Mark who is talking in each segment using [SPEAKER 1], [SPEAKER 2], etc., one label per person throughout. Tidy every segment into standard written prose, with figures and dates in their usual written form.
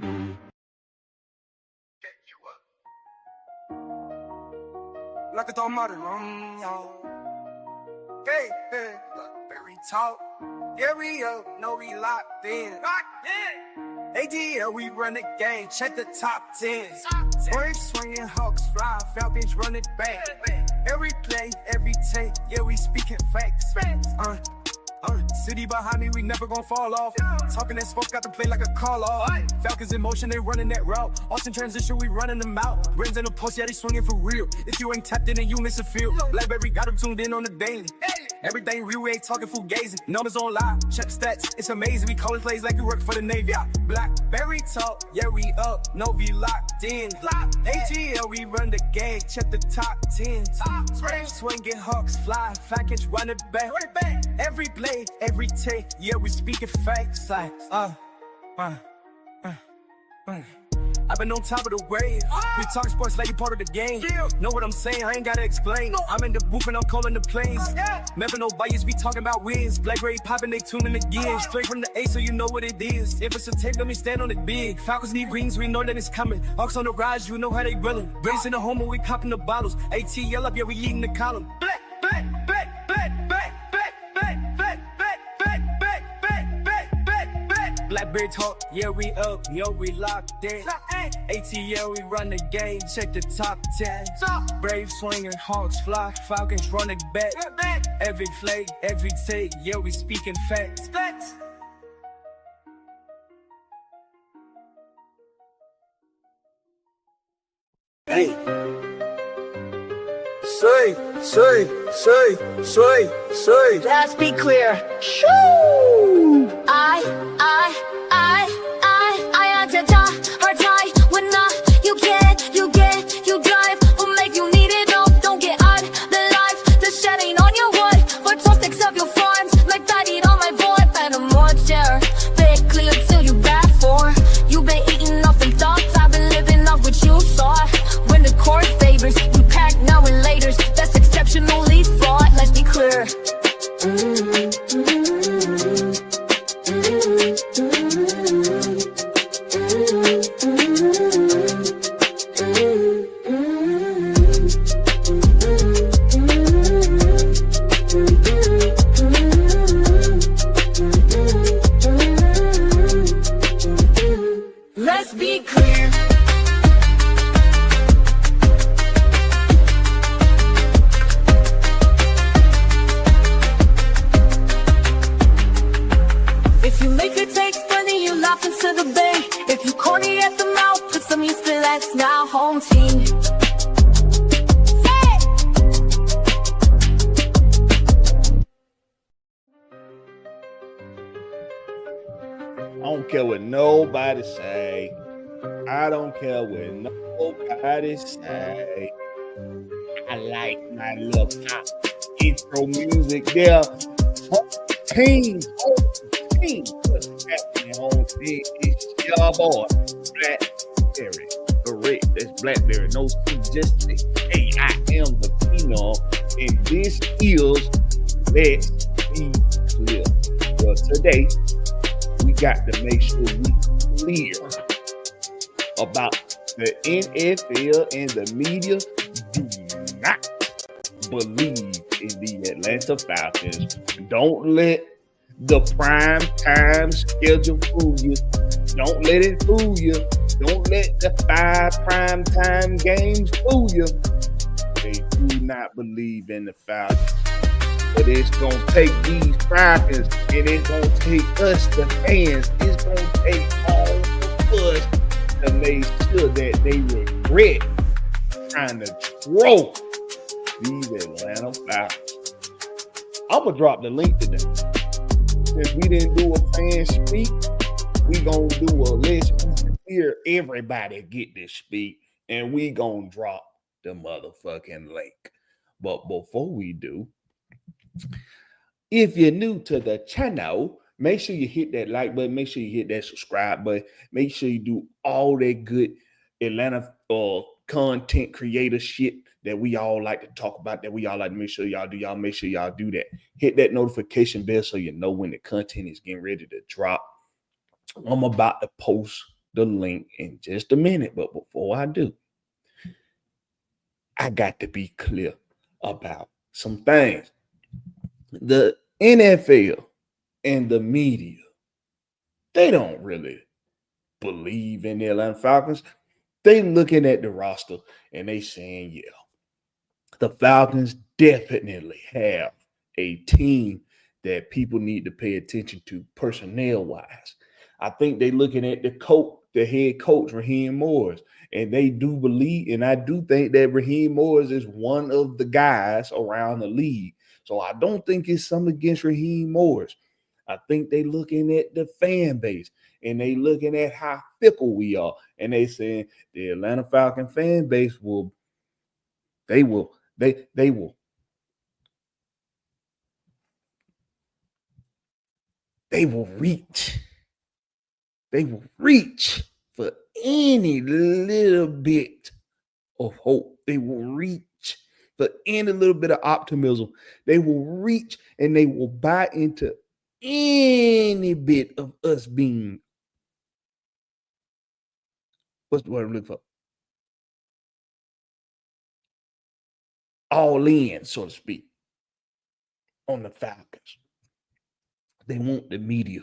[SPEAKER 1] Like a thought modern, y'all. Hey, Blakberry talk. Yeah, we up, no, we locked in. ATL, we run the game, check the top 10. Braves swinging, Hawks fly, Falcons run it back. Every play, every take, yeah, we speaking facts. City behind me, we never gon' fall off. Talking that smoke, got to play like a call off. Falcons in motion, they running that route. Austin transition, we running them out. Brands in the post, yeah, they swinging for real. If you ain't tapped in, then you miss a field. Blakberry got them tuned in on the daily. Everything real, we ain't talking fugazi. Numbers on live, check stats, it's amazing. We callin' plays like we work for the Navy. Blakberry talk, yeah, we up, no, we locked in. ATL, we run the game, check the top 10. Swinging, Hawks fly, Falcons run it back. Every play, every take, yeah, we speaking facts. Like, I've been on top of the wave. We talk sports like you part of the game. Know what I'm saying? I ain't gotta explain. I'm in the booth and I'm calling the plays. Never no bias, be talking about wins. Blakberry popping, they tuning again. Straight from the A, so you know what it is. If it's a tape, let me stand on it big. Falcons need rings, we know that it's coming. Hawks on the rise, you know how they grilling. Braves in the home, we popping the bottles. ATL up, yeah, we leading the column. Blakberry talk, yeah, we up, yo, we locked in. ATL, we run the game, check the top 10. Braves swinging, Hawks fly, Falcons run it back. Every play, every take, yeah, we speaking facts. Hey. Say.
[SPEAKER 2] Let's be clear. Shoo! I had to die or die when you drive. Will make you need it off. Don't get out the life. The shed ain't on your wood. For toast, accept your forms. Like that, eat on my void. Better more chair. Big clear till you bad for. You been eating off in thoughts. I've been living off what you saw. When the court favors, we pack now and laters. That's exceptionally flawed. Let's be clear. Let's be clear. If you make it taste funny, you laugh into the bay. If you corny at the mouth, put some used to that's now home team.
[SPEAKER 3] I don't care what nobody say. I don't care what nobody say. I like my little pop intro music there. Team. What's happening on team? It's your boy, Blakberry. Correct, that's Blakberry. No C, just say, hey, I am the phenom, and this is Let's Be Clear. Well, today, we got to make sure we clear about the NFL and the media do not believe in the Atlanta Falcons. Don't let the prime time schedule fool you. Don't let it fool you. Don't let the 5 prime time games fool you. They do not believe in the Falcons. But it's going to take these Falcons, and it's going to take us, the fans. It's going to take all of us to make sure that they regret trying to throw these Atlanta Falcons. I'm going to drop the link today. Since we didn't do a fan speak, we going to do a let's hear everybody get this speak, and we going to drop the motherfucking link. But before we do, if you're new to the channel, make sure you hit that like button. Make sure you hit that subscribe button. Make sure you do all that good Atlanta content creator shit that we all like to talk about, that we all like to make sure y'all do. Y'all make sure y'all do that. Hit that notification bell so you know when the content is getting ready to drop. I'm about to post the link in just a minute. But before I do, I got to be clear about some things. The NFL and the media, they don't really believe in the Atlanta Falcons. They looking at the roster and they saying, yeah, the Falcons definitely have a team that people need to pay attention to personnel wise. I think they looking at the head coach, Raheem Morris, and they do believe, and I do think that Raheem Morris is one of the guys around the league. So I don't think it's something against Raheem Morris. I think they looking at the fan base and they looking at how fickle we are. And they saying the Atlanta Falcon fan base will they will they will they will reach. They will reach for any little bit of hope. They will reach for any little bit of optimism. They will reach and they will buy into any bit of us being, what's the word I'm looking for? All in, so to speak, on the Falcons. They want the media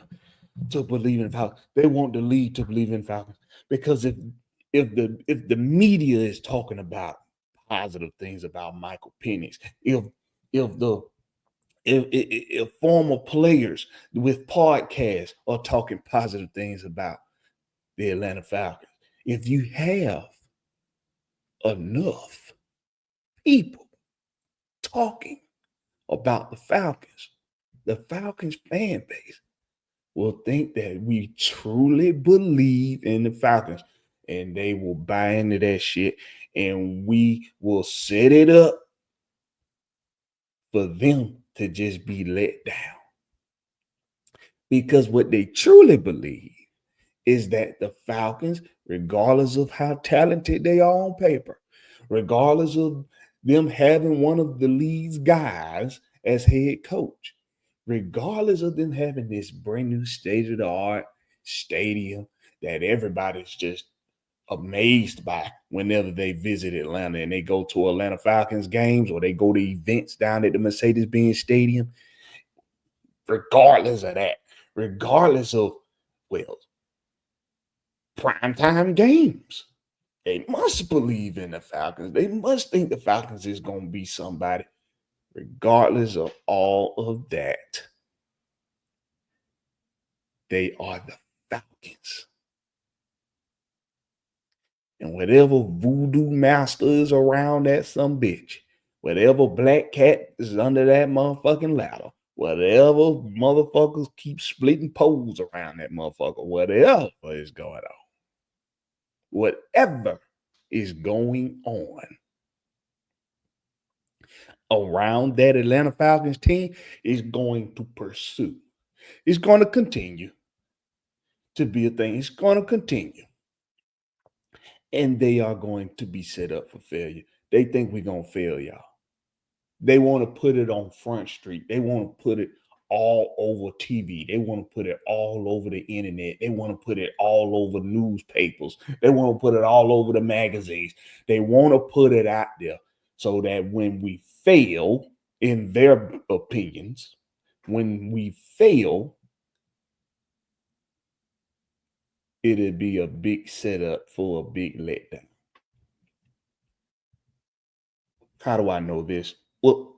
[SPEAKER 3] to believe in Falcons. They want the league to believe in Falcons. Because if the media is talking about positive things about Michael Penix, if the if former players with podcasts are talking positive things about the Atlanta Falcons, if you have enough people talking about the Falcons fan base will think that we truly believe in the Falcons and they will buy into that shit and we will set it up for them to just be let down. Because what they truly believe is that the Falcons, regardless of how talented they are on paper, regardless of them having one of the league's guys as head coach, regardless of them having this brand new state-of-the-art stadium that everybody's just amazed by whenever they visit Atlanta and they go to Atlanta Falcons games or they go to events down at the Mercedes-Benz Stadium, regardless of that, regardless of, well, primetime games. They must believe in the Falcons. They must think the Falcons is going to be somebody. Regardless of all of that, they are the Falcons. And whatever voodoo master is around that some bitch, whatever black cat is under that motherfucking ladder, whatever motherfuckers keep splitting poles around that motherfucker, whatever is going on, whatever is going on around that Atlanta Falcons team is going to pursue. It's going to continue to be a thing. It's going to continue. And they are going to be set up for failure. They think we're going to fail, y'all. They want to put it on Front Street. They want to put it all over TV. They want to put it all over the internet. They want to put it all over newspapers. They want to put it all over the magazines. They want to put it out there so that when we fail, in their opinions, when we fail, it'd be a big setup for a big letdown. How do I know this? Well,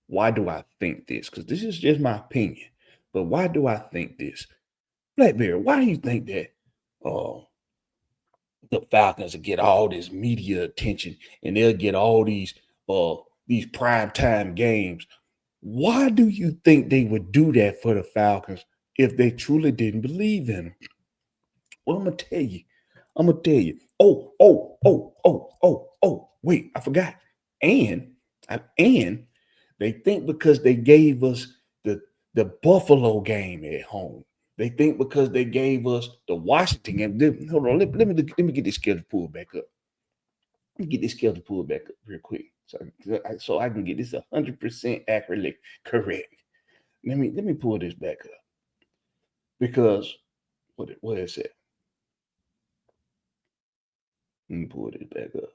[SPEAKER 3] why do I think this? Because this is just my opinion. But why do I think this? Blakberry, why do you think that the Falcons will get all this media attention and they'll get all these primetime games? Why do you think they would do that for the Falcons if they truly didn't believe in them? Well, I'm gonna tell you. Wait, I forgot. And they think because they gave us the Buffalo game at home. They think because they gave us the Washington game. Hold on, let me get this schedule pulled back up. Let me get this schedule pulled back up real quick, so I can get this 100% accurately correct. Let me pull this back up because What is it? Let me pull this back up.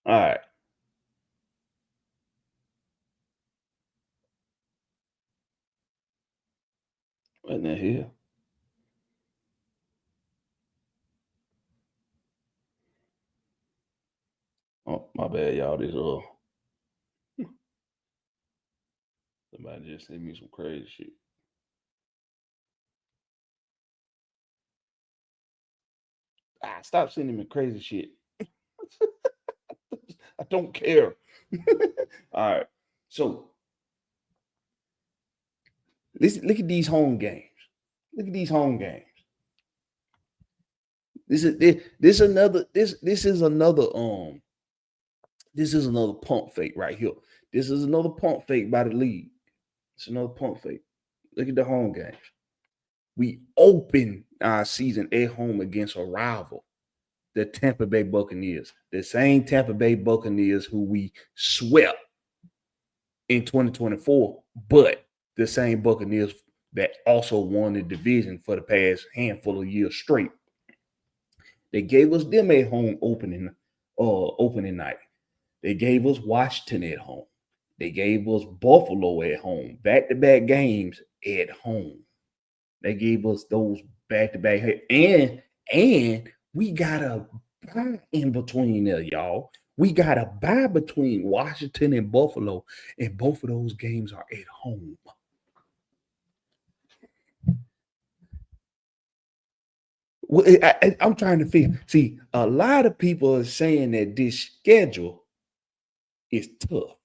[SPEAKER 3] All right. What in the hell? Oh, my bad, y'all. This somebody just sent me some crazy shit. Stop sending me crazy shit. I don't care. All right. So listen, look at these home games. Look at these home games. This is another pump fake right here. This is another pump fake by the league. It's another pump fake. Look at the home games. We open our season at home against a rival, the Tampa Bay Buccaneers, the same Tampa Bay Buccaneers who we swept in 2024, but the same Buccaneers that also won the division for the past handful of years straight. They gave us them at home opening night. They gave us Washington at home. They gave us Buffalo at home, back-to-back games at home. They gave us those back-to-back, and we got a bye in between there, y'all. We got a bye between Washington and Buffalo, and both of those games are at home. Well, I'm trying to figure. See, a lot of people are saying that this schedule is tough.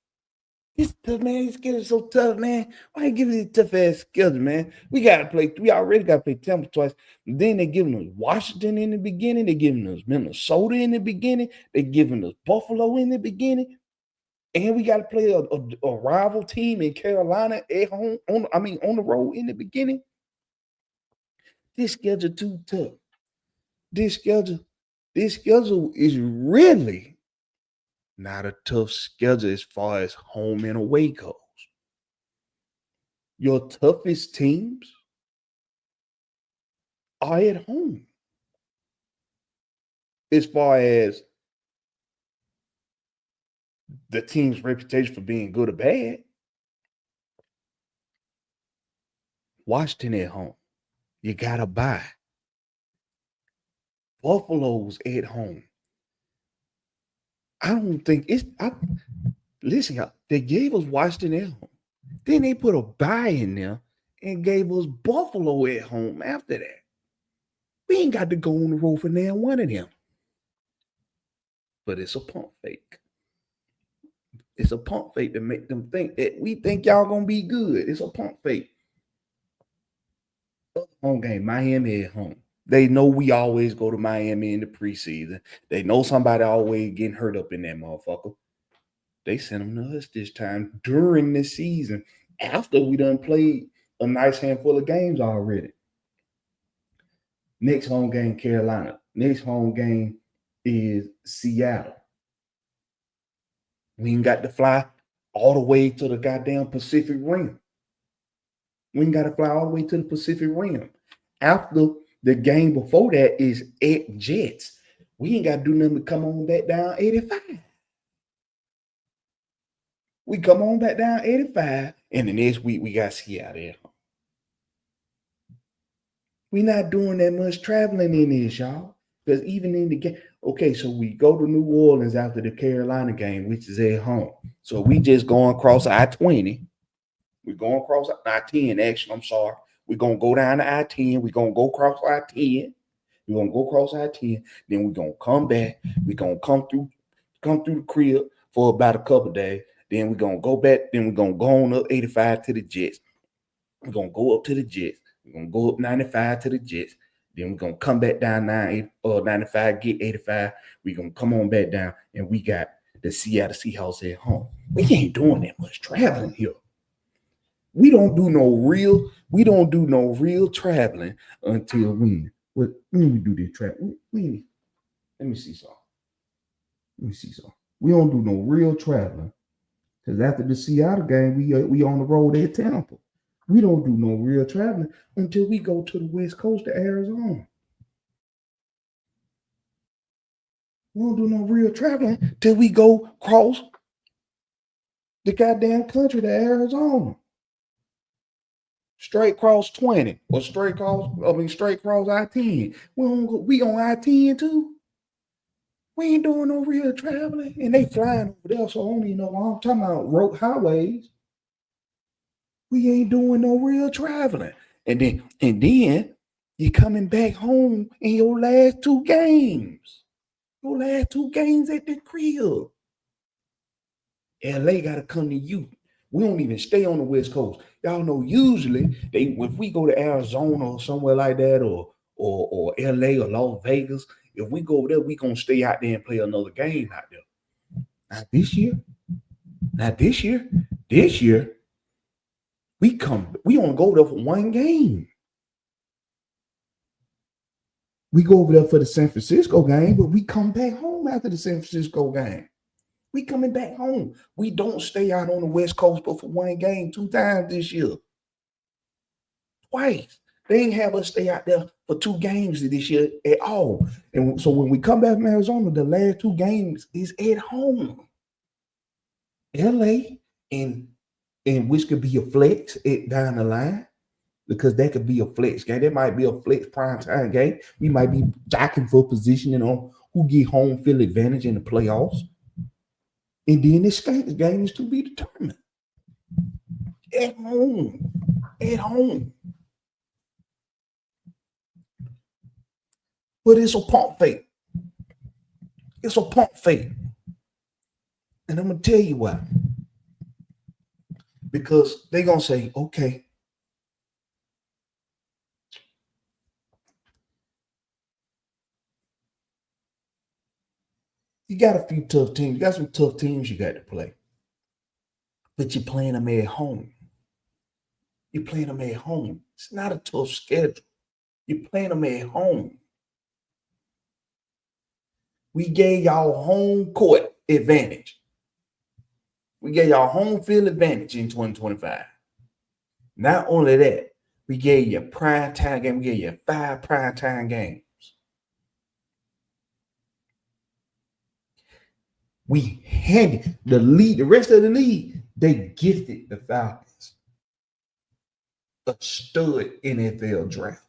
[SPEAKER 3] It's tough, man. This schedule is so tough, man. Why you giving it a tough ass schedule, man? We already gotta play Tampa twice. Then they're giving us Washington in the beginning. They're giving us Minnesota in the beginning. They're giving us Buffalo in the beginning. And we gotta play a rival team in Carolina at home on the road in the beginning. This schedule too tough. This schedule is really not a tough schedule as far as home and away goes. Your toughest teams are at home. As far as the team's reputation for being good or bad, Washington at home. You gotta buy. Buffalo's at home. I don't think listen, y'all, they gave us Washington at home. Then they put a bye in there and gave us Buffalo at home after that. We ain't got to go on the road for now one of them. But it's a pump fake. It's a pump fake to make them think that we think y'all gonna be good. It's a pump fake. Home game, Miami at home. They know we always go to Miami in the preseason. They know somebody always getting hurt up in that motherfucker. They sent them to us this time during the season after we done played a nice handful of games already. Next home game, Carolina. Next home game is Seattle. We ain't got to fly all the way to the goddamn Pacific Rim. We ain't got to fly all the way to the Pacific Rim. After the game before that is at Jets. We ain't got to do nothing but come on back down 85. We come on back down 85, and the next week we got Seattle. We not doing that much traveling in this, y'all. Because even in the game, okay, so we go to New Orleans after the Carolina game, which is at home. So we just going across I-20. We're going across I-10, actually, I'm sorry. We're going to go down to I-10. We're going to go across I-10. We're going to go across I-10. Then we're going to come back. We're going to come through the crib for about a couple of days. Then we're going to go back. Then we're going to go on up 85 to the Jets. We're going to go up to the Jets. We're going to go up 95 to the Jets. Then we're going to come back down 95, get 85. We're going to come on back down, and we got the Seattle Seahawks at home. We ain't doing that much traveling here. We don't do no real traveling until when? When we do this travel? Let me see something. We don't do no real traveling because after the Seattle game, we on the road at Tampa. We don't do no real traveling until we go to the West Coast to Arizona. We don't do no real traveling till we go cross the goddamn country to Arizona. Straight cross 20 or straight cross I-10. We on I-10 too. We ain't doing no real traveling. And they flying over there, so I don't even know what I'm talking about. Road highways. We ain't doing no real traveling. And then you're coming back home in your last two games. Your last two games at the crib. LA gotta come to you. We don't even stay on the West Coast. Y'all know usually if we go to Arizona or somewhere like that, or LA or Las Vegas, if we go over there, we gonna stay out there and play another game out there. Not this year, we only go there for one game. We go over there for the San Francisco game, but we come back home after the San Francisco game. We coming back home. We don't stay out on the West Coast but for one game 2 times this year. Twice. They ain't have us stay out there for 2 games this year at all. And so when we come back from Arizona, the last 2 games is at home. LA and which could be a flex down the line, because that could be a flex game. That might be a flex prime time game. We might be jocking for positioning on who get home field advantage in the playoffs. And then this game is to be determined. At home. But it's a pump fake. And I'm going to tell you why. Because they're going to say, okay, you got a few tough teams. You got some tough teams you got to play. But you're playing them at home. It's not a tough schedule. You're playing them at home. We gave y'all home court advantage. We gave y'all home field advantage in 2025. Not only that, we gave you a prime time game. We gave you 5 prime time games. We handed the rest of the league, they gifted the Falcons a stud NFL draft.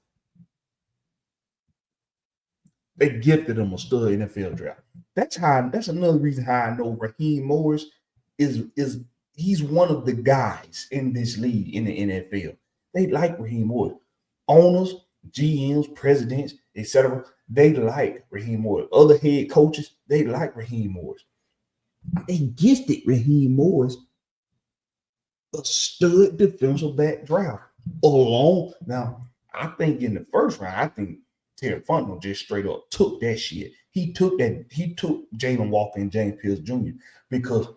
[SPEAKER 3] They gifted them a stud NFL draft. That's another reason how I know Raheem Morris he's one of the guys in this league in the NFL. They like Raheem Morris. Owners, GMs, presidents, etc. They like Raheem Morris. Other head coaches, they like Raheem Morris. They gifted Raheem Morris a stud defensive back draft. Now, I think in the first round, I think Terry Fontenot just straight up took that shit. He took Jalen Walker and James Pierce Jr. because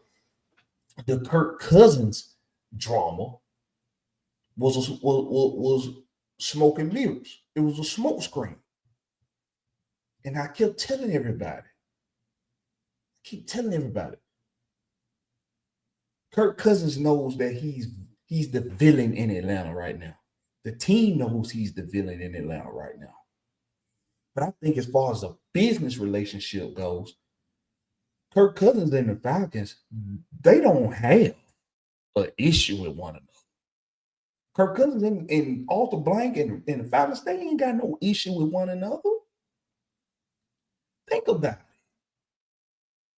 [SPEAKER 3] the Kirk Cousins drama was smoke and mirrors. It was a smoke screen. And I kept telling everybody. Kirk Cousins knows that he's the villain in Atlanta right now. The team knows he's the villain in Atlanta right now. But I think as far as the business relationship goes, Kirk Cousins and the Falcons, they don't have an issue with one another. Kirk Cousins and Arthur Blank and the Falcons, they ain't got no issue with one another. Think about it.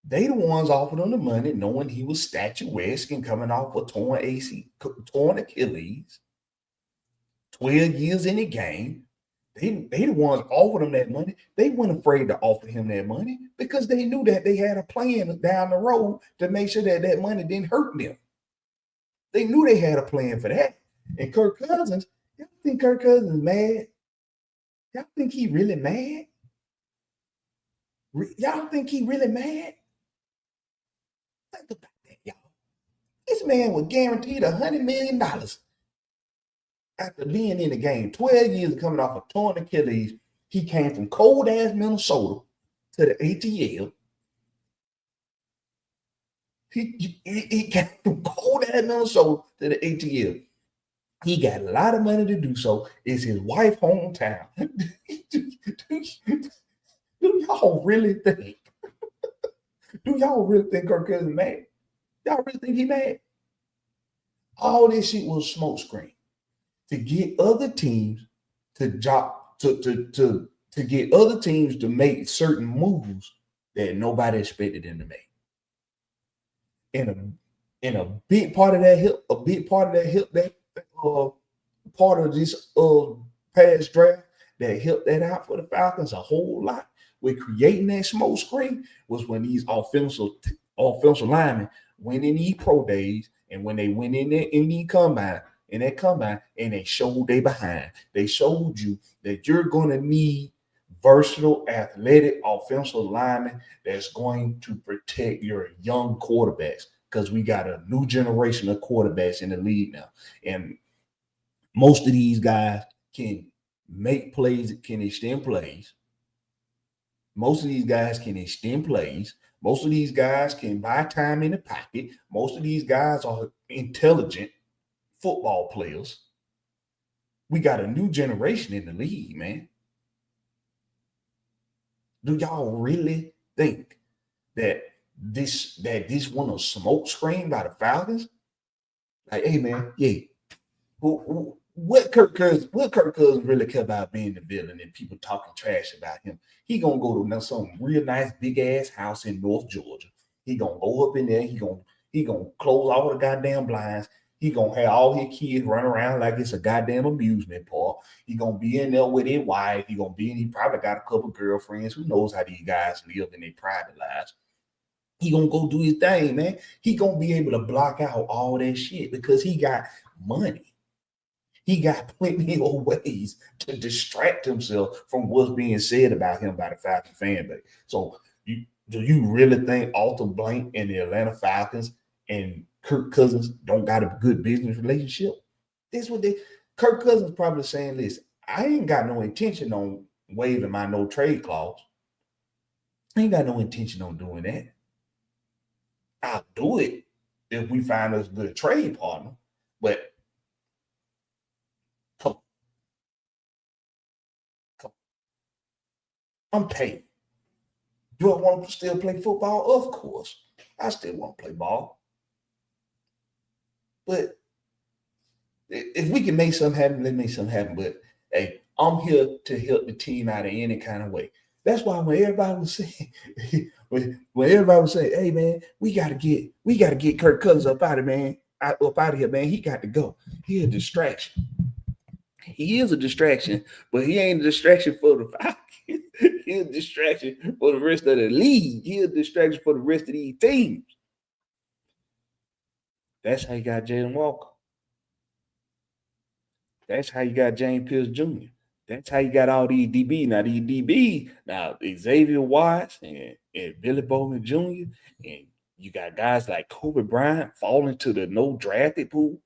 [SPEAKER 3] They the ones offered him the money, knowing he was statuesque and coming off a torn Achilles, 12 years in the game. They the ones offered him that money. They weren't afraid to offer him that money because they knew that they had a plan down the road to make sure that money didn't hurt them. They knew they had a plan for that. And Kirk Cousins, y'all think Kirk Cousins is mad? Y'all think he really mad? Y'all think he really mad? Think about that, y'all. This man was guaranteed $100 million After being in the game 12 years and coming off a torn Achilles, he came from cold-ass Minnesota to the ATL. He came from cold-ass Minnesota to the ATL. He got a lot of money to do so. It's his wife's hometown. Do y'all really think? Do y'all really think Kirk Cousins mad? Y'all really think he mad? All this shit was smoke screen to get other teams to get other teams to make certain moves that nobody expected them to make. And a big part of that help, part of this past draft that helped that out for the Falcons a whole lot with creating that smoke screen was when these offensive linemen went in these pro days and when they went in there in the combine, and they showed they behind. They showed you that you're going to need versatile, athletic offensive linemen that's going to protect your young quarterbacks because we got a new generation of quarterbacks in the league now. And most of these guys can make plays, can extend plays. Most of these guys can extend plays. Most of these guys can buy time in the pocket. Most of these guys are intelligent football players. We got a new generation in the league, man. Do y'all really think that this one a smoke screen by the Falcons? Like, hey man, yeah. What Kirk Cousins really care about being the villain and people talking trash about him? He gonna go to some real nice big ass house in North Georgia. He gonna go up in there. He gonna close all the goddamn blinds. He gonna have all his kids run around like it's a goddamn amusement park. He gonna be in there with his wife. He probably got a couple girlfriends. Who knows how these guys live in their private lives? He gonna go do his thing, man. He gonna be able to block out all that shit because he got money. He got plenty of ways to distract himself from what's being said about him by the Falcons fan base. So do you really think Arthur Blank and the Atlanta Falcons and Kirk Cousins don't got a good business relationship? That's what Kirk Cousins probably saying this. I ain't got no intention on waiving my no trade clause. I ain't got no intention on doing that. I'll do it if we find us a good trade partner. But come on. I'm paid. Do I want to still play football? Of course. I still want to play ball. But if we can make something happen, let's make something happen. But hey, I'm here to help the team out in any kind of way. That's why when everybody was saying, hey man, we gotta get Kirk Cousins up out of here, man. He got to go. He a distraction. He is a distraction, but he ain't a distraction for the Falcons. He a distraction for the rest of the league. He a distraction for the rest of these teams. That's how you got Jalen Walker. That's how you got James Pierce Jr. That's how you got all these DB. Now Xavier Watts and Billy Bowman Jr. And you got guys like Kobe Bryant falling to the undrafted pool.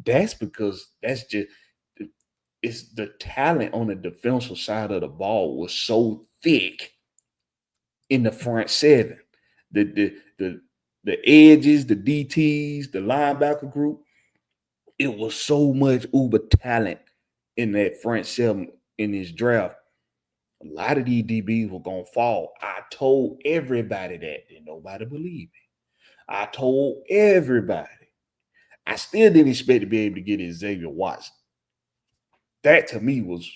[SPEAKER 3] That's because it's the talent on the defensive side of the ball was so thick in the front seven. The edges, the DTs, the linebacker group, it was so much uber talent in that front seven in this draft. A lot of these DBs were going to fall. I told everybody that. And nobody believed me. I told everybody. I still didn't expect to be able to get Xavier Watts. That to me was,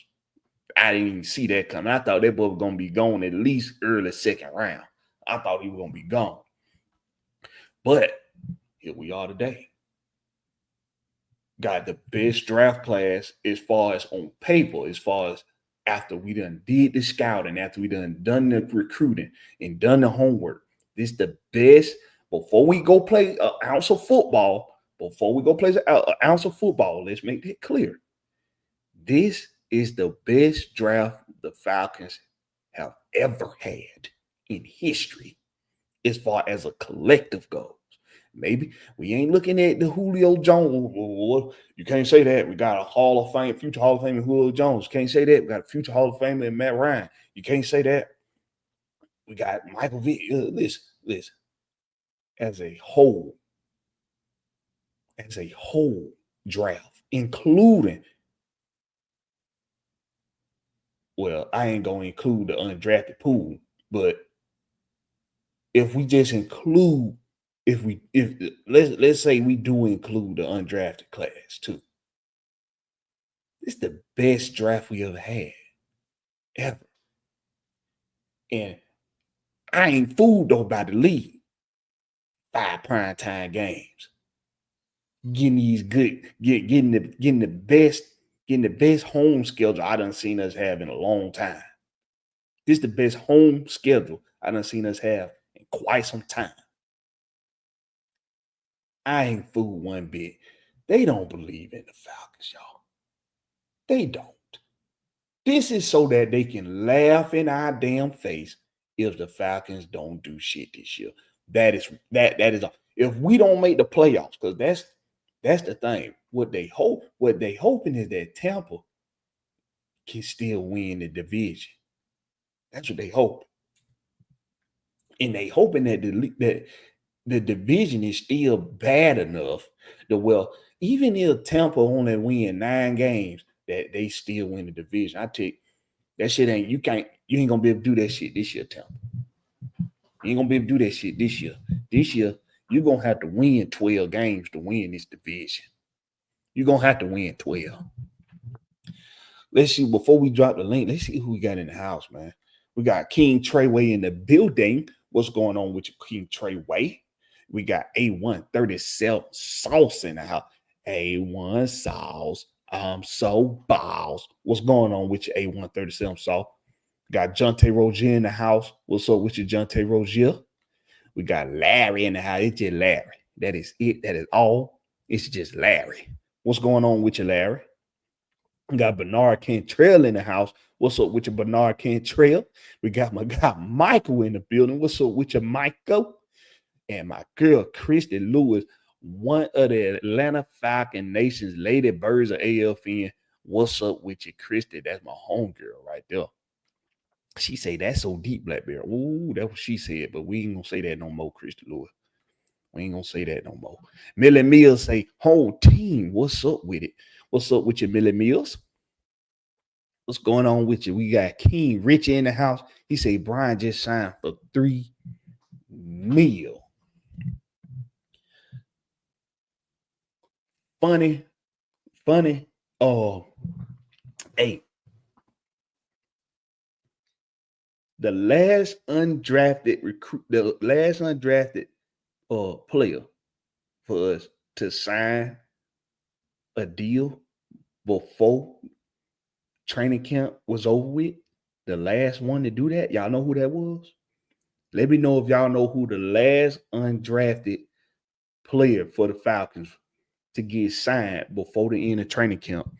[SPEAKER 3] I didn't even see that coming. I thought that boy was going to be gone at least early second round. I thought he was going to be gone. But here we are today. Got the best draft class as far as on paper, as far as after we done did the scouting, after we done the recruiting and done the homework. This is the best. Before we go play an ounce of football, let's make that clear. This is the best draft the Falcons have ever had in history as far as a collective goes. Maybe we ain't looking at the Julio Jones. You can't say that. We got a Hall of Fame, future Hall of Fame in Julio Jones. Can't say that. We got a future Hall of Famer in Matt Ryan. You can't say that. We got Michael Vick. Listen. As a whole draft, including, well, I ain't gonna include the undrafted pool, but if we just include, if let's say we do include the undrafted class too, it's the best draft we ever had, ever. And I ain't fooled though by the league. 5 primetime games, getting these good, getting the best home schedule I done seen us have in a long time. This is the best home schedule I done seen us have in quite some time. I ain't fooled one bit. They don't believe in the Falcons, y'all. They don't. This is so that they can laugh in our damn face if the Falcons don't do shit this year. That is all. If we don't make the playoffs, because that's the thing. What they hoping is that Tampa can still win the division. That's what they hope. And they hoping that the division is still bad enough that, well, even if Tampa only win 9 games, that they still win the division. I tell you, that shit you ain't gonna be able to do that shit this year, Tampa. You ain't gonna be able to do that shit this year. This year, you're gonna have to win 12 games to win this division. You're gonna have to win 12. Let's see, before we drop the link, let's see who we got in the house, man. We got King Treyway in the building. What's going on with King Treyway? We got A137 Sauce in the house. A1 Sauce. I'm so balls. What's going on with your A137 Sauce? Got Jonte Rozier in the house. What's up with your Jonte Rozier? We got Larry in the house. It's just Larry. That is it. That is all. It's just Larry. What's going on with you, Larry? We got Bernard Cantrell in the house. What's up with your Bernard Cantrell? We got my guy Michael in the building. What's up with your Michael? And my girl Christy Lewis, one of the Atlanta Falcon Nation's Lady Birds of AFN. What's up with you, Christy? That's my homegirl right there. She say that's so deep, Blakberry. Ooh, that's what she said, but we ain't gonna say that no more, Christy Lewis. We ain't gonna say that no more. Millie Mills say, whole team, what's up with it? What's up with you, Millie Mills? What's going on with you? We got King Richie in the house. He say Brian just signed for $3 million. Funny. Hey. The last undrafted player for us to sign a deal before training camp was over with, the last one to do that, y'all know who that was? Let me know if y'all know who the last undrafted player for the Falcons to get signed before the end of training camp.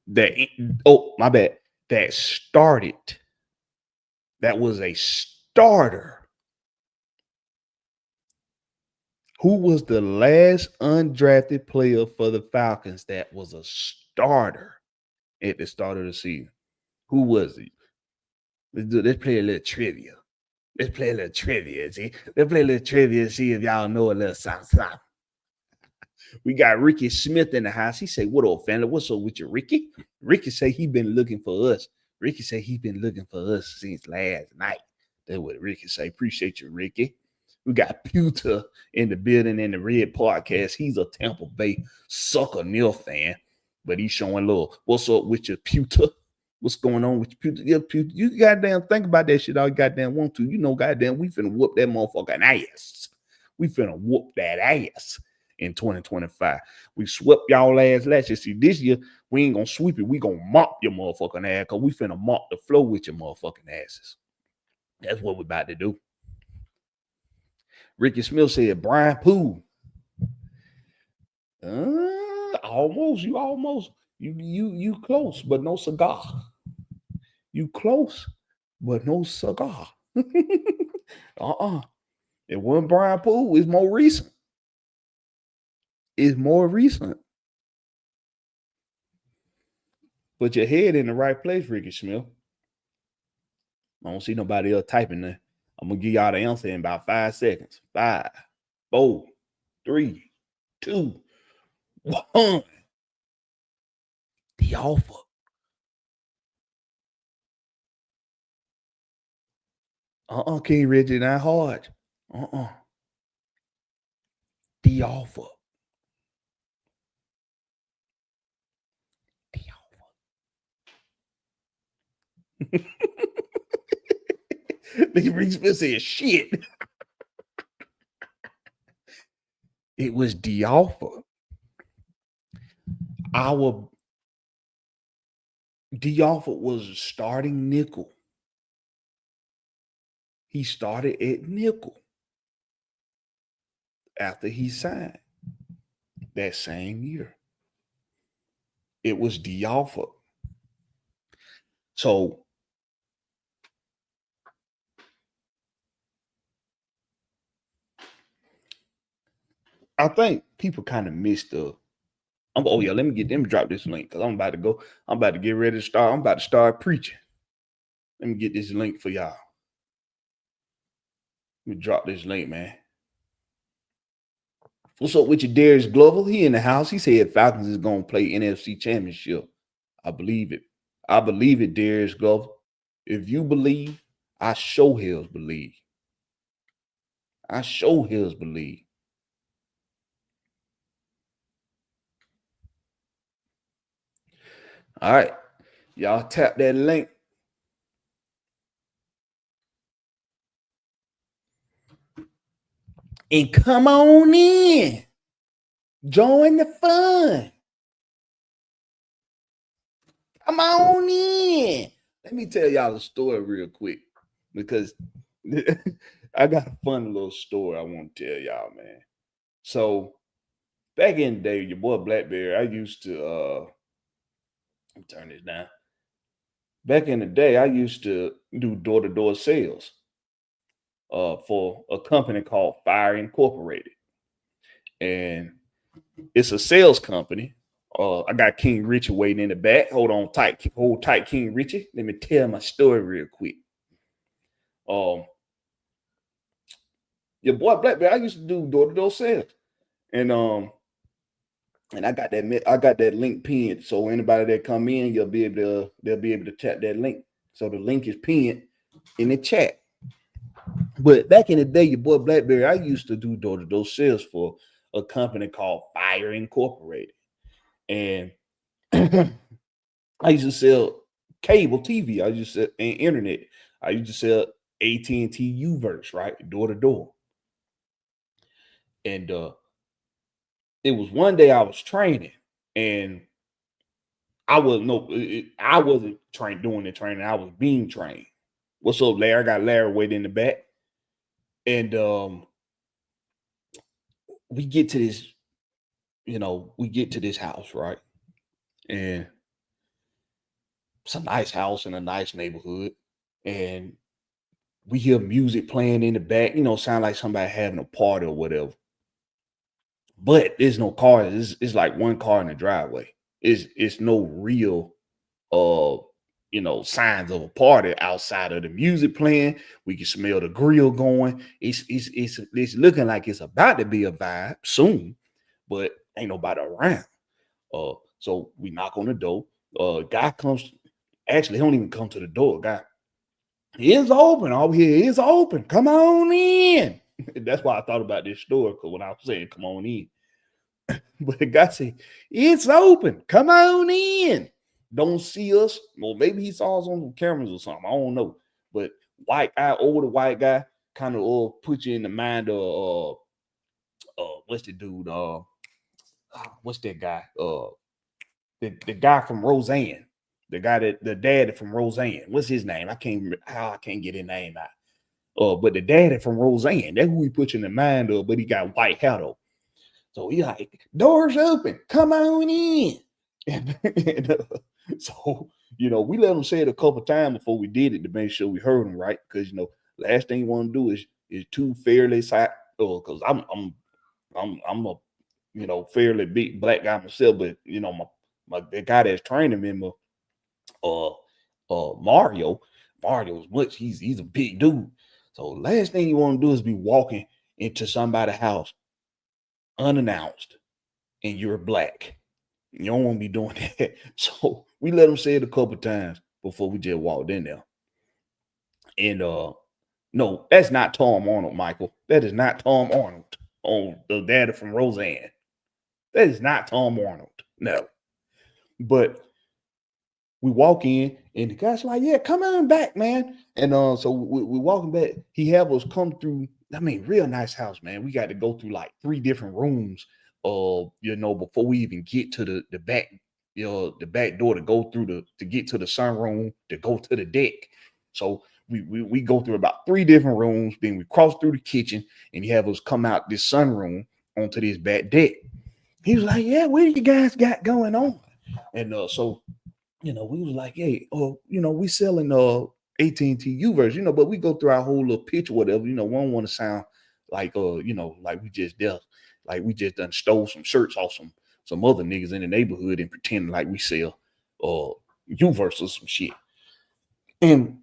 [SPEAKER 3] That started. That was a starter. Who was the last undrafted player for the Falcons that was a starter at the start of the season? Who was he? Let's play a little trivia. See? Let's play a little trivia, see if y'all know a little something. We got Ricky Smith in the house. He say, what up, family? What's up with you, Ricky? Ricky say he been looking for us. Ricky say he been looking for us since last night. That's what Ricky say. Appreciate you, Ricky. We got Pewter in the building in the Red Podcast. He's a Tampa Bay sucker nil fan, but he's showing love. What's up with your Pewter? What's going on with your Pewter? Yeah, Pewter, you goddamn think about that shit all you goddamn want to. You know, goddamn, we finna whoop that motherfucking ass. We finna whoop that ass in 2025. We swept y'all ass last year. See, this year, we ain't gonna sweep it. We gonna mop your motherfucking ass because we finna mop the floor with your motherfucking asses. That's what we about to do. Ricky Smith said, Brian Poole. Almost. You close, but no cigar. You close, but no cigar. It wasn't Brian Poole. It's more recent. It's more recent. Put your head in the right place, Ricky Smith. I don't see nobody else typing there. I'm gonna give y'all the answer in about 5 seconds. 5, 4, 3, 2, 1. The offer. King Richard, not hard. The offer. The offer. Nigga Ricky Smith said shit. It was the offer. The offer was a starting nickel. He started at nickel after he signed that same year. It was the offer. So I think people kind of missed the. Let me drop this link because I'm about to get ready to start. I'm about to start preaching. Let me get this link for y'all. Let me drop this link, man. What's up with your Darius Glover? He in the house. He said Falcons is gonna play NFC Championship. I believe it. I believe it, Darius Glover. If you believe, I sure hell's believe. I sure hell's believe. All right. Y'all tap that link. And come on in. Join the fun. Come on in. Let me tell y'all a story real quick because I got a fun little story I want to tell y'all, man. So back in the day, your boy Blakberry, I used to let me turn this down. Back in the day, I used to do door-to-door sales for a company called Fire Incorporated. And it's a sales company. I got King Richie waiting in the back. Hold tight, King Richie. Let me tell my story real quick. Your boy Blakberry, I used to do door-to-door sales. And I got that link pinned. So anybody that come in, they'll be able to tap that link. So the link is pinned in the chat. But back in the day, your boy Blakberry, I used to do door-to-door sales for a company called Fire Incorporated. And I used to sell cable TV. I used to sell internet. I used to sell AT&T Uverse, right? Door to door. And it was one day I was training and I wasn't doing the training. I was being trained. What's up, Larry? I got Larry waiting in the back. And we get to this house, right? And it's a nice house in a nice neighborhood. And we hear music playing in the back, sound like somebody having a party or whatever. But there's no cars. It's like one car in the driveway. It's no real signs of a party outside of the music playing. We can smell the grill going. It's looking like it's about to be a vibe soon, but ain't nobody around. So we knock on the door. Guy comes. Actually, he don't even come to the door. Guy, it's open. Over here, it's open. Come on in. That's why I thought about this story, because when I was saying come on in. But the guy said, it's open. Come on in. Don't see us. Well, maybe he saw us on the cameras or something. I don't know. But older white guy, kind of put you in the mind of what's the dude? What's that guy? The guy from Roseanne. The dad from Roseanne. What's his name? I can't get his name out. But the daddy from Roseanne, that's who he put you in the mind of, but he got white hair though. So he like, doors open, come on in. So, we let him say it a couple times before we did it to make sure we heard him right. Because, last thing you want to do is too fairly size. Because I'm a fairly big black guy myself, but my the guy that's training me, uh Mario's much. He's a big dude. So last thing you want to do is be walking into somebody's house unannounced and you're black. You don't want to be doing that. So we let him say it a couple times before we just walked in there. And no, that's not Tom Arnold, Michael. That is not Tom Arnold on the daddy from Roseanne. That is not Tom Arnold. No. But we walk in and the guy's like, yeah, come on back, man. And so we walking back. He have us come through. I mean, real nice house, man. We got to go through like 3 different rooms, before we even get to the back, the back door to go through to get to the sunroom, to go to the deck. So we go through about 3 different rooms, then we cross through the kitchen, and he have us come out this sunroom onto this back deck. He was like, yeah, what do you guys got going on? And so we was like, hey, we selling AT&T U-verse, but we go through our whole little pitch or whatever, we don't want to sound like like we just done stole some shirts off some other niggas in the neighborhood and pretend like we sell U-verse or some shit. And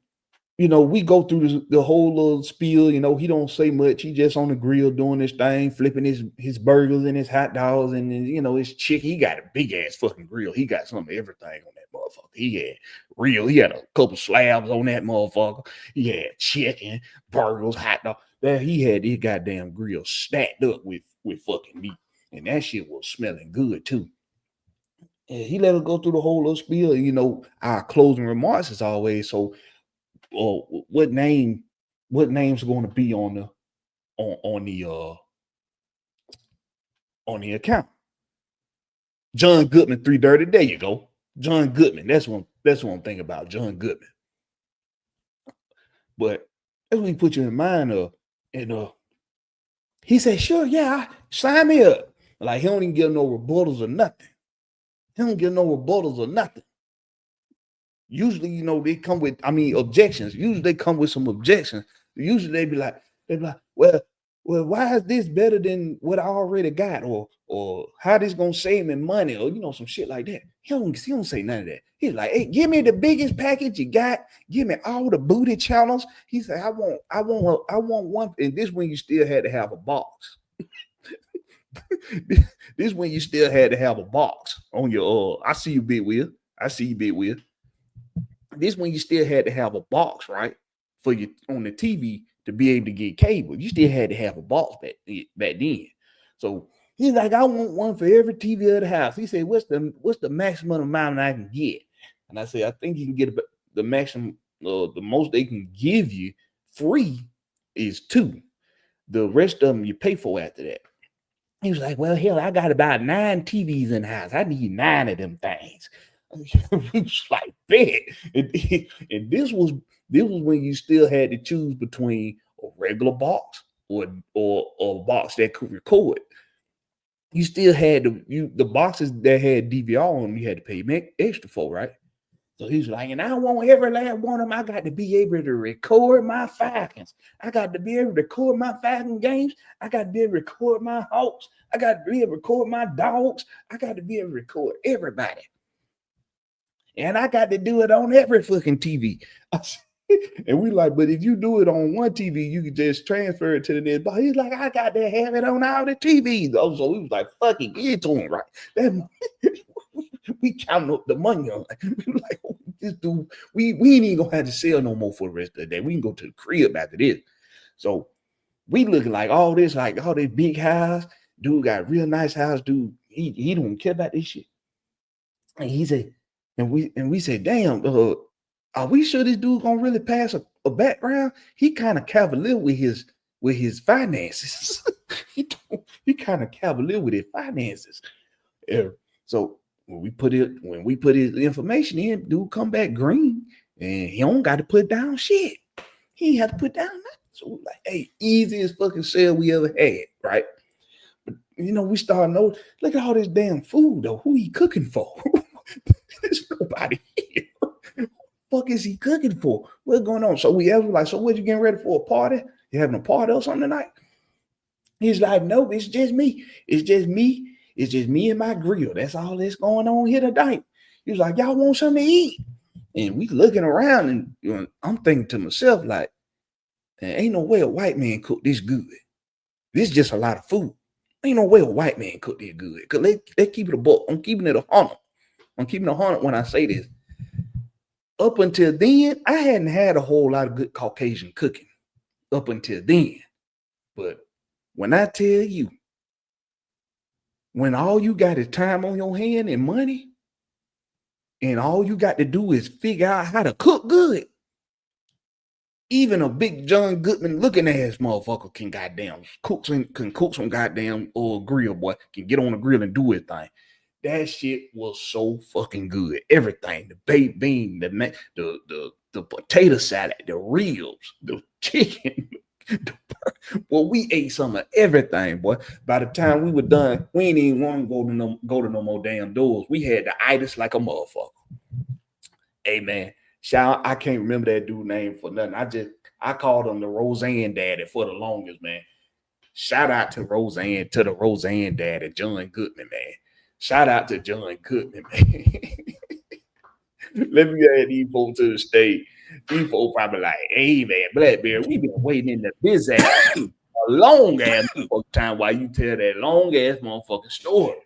[SPEAKER 3] we go through the whole little spiel. He don't say much. He just on the grill doing this thing, flipping his burgers and his hot dogs and his chicken. He got a big ass fucking grill. He got some of everything on that motherfucker. He had a couple slabs on that motherfucker. He had chicken, burgers, hot dog. There he had his goddamn grill stacked up with fucking meat, and that shit was smelling good too. And he let us go through the whole little spiel. Our closing remarks is always so. What name's going to be on the account? John Goodman, 3 Dirty. There you go. John Goodman. That's one thing about John Goodman. But that's what he put you in mind of. And he said, sure, yeah, sign me up. Like he don't even give no rebuttals or nothing. Usually, they come with, objections. Usually they come with some objections. Usually they be like, well, why is this better than what I already got? Or how this gonna save me money? Or, some shit like that. He don't say none of that. He's like, hey, give me the biggest package you got. Give me all the booty channels. He said, I want one. And this when you still had to have a box. This when you still had to have a box on your, I see you, Big Will. This when you still had to have a box, right? For you on the TV to be able to get cable. You still had to have a box back then. So he's like, I want one for every TV of the house. He said, what's the maximum amount I can get? And I said, I think you can get the maximum, the most they can give you free is 2. The rest of them you pay for after that. He was like, well, hell, I got about 9 TVs in the house. I need 9 of them things. He was like, bet. And this was when you still had to choose between a regular box or a box that could record. You still had the boxes that had DVR on them, you had to pay extra for, right? So he's like, and I want every last one of them. I got to be able to record my Falcons. I got to be able to record my Falcon games. I got to be able to record my Hawks. I got to be able to record my dogs. I got to be able to record everybody. And I got to do it on every fucking TV. And we like, but if you do it on one TV, you can just transfer it to the next. But he's like, I got to have it on all the TVs. So we was like, fucking give it to him, right? We counting up the money on it. We like, oh, this dude, we ain't even gonna have to sell no more for the rest of the day. We can go to the crib after this. So we looking like all this big house. Dude got a real nice house. Dude, he don't care about this shit. And he said, and we said, damn, are we sure this dude gonna really pass a background? He kind of cavalier with his finances. he kind of cavalier with his finances. So when we put his information in, dude come back green, and he don't got to put down shit. He ain't have to put down nothing. So we're like, hey, easiest fucking sale we ever had, right? But we started know, look at all this damn food though. Who he cooking for? There's nobody here. Fuck is he cooking for? What's going on? So we ever like, so what you getting ready for a party? You having a party or something tonight? He's like, no, it's just me. It's just me. It's just me and my grill. That's all that's going on here tonight. He was like, y'all want something to eat? And we looking around, and I'm thinking to myself, like, there ain't no way a white man cook this good. This is just a lot of food. Ain't no way a white man cook this good. Because they keep it a buck. I'm keeping it 100. I'm keeping it 100 when I say this. Up until then, I hadn't had a whole lot of good Caucasian cooking. Up until then. But when I tell you, when all you got is time on your hand and money, and all you got to do is figure out how to cook good, even a big John Goodman looking ass motherfucker can cook some goddamn grill, boy. Can get on the grill and do his thing. That shit was so fucking good. Everything, the baked bean, the potato salad, the ribs, the chicken. Well, we ate some of everything, boy. By the time we were done, we ain't even want to go to no more damn doors. We had the itis like a motherfucker. Hey man, shout! I can't remember that dude's name for nothing. I called him the Roseanne Daddy for the longest, man. Shout out to the Roseanne Daddy, John Goodman, man. Shout out to John Goodman, man. Let me add these folks to the stage. These folks probably like, hey man, Blakberry, we been waiting in the busy a long ass time while you tell that long ass motherfucking story.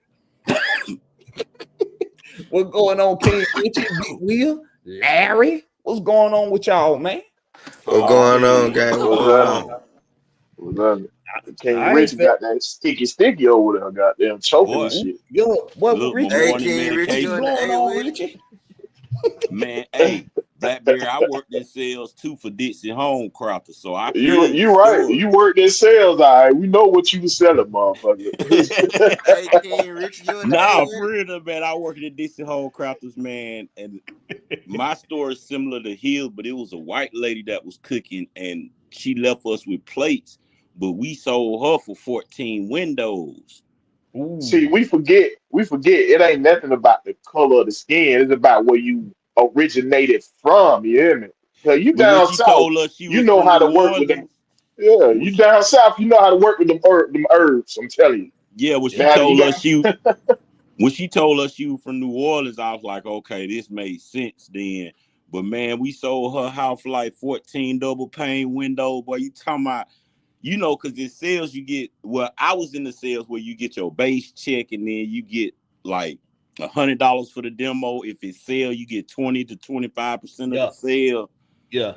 [SPEAKER 3] What's going on, King Richie, Big Will, Larry? What's going on with y'all, man?
[SPEAKER 4] What's going on, guys?
[SPEAKER 5] What's up? King Richie got that sticky over there, goddamn choking and shit.
[SPEAKER 3] Yo, what Richie?
[SPEAKER 4] Hey, King Richie doing the
[SPEAKER 3] Richie?
[SPEAKER 6] Man, hey, Blakberry, I worked in sales too for Dixie Home Crafters, so I
[SPEAKER 5] you right. You worked in sales, all right. We know what you was selling, motherfucker.
[SPEAKER 4] Hey, King Richie, you in the
[SPEAKER 6] for real, man. I worked at Dixie Home Crafters, man, and my store is similar to his, but it was a white lady that was cooking, and she left us with plates, but we sold her for 14 windows.
[SPEAKER 3] Ooh.
[SPEAKER 5] See, we forget it ain't nothing about the color of the skin. It's about where you originated from. You hear me? Cause you down south, you know how to work with them. Yeah, you down south, you know how to work with them herbs. I'm telling you.
[SPEAKER 6] Yeah, when she told us she was from New Orleans, I was like, okay, this made sense then. But man, we sold her house for like 14 double pane windows. Boy, you talking about, because in sales you get, I was in the sales where you get your base check and then you get like $100 for the demo. If it's sale, you get 20 to 25% of the sale.
[SPEAKER 3] Yeah.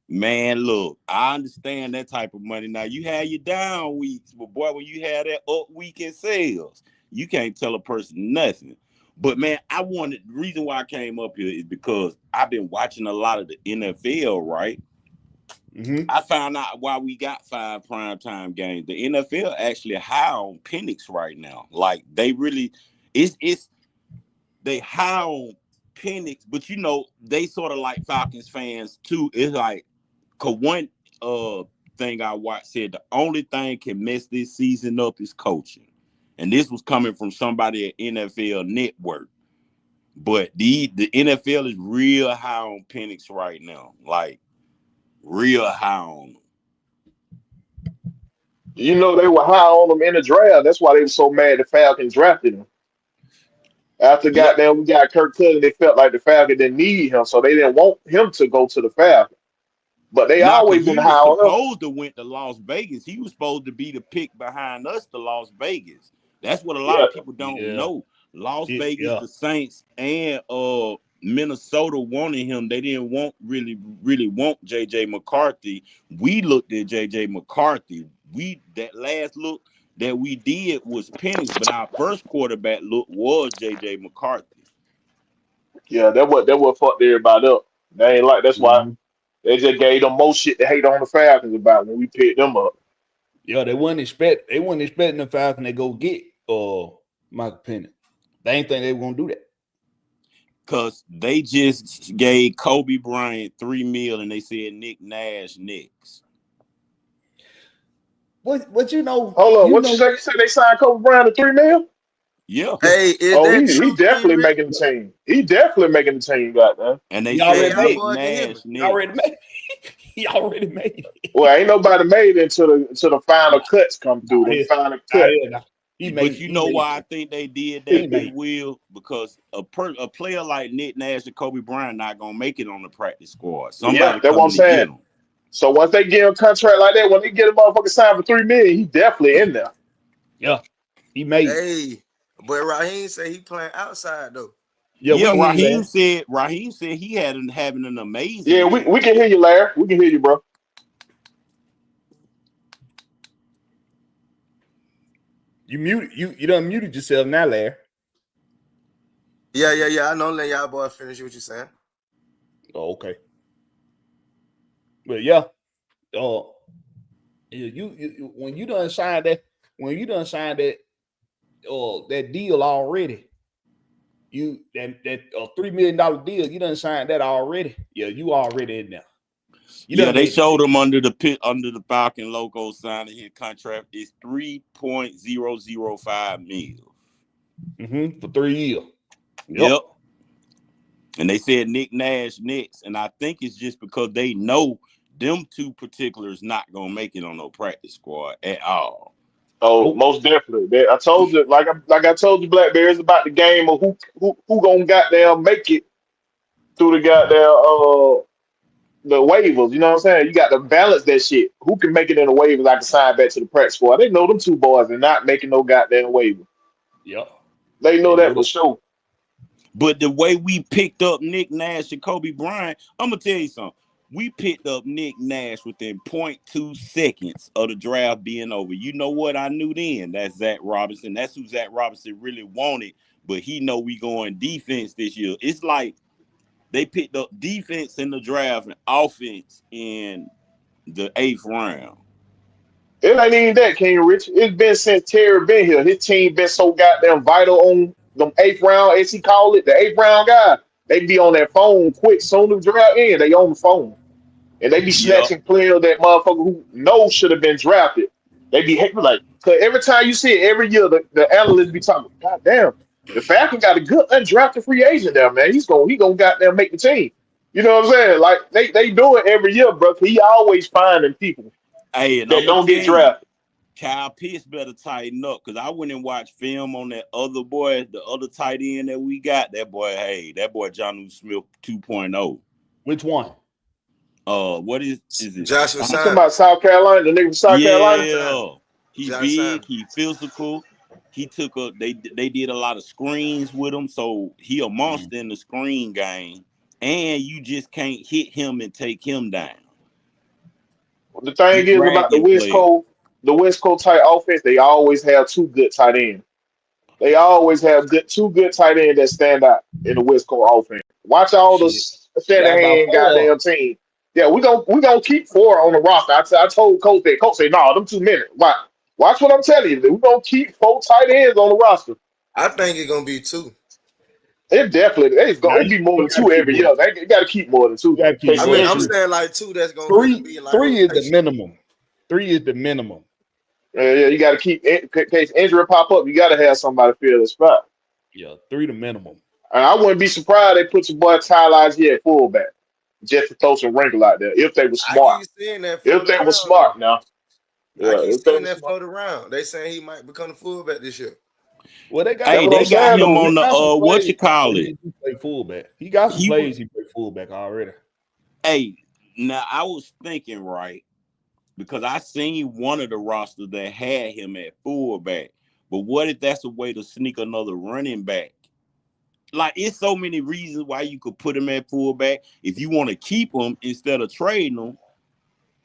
[SPEAKER 6] Man, look, I understand that type of money. Now, you had your down weeks, but boy, when you had that up week in sales, you can't tell a person nothing. But man, the reason why I came up here is because I've been watching a lot of the NFL, right?
[SPEAKER 3] Mm-hmm.
[SPEAKER 6] I found out why we got 5 primetime games. The NFL actually high on Penix right now. Like, they really, they high on Penix, but they sort of like Falcons fans too. It's like, cause one thing I watched said the only thing can mess this season up is coaching. And this was coming from somebody at NFL Network. But the NFL is real high on Penix right now. Like, real high on him.
[SPEAKER 5] They were high on him in the draft. That's why they were so mad the Falcons drafted him. After we got Kirk Cousins, they felt like the Falcons didn't need him, so they didn't want him to go to the Falcons. But they always been high on him.
[SPEAKER 6] He was supposed to went to Las Vegas. He was supposed to be the pick behind us to Las Vegas. That's what a lot of people don't know. Las Vegas, the Saints, and Minnesota wanted him. They didn't really want JJ McCarthy. We looked at JJ McCarthy. That last look that we did was Penix, but our first quarterback look was JJ McCarthy.
[SPEAKER 5] Yeah, that what fucked everybody up. They ain't like that's why they just gave them more shit to hate on the Falcons about when we picked them up.
[SPEAKER 3] Yeah, they wasn't expecting the Falcons to go get Michael Penix. They ain't think they were gonna do that.
[SPEAKER 6] Cause they just gave Kobe Bryant $3 million and they said Nick Nash next.
[SPEAKER 3] What
[SPEAKER 5] Hold on, what you say they signed Kobe Bryant to $3 million?
[SPEAKER 6] Yeah.
[SPEAKER 4] Hey,
[SPEAKER 5] he definitely making the team. He definitely making the team, goddamn.
[SPEAKER 6] And they said Nick Nash next.
[SPEAKER 3] Already made. He already made it.
[SPEAKER 5] Well, ain't nobody made it until the final cuts come through. The final cut.
[SPEAKER 6] But you know why I think they did that, Big Will? Because a player like Nick Nash and Kobe Bryant not gonna make it on the practice squad. Somebody
[SPEAKER 5] that's what I'm saying.
[SPEAKER 6] Get him.
[SPEAKER 5] So once they give him a contract like that, when they get a motherfucker signed for $3 million, he definitely in there.
[SPEAKER 3] Yeah, he made it.
[SPEAKER 4] Hey, but Raheem said he playing outside though.
[SPEAKER 6] Yeah, Raheem said he had having an amazing.
[SPEAKER 5] Yeah, we can hear you, Larry. We can hear you, bro.
[SPEAKER 3] You muted you done muted yourself now, Larry.
[SPEAKER 4] Yeah. I know. Let y'all boy finish what you saying.
[SPEAKER 3] Oh, okay. But yeah, you when you done signed that that deal already, that $3 million deal, you done signed that already. Yeah, you already in there.
[SPEAKER 6] They showed him under the Falcon logo signing his contract is $3.005 million.
[SPEAKER 3] For 3 years.
[SPEAKER 6] Yep. And they said Nick Nash next, and I think it's just because they know them two particulars not gonna make it on no practice squad at all.
[SPEAKER 5] Oh, most definitely. I told you, like I told you, Blakberry, it's about the game of who gonna goddamn make it through the goddamn the waivers. You know what I'm saying? You got to balance that shit. Who can make it in the waivers? I can sign back to the practice squad. They know them two boys are not making no goddamn waiver.
[SPEAKER 3] Yep.
[SPEAKER 5] They know that for sure.
[SPEAKER 6] But the way we picked up Nick Nash and Kobe Bryant, I'm gonna tell you something. We picked up Nick Nash within 0.2 seconds of the draft being over. You know what I knew then? That's Zach Robinson. That's who Zach Robinson really wanted. But he know we going defense this year. It's like they picked up defense in the draft and offense in the 8th round.
[SPEAKER 5] It ain't even that, King Rich. It's been since Terry been here. His team been so goddamn vital on them 8th round, as he called it, the 8th round guy. They be on that phone quick. Soon as the draft in, they on the phone. And they be snatching players that motherfucker who knows should have been drafted. They be like, because every time you see it, every year, the analysts be talking, God damn, the Falcons got a good undrafted free agent there, man. He gonna goddamn make the team. You know what I'm saying? Like they do it every year, bro. He always finding people that don't get drafted.
[SPEAKER 6] Kyle Pitts better tighten up because I went and watched film on that other boy, the other tight end that we got. That boy Jonnu Smith 2.0.
[SPEAKER 3] Which one?
[SPEAKER 6] What is it?
[SPEAKER 4] Joshua.
[SPEAKER 5] I'm talking about South Carolina, the nigga from South Carolina.
[SPEAKER 6] Yeah, he's big, he physical. He took they did a lot of screens with him, so he a monster in the screen game, and you just can't hit him and take him down.
[SPEAKER 5] The thing is about the West Coast tight offense, they always have two good tight ends. They always have two good tight ends that stand out in the West Coast offense. Watch all the Shanahan goddamn team. Yeah, we gonna keep 4 on the roster. I told Coach that. Coach said, "No, them 2 minutes." Watch what I'm telling you. We're gonna keep 4 tight ends on the roster.
[SPEAKER 4] I think it's gonna be 2.
[SPEAKER 5] It's gonna be more than 2 every year. They gotta keep more than 2.
[SPEAKER 4] I'm saying like 2. That's gonna be like
[SPEAKER 3] 3 is the minimum. 3 is the minimum.
[SPEAKER 5] Yeah, you gotta keep in case injury pop up. You gotta have somebody fill the spot.
[SPEAKER 3] Yeah, 3 the minimum.
[SPEAKER 5] And I wouldn't be surprised they put your boy Tyler here at fullback just to throw some wrinkle out there if they were smart. If they were smart now.
[SPEAKER 4] Yeah, I keep seeing that float around. They saying he might become a fullback this year.
[SPEAKER 3] Well, they got
[SPEAKER 6] him on the what you call it?
[SPEAKER 3] He play fullback. He got some plays. He play fullback already.
[SPEAKER 6] Hey, now I was thinking right because I seen one of the rosters that had him at fullback. But what if that's a way to sneak another running back? Like, it's so many reasons why you could put him at fullback. If you want to keep him instead of trading him,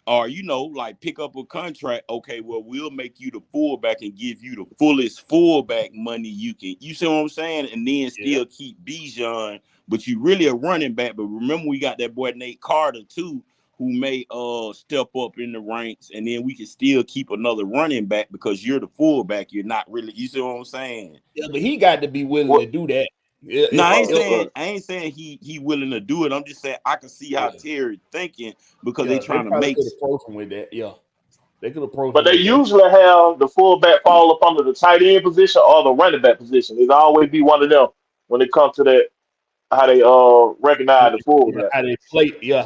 [SPEAKER 6] or, like pick up a contract, okay, well, we'll make you the fullback and give you the fullest fullback money you can. You see what I'm saying? And then still keep Bijan, but you really a running back. But remember, we got that boy Nate Carter, too, who may step up in the ranks, and then we can still keep another running back because you're the fullback. You're not really, you see what I'm saying?
[SPEAKER 3] Yeah, but he got to be willing to do that.
[SPEAKER 6] No, I ain't saying he willing to do it. I'm just saying I can see how Terry thinking because they trying to make
[SPEAKER 3] approach him with that. Yeah, they could approach.
[SPEAKER 5] But they usually have the fullback fall up under the tight end position or the running back position. It'll always be one of them when it comes to that how they recognize the
[SPEAKER 3] Yeah,
[SPEAKER 5] fullback.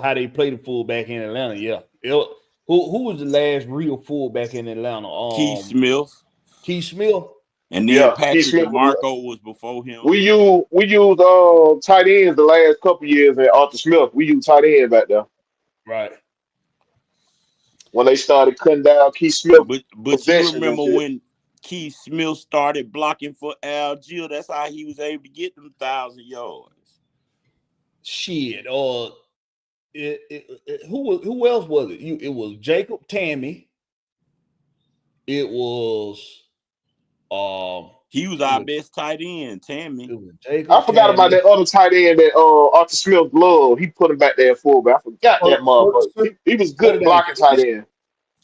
[SPEAKER 3] how they play the fullback in Atlanta. Yeah. Who was the last real fullback in Atlanta?
[SPEAKER 6] Keith Smith.
[SPEAKER 3] Keith Smith.
[SPEAKER 6] And then
[SPEAKER 5] Yeah, Keith
[SPEAKER 6] Patrick
[SPEAKER 5] Smith
[SPEAKER 6] DeMarco was before him.
[SPEAKER 5] we use tight ends the last couple years at Arthur Smith. We use tight end back there.
[SPEAKER 3] Right.
[SPEAKER 5] When they started cutting down Keith Smith
[SPEAKER 6] But you
[SPEAKER 5] possessions and
[SPEAKER 6] remember
[SPEAKER 5] shit.
[SPEAKER 6] when Keith Smith started blocking for Al Gill? That's how he was able to get them 1,000 yards.
[SPEAKER 3] Shit. Who else was it? It was Jacob Tammy. It was
[SPEAKER 6] he was our best tight end, Tammy.
[SPEAKER 3] It was Jacob
[SPEAKER 5] I forgot about that other tight end that Arthur Smith loved. He put him back there at fullback. I forgot that motherfucker. He was good blocking tight end.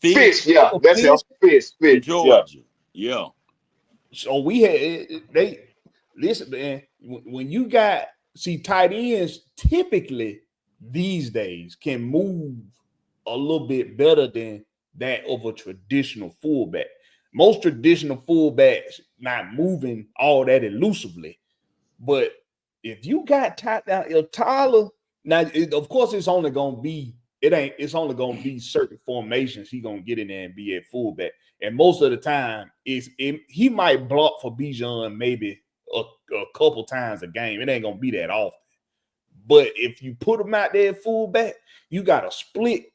[SPEAKER 5] Fish, yeah, that's him. Fish,
[SPEAKER 6] Georgia. Yeah.
[SPEAKER 3] So we had listen, man. When you got tight ends typically these days can move a little bit better than that of a traditional fullback. Most traditional fullbacks not moving all that elusively, but if you got Tyler, now of course it's only gonna be certain formations he gonna get in there and be at fullback, and most of the time he might block for Bijan maybe a couple times a game. It ain't gonna be that often, but if you put him out there at fullback, you got to split.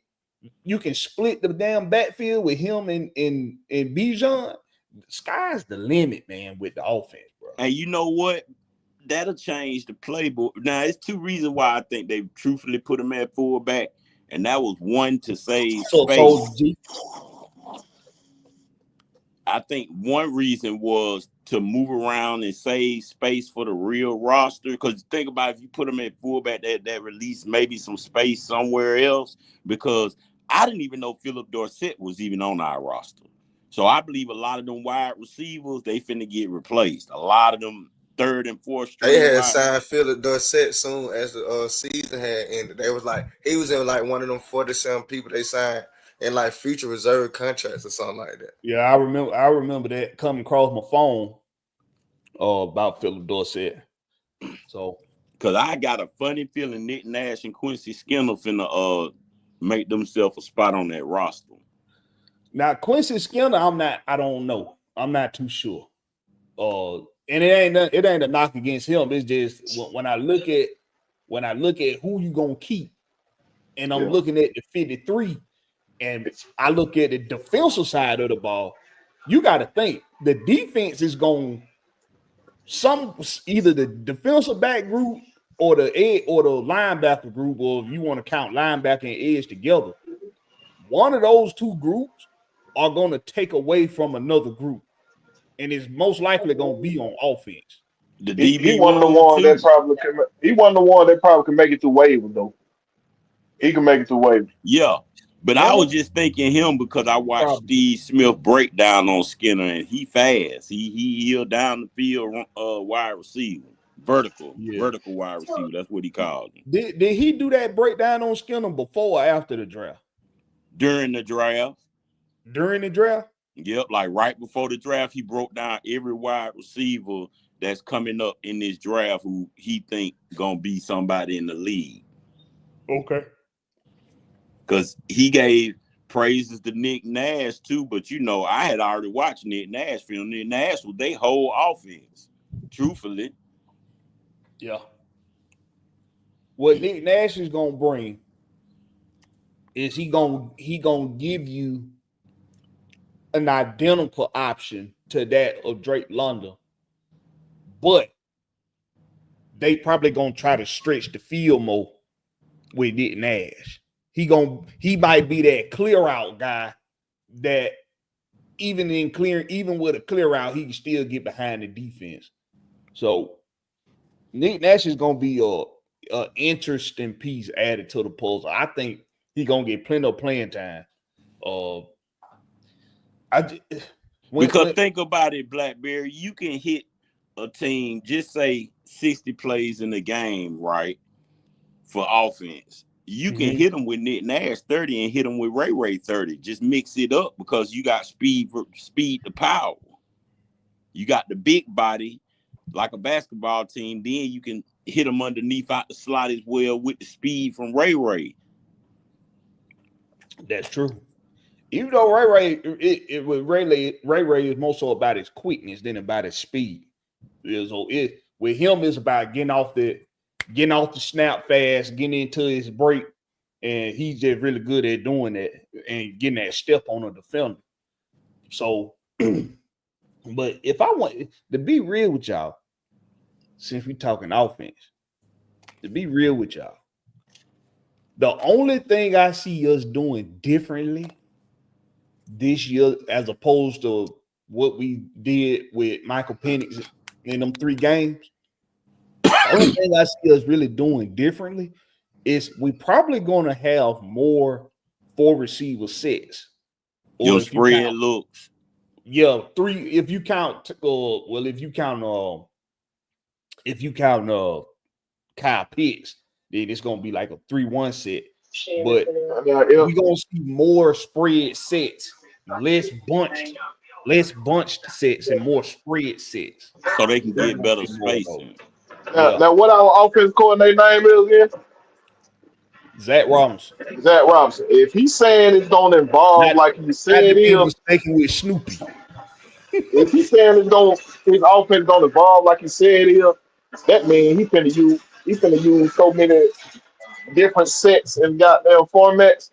[SPEAKER 3] You can split the damn backfield with him and Bijan. Sky's the limit, man, with the offense, bro.
[SPEAKER 6] And you know what? That'll change the playbook. Now, it's two reasons why I think they truthfully put him at fullback, and that was one to save space. I think one reason was to move around and save space for the real roster. Because think about if you put him at fullback, that release maybe some space somewhere else. Because I didn't even know Philip Dorsett was even on our roster. So I believe a lot of them wide receivers, they finna get replaced. A lot of them third and fourth string.
[SPEAKER 4] They had signed Philip Dorsett soon as the season had ended. They was like, he was in like one of them 47 people they signed in like future reserve contracts or something like that.
[SPEAKER 3] Yeah, I remember that coming across my phone about Philip Dorsett. So
[SPEAKER 6] because I got a funny feeling Nick Nash and Quincy Skinner finna make themselves a spot on that roster.
[SPEAKER 3] Now Quincy Skinner, I don't know. I'm not too sure. And it ain't a knock against him. It's just when I look at who you gonna keep, and I'm looking at the 53, and I look at the defensive side of the ball, you got to think the defense is going either the defensive back group or the linebacker group, or if you want to count linebacker and edge together, one of those two groups are going to take away from another group, and it's most likely going to be on offense.
[SPEAKER 6] The DB
[SPEAKER 5] he wasn't the one that probably can make it through waivers though. He can make it through waivers.
[SPEAKER 6] Yeah. But I was just thinking him because I watched Steve Smith break down on Skinner, and he fast. He'll down the field wide receiver. Vertical wide receiver. That's what he called him.
[SPEAKER 3] Did he do that breakdown on Skinner before or after the draft?
[SPEAKER 6] During the draft.
[SPEAKER 3] During the draft?
[SPEAKER 6] Yep, like right before the draft, he broke down every wide receiver that's coming up in this draft who he think gonna be somebody in the league.
[SPEAKER 3] Okay.
[SPEAKER 6] Because he gave praises to Nick Nash too, but I had already watched Nick Nash film. Nick Nash was their whole offense, truthfully.
[SPEAKER 3] Yeah. What Nick Nash is gonna bring is he gonna give you an identical option to that of Drake London, but they probably gonna try to stretch the field more with Nick Nash. He might be that clear out guy that even with a clear out, he can still get behind the defense. So Nick Nash is gonna be a interesting piece added to the puzzle. I think he's gonna get plenty of playing time.
[SPEAKER 6] Think about it, Blakberry. You can hit a team, just say 60 plays in the game, right? For offense. You can hit them with Nick Nash 30 and hit them with Ray 30. Just mix it up because you got speed to power. You got the big body like a basketball team. Then you can hit him underneath out the slot as well with the speed from Ray.
[SPEAKER 3] That's true. Even though Ray is more so about his quickness than about his speed. So with him, it's about getting off the snap fast, getting into his break, and he's just really good at doing that and getting that step on a defender. So, but if I want to be real with y'all, since we're talking offense, to be real with y'all, the only thing I see us doing differently this year, as opposed to what we did with Michael Penix in them 3 games, the only thing I see us really doing differently is we probably going to have more 4 receiver sets.
[SPEAKER 6] Your spread looks.
[SPEAKER 3] Yeah, 3. If you count, Kyle Pitts, then it's going to be like a 3-1 set. But we're going to see more spread sets, less bunched sets, and more spread sets.
[SPEAKER 6] So they can get better spacing.
[SPEAKER 5] Now, what our offense coordinator name is again?
[SPEAKER 3] Zach Robinson.
[SPEAKER 5] If he's saying it's going to involve, like he said, it is
[SPEAKER 3] mistaken with Snoopy.
[SPEAKER 5] If he's saying his offense going to evolve like he said it is, that means he's finna use so many different sets and goddamn formats.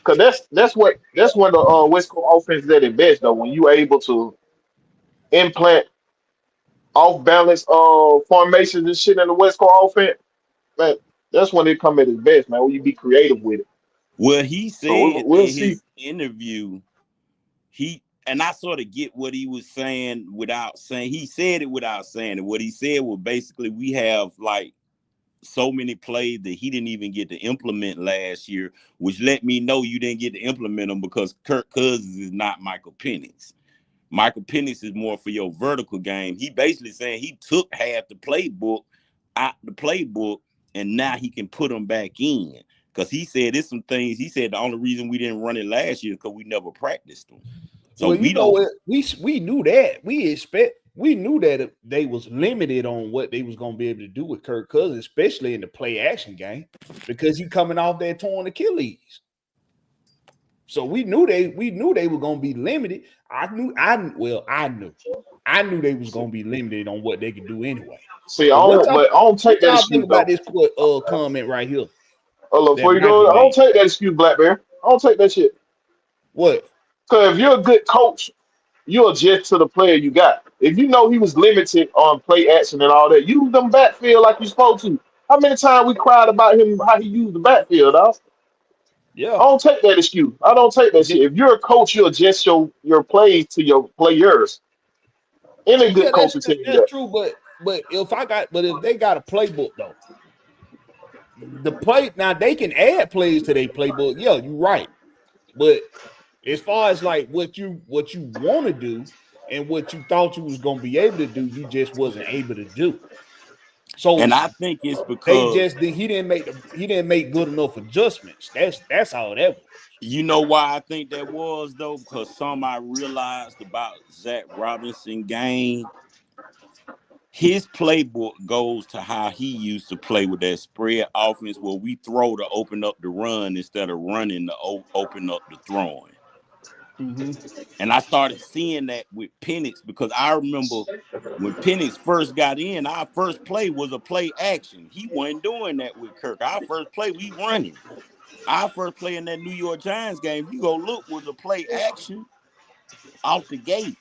[SPEAKER 5] Cause that's when the West Coast offense is at its best though. When you able to implant off balance formations and shit in the West Coast offense, man, that's when they come at its best, man. When you be creative with it.
[SPEAKER 6] Well, he said
[SPEAKER 5] we'll
[SPEAKER 6] in
[SPEAKER 5] see.
[SPEAKER 6] his interview, and I sort of get what he was saying without saying. He said it without saying it. What he said was basically we have like so many plays that he didn't even get to implement last year, which let me know you didn't get to implement them because Kirk Cousins is not Michael Penix. Michael Penix is more for your vertical game. He basically saying he took half the playbook out the playbook, and now he can put them back in. Because he said there's some things. He said the only reason we didn't run it last year is because we never practiced them. So
[SPEAKER 3] well, we knew that. We knew that they was limited on what they was going to be able to do with Kirk Cousins, especially in the play action game, because he coming off that torn Achilles. So we knew they were going to be limited. I knew they was going to be limited on what they could do anyway.
[SPEAKER 5] See, I don't take that excuse.
[SPEAKER 3] Think about this comment right here.
[SPEAKER 5] Before you go, I don't take that excuse, Blakberry. I don't take that shit.
[SPEAKER 3] What?
[SPEAKER 5] Because if you're a good coach, you adjust to the player you got. If you know he was limited on play action and all that, use them backfield like you're supposed to. How many times we cried about him, how he used the backfield, dog?
[SPEAKER 3] Yeah.
[SPEAKER 5] I don't take that excuse. I don't take that shit. If you're a coach, you adjust your plays to your players. Any good coach will tell you that.
[SPEAKER 3] That's true, but if they got a playbook though, now they can add plays to their playbook. Yeah, you're right. But as far as like what you want to do and what you thought you was gonna be able to do, you just wasn't able to do. So,
[SPEAKER 6] and I think it's because
[SPEAKER 3] he didn't make good enough adjustments. That's all that was.
[SPEAKER 6] You know why I think that was though? Because I realized about Zach Robinson game. His playbook goes to how he used to play with that spread offense where we throw to open up the run instead of running to open up the throwing. Mm-hmm. And I started seeing that with Penix because I remember when Penix first got in, our first play was a play action. He wasn't doing that with Kirk. Our first play, we running. Our first play in that New York Giants game, you go look, was a play action off the gate.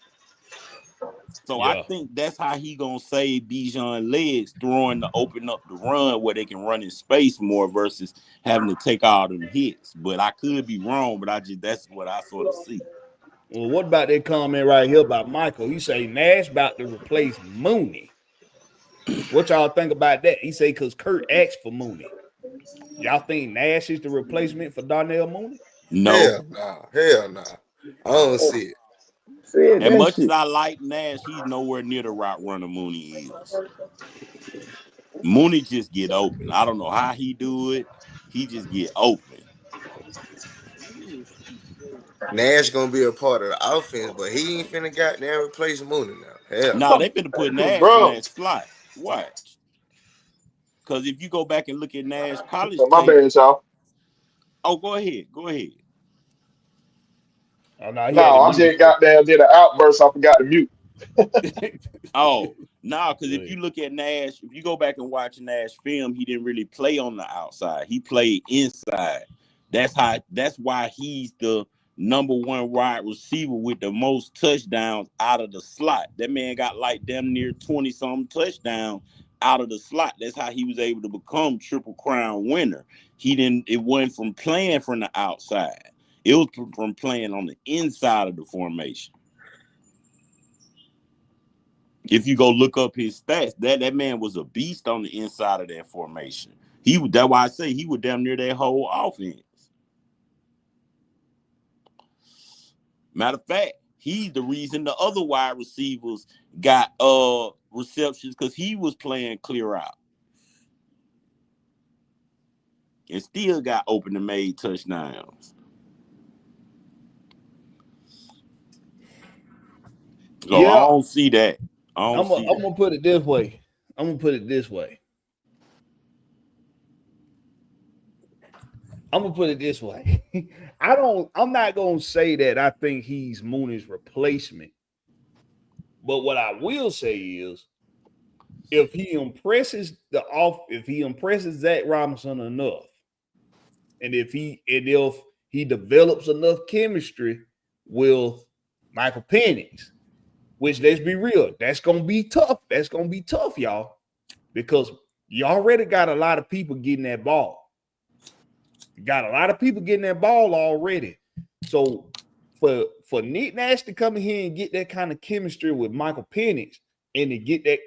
[SPEAKER 6] So yeah. I think that's how he gonna save Bijan legs, throwing to open up the run where they can run in space more versus having to take all them hits. But I could be wrong, but that's what I sort of see.
[SPEAKER 3] Well, what about that comment right here about Michael? He say Nash about to replace Mooney. What y'all think about that? He say because Kurt asked for Mooney. Y'all think Nash is the replacement for Darnell Mooney?
[SPEAKER 6] No.
[SPEAKER 4] Hell nah. I don't see it.
[SPEAKER 6] As much as I like Nash, he's nowhere near the route runner Mooney is. Mooney just get open. I don't know how he do it. He just get open.
[SPEAKER 4] Nash gonna be a part of the offense, but he ain't finna goddamn replace Mooney now. Hell.
[SPEAKER 6] No, they finna put Nash in that slot. Watch. Because if you go back and look at Nash college
[SPEAKER 5] My
[SPEAKER 6] tape,
[SPEAKER 5] bad, y'all.
[SPEAKER 6] oh, go ahead.
[SPEAKER 3] Oh no, he had to
[SPEAKER 5] No, I
[SPEAKER 3] mute
[SPEAKER 5] just
[SPEAKER 3] himself.
[SPEAKER 5] got there, did an outburst. I forgot to mute.
[SPEAKER 6] Oh, no, because if you
[SPEAKER 3] Good.
[SPEAKER 6] look at Nash, if you go back and watch Nash film, he didn't really play on the outside. He played inside. That's why he's the number one wide receiver with the most touchdowns out of the slot. That man got like damn near 20-something touchdowns out of the slot. That's how he was able to become Triple Crown winner. It wasn't from playing from the outside. It was from playing on the inside of the formation. If you go look up his stats, that man was a beast on the inside of that formation. That's why I say he was damn near that whole offense. Matter of fact, he's the reason the other wide receivers got receptions because he was playing clear out. And still got open and made touchdowns. So
[SPEAKER 3] Yeah,
[SPEAKER 6] I don't see that.
[SPEAKER 3] I'm gonna put it this way. I'm gonna put it this way. I'm not gonna say that I think he's Mooney's replacement. But what I will say is if he impresses Zach Robinson enough, and if he develops enough chemistry with Michael Penix, which let's be real, that's gonna be tough. That's gonna be tough, y'all, because you already got a lot of people getting that ball. You got a lot of people getting that ball already. So for Nick Nash to come in here and get that kind of chemistry with Michael Penix and to get that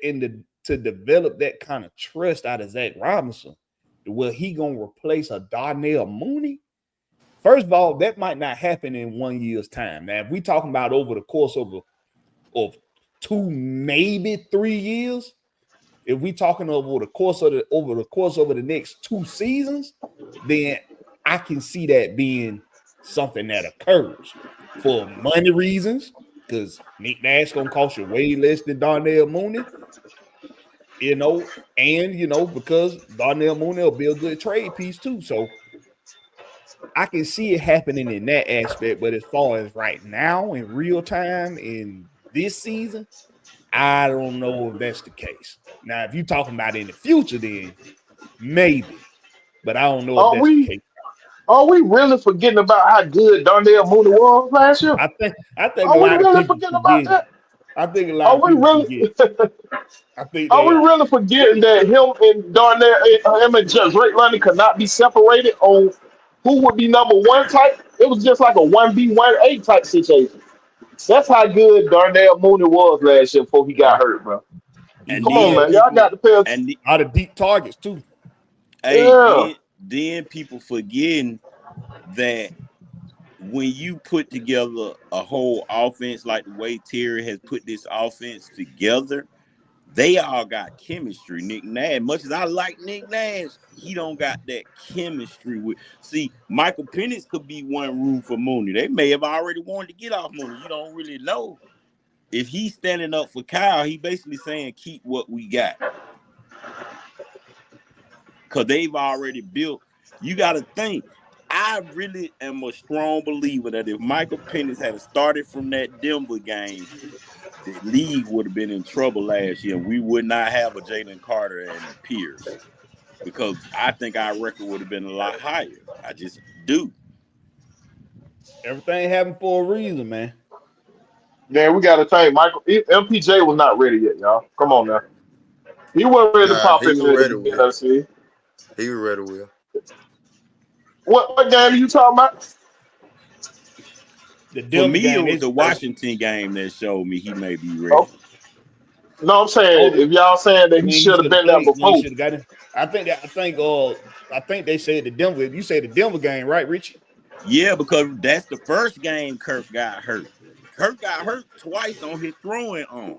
[SPEAKER 3] to develop that kind of trust out of Zach Robinson, will he gonna replace a Darnell Mooney? First of all, that might not happen in 1 year's time. Now, if we talking about over the course of 2, maybe 3 years, if we talking over the course of the next 2 seasons, then I can see that being something that occurs for money reasons, because Nick Nash gonna cost you way less than Darnell Mooney, and because Darnell Mooney will be a good trade piece too. So I can see it happening in that aspect, but as far as right now in real time in this season, I don't know if that's the case. Now, if you're talking about in the future, then maybe, but I don't know if
[SPEAKER 5] Are
[SPEAKER 3] that's the
[SPEAKER 5] we
[SPEAKER 3] case.
[SPEAKER 5] are we really forgetting about how good Darnell Mooney was last year?
[SPEAKER 3] I think a
[SPEAKER 5] Are we
[SPEAKER 3] lot of
[SPEAKER 5] really
[SPEAKER 3] people
[SPEAKER 5] forgetting about
[SPEAKER 3] forget.
[SPEAKER 5] that?
[SPEAKER 3] I think a lot
[SPEAKER 5] Are
[SPEAKER 3] of
[SPEAKER 5] we
[SPEAKER 3] people
[SPEAKER 5] really
[SPEAKER 3] forget. I think
[SPEAKER 5] are
[SPEAKER 3] they
[SPEAKER 5] we
[SPEAKER 3] are.
[SPEAKER 5] really forgetting that him and Drake London could not be separated on who would be number one type? It was just like a 1B1A type situation. That's how good Darnell Mooney was last year before he got hurt, bro.
[SPEAKER 3] He,
[SPEAKER 6] And
[SPEAKER 5] Come
[SPEAKER 3] he
[SPEAKER 5] on,
[SPEAKER 6] then
[SPEAKER 3] had
[SPEAKER 5] man. Y'all
[SPEAKER 6] people
[SPEAKER 5] got to pay attention.
[SPEAKER 6] and
[SPEAKER 3] a lot of deep targets too.
[SPEAKER 6] hey,
[SPEAKER 5] Yeah.
[SPEAKER 6] then people forgetting that when you put together a whole offense like the way Terry has put this offense together, they all got chemistry. Nick Nash, much as I like Nick Nash, he don't got that chemistry with. See, Michael Penix could be one rule for Mooney. They may have already wanted to get off Mooney. You don't really know. If he's standing up for Kyle, he basically saying keep what we got. Because they've already built. You got to think. I really am a strong believer that if Michael Penix had started from that Denver game, the league would have been in trouble last year. We would not have a Jalen Carter and Pierce because I think our record would have been a lot higher. I just do.
[SPEAKER 3] Everything happened for a reason, man.
[SPEAKER 5] Man, we got to think. MPJ was not ready yet, y'all. Come on now. He wasn't ready to
[SPEAKER 4] Nah,
[SPEAKER 5] pop
[SPEAKER 4] he
[SPEAKER 5] in
[SPEAKER 4] was
[SPEAKER 5] there at the
[SPEAKER 4] ready
[SPEAKER 5] beginning
[SPEAKER 4] with.
[SPEAKER 5] of the season.
[SPEAKER 4] He was ready with.
[SPEAKER 5] What game are you talking about?
[SPEAKER 3] The
[SPEAKER 6] For
[SPEAKER 3] Denver
[SPEAKER 6] me, it
[SPEAKER 3] game
[SPEAKER 6] was the
[SPEAKER 3] is
[SPEAKER 6] Washington game that showed me he may be
[SPEAKER 5] Oh,
[SPEAKER 6] ready.
[SPEAKER 5] no, I'm saying if y'all saying that he
[SPEAKER 3] when he
[SPEAKER 5] should have
[SPEAKER 3] should have
[SPEAKER 5] been there
[SPEAKER 3] played, when he
[SPEAKER 5] before.
[SPEAKER 3] should have got him. I think they said the Denver. You say the Denver game, right, Richie?
[SPEAKER 6] Yeah, because that's the first game Kirk got hurt. Kirk got hurt twice on his throwing arm.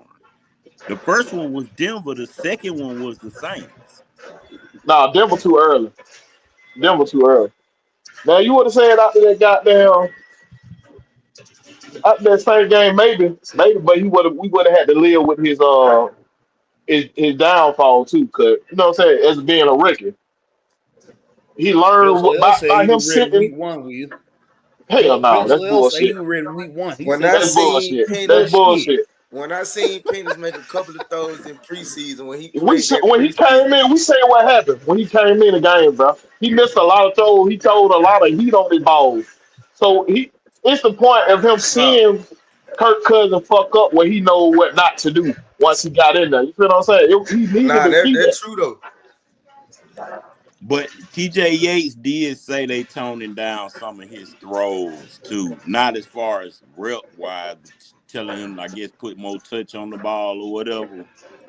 [SPEAKER 6] The first one was Denver. The second one was the Saints.
[SPEAKER 5] Nah, Denver too early. Denver too early. Now you would have said after that same game, maybe, but we would have had to live with his his downfall too. Cause you know what I'm saying, as being a rookie, he learned
[SPEAKER 3] Spencer L said
[SPEAKER 5] by
[SPEAKER 3] he
[SPEAKER 5] him
[SPEAKER 3] was ready
[SPEAKER 5] sitting.
[SPEAKER 3] week one, Will.
[SPEAKER 5] Hell no,
[SPEAKER 3] Spencer
[SPEAKER 5] that's
[SPEAKER 3] L said he
[SPEAKER 5] bullshit.
[SPEAKER 3] was ready week one. He
[SPEAKER 4] When
[SPEAKER 3] said
[SPEAKER 4] I
[SPEAKER 5] That's
[SPEAKER 3] that
[SPEAKER 4] seen
[SPEAKER 5] bullshit. That's
[SPEAKER 3] was
[SPEAKER 4] Penix,
[SPEAKER 3] shit.
[SPEAKER 5] bullshit.
[SPEAKER 4] when I seen Penix make a couple of throws in preseason when he
[SPEAKER 5] We
[SPEAKER 4] played that
[SPEAKER 5] when he
[SPEAKER 4] preseason.
[SPEAKER 5] came in, we say what happened when he came in the game, bro. He missed a lot of throws. He told a lot of heat on his balls. So it's the point of him
[SPEAKER 4] Huh.
[SPEAKER 5] seeing Kirk Cousins fuck up where he know what not to do once he got in there. You feel what I'm saying? He needed
[SPEAKER 4] Nah,
[SPEAKER 5] to see that.
[SPEAKER 4] that's true though.
[SPEAKER 6] But TJ Yates did say they toning down some of his throws too. Not as far as rep wise, but telling him, I guess, put more touch on the ball or whatever on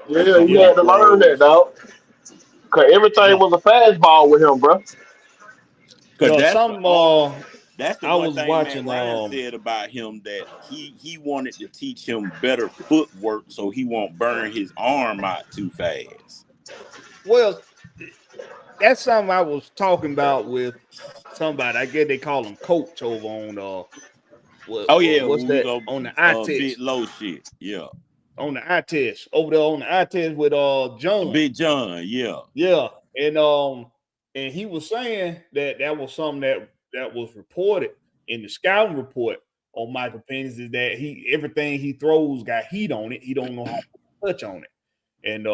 [SPEAKER 5] Yeah,
[SPEAKER 6] some
[SPEAKER 5] he
[SPEAKER 6] of them
[SPEAKER 5] had to learn that,
[SPEAKER 6] throws.
[SPEAKER 5] dog. Cause everything
[SPEAKER 3] Yeah.
[SPEAKER 5] was a fastball with him, bro.
[SPEAKER 6] Cause
[SPEAKER 3] Yeah, some
[SPEAKER 6] that's the
[SPEAKER 3] I
[SPEAKER 6] one
[SPEAKER 3] was
[SPEAKER 6] thing Matt
[SPEAKER 3] watching
[SPEAKER 6] Ryan said about him, that he wanted to teach him better footwork so he won't burn his arm out too fast.
[SPEAKER 3] well, that's something I was talking about with somebody. I guess they call him coach over on
[SPEAKER 6] Oh yeah,
[SPEAKER 3] what's
[SPEAKER 6] when we
[SPEAKER 3] that
[SPEAKER 6] go
[SPEAKER 3] on the eye
[SPEAKER 6] bit
[SPEAKER 3] test.
[SPEAKER 6] low shit. Yeah.
[SPEAKER 3] On the eye test. Over there on the eye test with John.
[SPEAKER 6] Big John, yeah.
[SPEAKER 3] Yeah. And he was saying that that was something that was reported in the scouting report on Michael Penix, is that everything he throws got heat on it. He don't know how to touch on it. And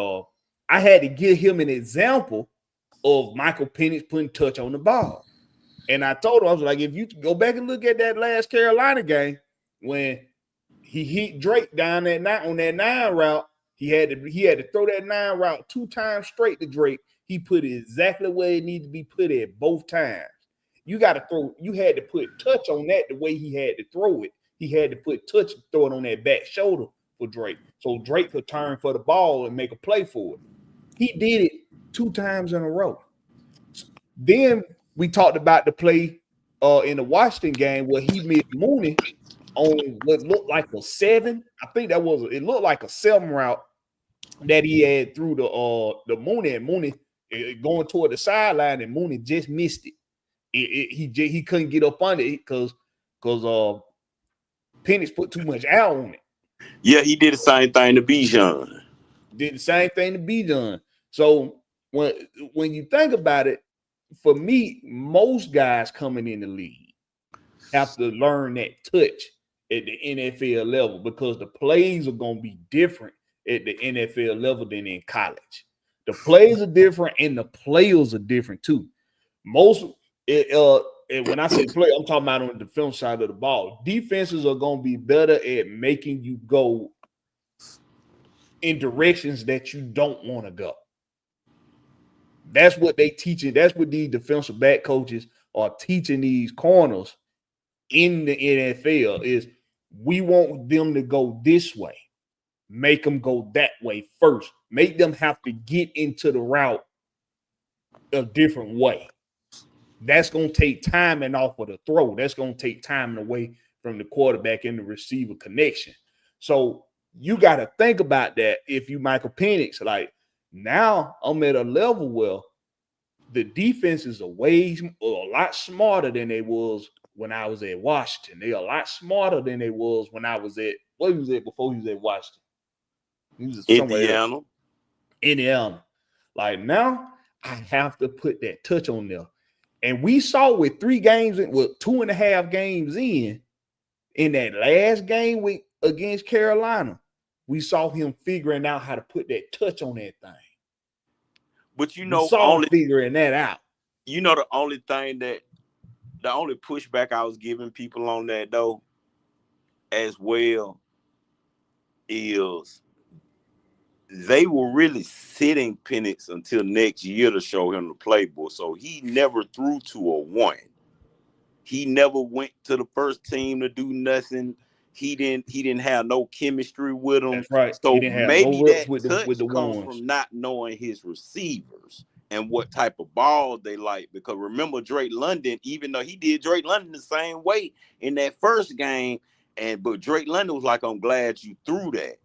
[SPEAKER 3] I had to give him an example of Michael Penix putting touch on the ball. And I told him, I was like, if you go back and look at that last Carolina game when he hit Drake down that night on that 9 route, he had to throw that 9 route 2 times straight to Drake. He put it exactly where it needed to be put at both times. You had to put touch on that the way he had to throw it. He had to put touch and throw it on that back shoulder for Drake. So Drake could turn for the ball and make a play for it. He did it 2 times in a row. Then we talked about the play in the Washington game where he missed Mooney on what looked like a 7. I think it looked like a 7 route that he had through the Mooney, and Mooney going toward the sideline, and Mooney just missed it. He couldn't get up under it because Penix put too much out on it.
[SPEAKER 6] Yeah, he did the same thing to Bijan.
[SPEAKER 3] Did the same thing to be done. So when you think about it, for me, most guys coming in the league have to learn that touch at the NFL level, because the plays are going to be different at the NFL level than in college. The plays are different and the players are different too. When I say play, I'm talking about on the defense side of the ball. Defenses are going to be better at making you go in directions that you don't want to go. That's what they teaching. That's what these defensive back coaches are teaching these corners in the NFL is, we want them to go this way. Make them go that way first. Make them have to get into the route a different way. That's going to take time and off of the throw. That's going to take time and away from the quarterback and the receiver connection. So you got to think about that if you Michael Penix. Like, now I'm at a level where the defenses are a lot smarter than they was when I was at Washington. They're a lot smarter than they was when I was at, what he was at before he was at Washington. He was somewhere else. Indiana. Like, now I have to put that touch on there. And we saw with 3 games, with 2.5 games in that last game against Carolina, we saw him figuring out how to put that touch on that thing.
[SPEAKER 6] But
[SPEAKER 3] we saw him figuring that out.
[SPEAKER 6] You know, the only pushback I was giving people on that though, as well, is they were really sitting Penix until next year to show him the playbook. So he never threw to a 1. He never went to the first team to do nothing. He didn't have no chemistry with them.
[SPEAKER 3] That's right.
[SPEAKER 6] So
[SPEAKER 3] he didn't have
[SPEAKER 6] maybe
[SPEAKER 3] no reps
[SPEAKER 6] that
[SPEAKER 3] with
[SPEAKER 6] touch
[SPEAKER 3] the
[SPEAKER 6] comes
[SPEAKER 3] ones.
[SPEAKER 6] from not knowing his receivers and what type of ball they like. Because remember, Drake London, even though he did Drake London the same way in that first game, but Drake London was like, I'm glad you threw that.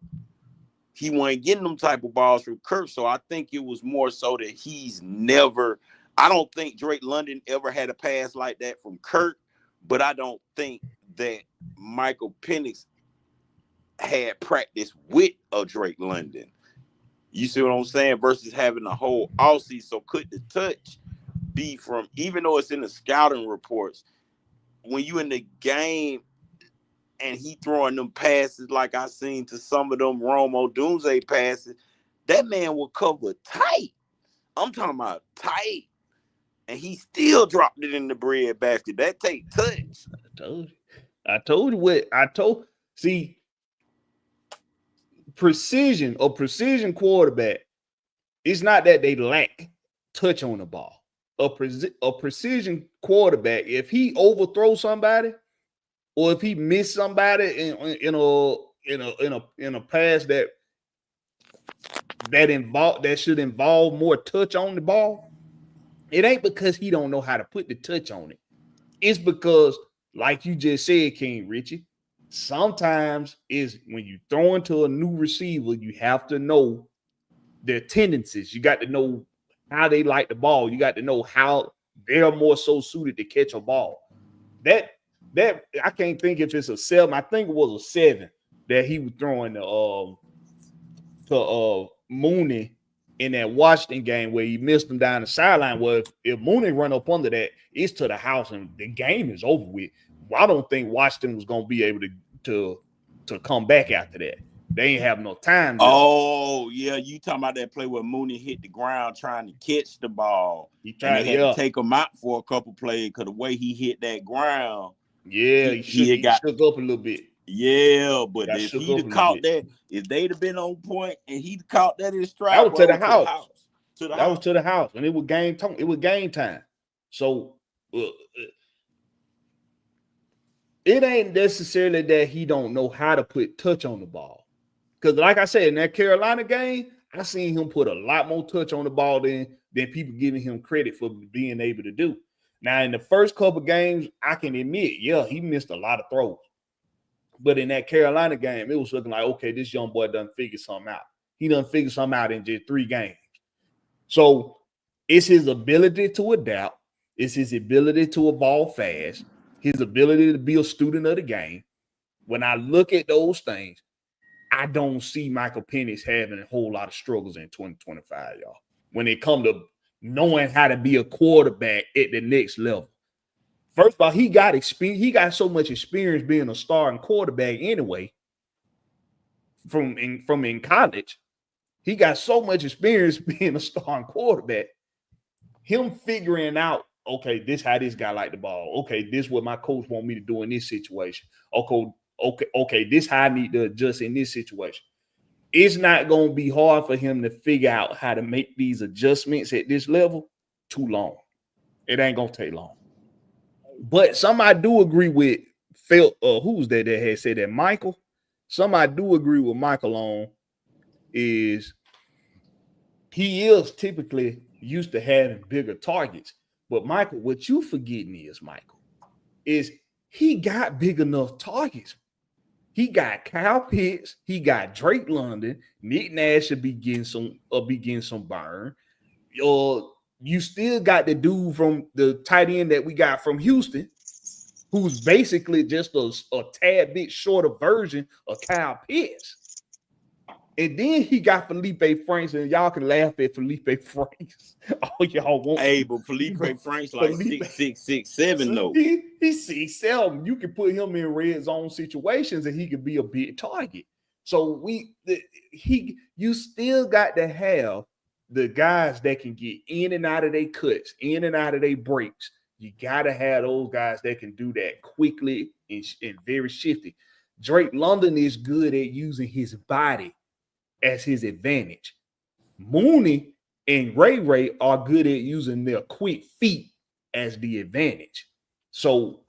[SPEAKER 6] He wasn't getting them type of balls from Kirk. So I think it was more so that I don't think Drake London ever had a pass like that from Kirk, but I don't think that Michael Penix had practice with a Drake London. You see what I'm saying? Versus having a whole offseason. So could the touch be from, even though it's in the scouting reports, when you in the game and he throwing them passes like I seen to some of them Romo Doomsday passes, that man will cover tight. I'm talking about tight. And he still dropped it in the bread basket. That take touch.
[SPEAKER 3] I told you what I told. See, precision quarterback. It's not that they lack touch on the ball. A precision quarterback, if he overthrows somebody, or if he missed somebody in a pass that should involve more touch on the ball, it ain't because he don't know how to put the touch on it. It's because, like you just said, King Richie, sometimes is when you throw into a new receiver, you have to know their tendencies. You got to know how they like the ball. You got to know how they're more so suited to catch a ball. That I can't think if it's a 7. I think it was a 7 that he was throwing to Mooney in that Washington game where he missed him down the sideline. Well, if Mooney run up under that, it's to the house and the game is over with. Well, I don't think Washington was going to be able to come back after that. They ain't have no time.
[SPEAKER 6] Oh, yeah. You talking about that play where Mooney hit the ground trying to catch the ball. They had to take him out for a couple plays because the way he hit that ground.
[SPEAKER 3] Yeah, he got shook up a little bit.
[SPEAKER 6] Yeah, but if he'd have caught that, if they'd have been on point and he'd caught that in stride,
[SPEAKER 3] that was to the house. That was to the house. And it was game time. It was game time. So it ain't necessarily that he don't know how to put touch on the ball. Because like I said, in that Carolina game, I seen him put a lot more touch on the ball than people giving him credit for being able to do. Now, in the first couple games, I can admit, yeah, he missed a lot of throws. But in that Carolina game, it was looking like, okay, this young boy done figure something out. He done figure something out in just 3 games. So it's his ability to adapt. It's his ability to evolve fast. His ability to be a student of the game. When I look at those things, I don't see Michael Penix having a whole lot of struggles in 2025, y'all. When it comes to knowing how to be a quarterback at the next level. First of all, he got experience. He got so much experience being a starting quarterback anyway. From in college, he got so much experience being a starting quarterback. Him figuring out, okay, this how this guy like the ball. Okay, this what my coach want me to do in this situation. Okay, this how I need to adjust in this situation. It's not going to be hard for him to figure out how to make these adjustments at this level too long. It ain't going to take long. But some I do agree with who's that had said that? Michael. Some I do agree with Michael on is he is typically used to having bigger targets. But Michael, what you forgetting is, Michael, is he got big enough targets. He got Kyle Pitts. He got Drake London. Nick Nash should be getting some burn. You still got the dude from the tight end that we got from Houston, who's basically just a tad bit shorter version of Kyle Pitts. And then he got Felipe Franks, and y'all can laugh at Felipe Franks. Oh, y'all want?
[SPEAKER 6] Hey, but Felipe Franks like 6'6", 6'7" though.
[SPEAKER 3] He's 6'7". You can put him in red zone situations, and he could be a big target. So you still got to have the guys that can get in and out of their cuts, in and out of their breaks. You got to have those guys that can do that quickly and very shifty. Drake London is good at using his body as his advantage. Mooney and Ray are good at using their quick feet as the advantage. So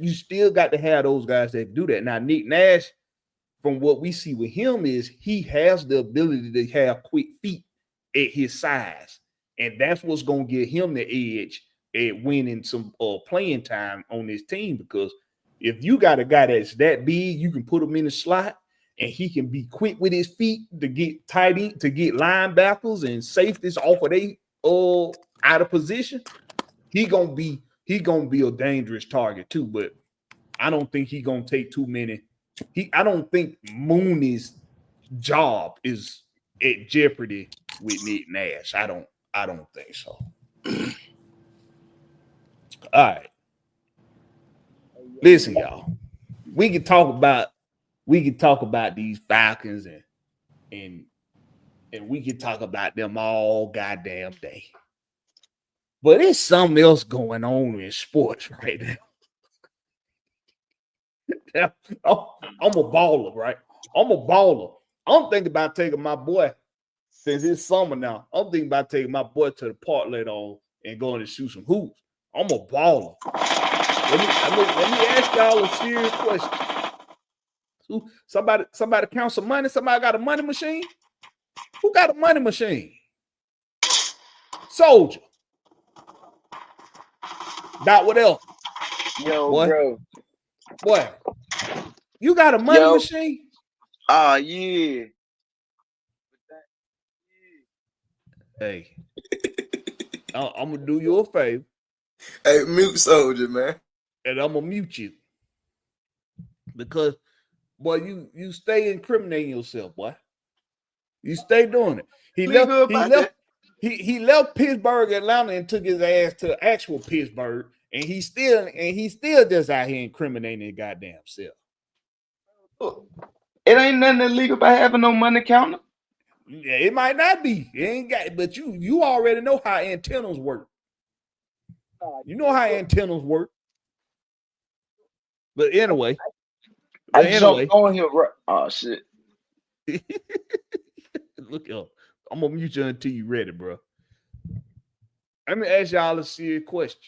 [SPEAKER 3] you still got to have those guys that do that. Now, Nick Nash, from what we see with him, is he has the ability to have quick feet at his size. And that's what's going to get him the edge at winning some playing time on this team. Because if you got a guy that's that big, you can put him in the slot, and he can be quick with his feet to get tight end, to get linebackers and safeties off of they out of position. He gonna be a dangerous target too. But I don't think he gonna take too many. I don't think Mooney's job is at jeopardy with Nick Nash. I don't think so. All right. Listen, y'all. We can talk about these Falcons and we can talk about them all goddamn day. But there's something else going on in sports right now. I'm a baller, right? I'm a baller. I'm thinking about taking my boy, since it's summer now, I'm thinking about taking my boy to the park later on and going to shoot some hoops. I'm a baller. Let me ask y'all a serious question. Somebody count some money? Somebody got a money machine? Who got a money machine? Soldier. Not what else?
[SPEAKER 7] Yo,
[SPEAKER 3] boy.
[SPEAKER 7] bro.
[SPEAKER 3] Boy, you got a money machine?
[SPEAKER 7] Yeah.
[SPEAKER 3] Hey, I'm gonna do you a favor.
[SPEAKER 4] Hey, mute Soldier, man.
[SPEAKER 3] And I'm gonna mute you. Because, boy, you stay incriminating yourself, boy. You stay doing it. He left Pittsburgh, Atlanta, and took his ass to actual Pittsburgh, and he still just out here incriminating his goddamn self.
[SPEAKER 7] It ain't nothing illegal about having no money counter.
[SPEAKER 3] Yeah, it might not be. It ain't got, but you already know how antennas work. You know how antennas work. But anyway.
[SPEAKER 7] Jumped on here. Oh shit.
[SPEAKER 3] Look up. I'm gonna mute you until you ready, bro. Let me ask y'all a serious question.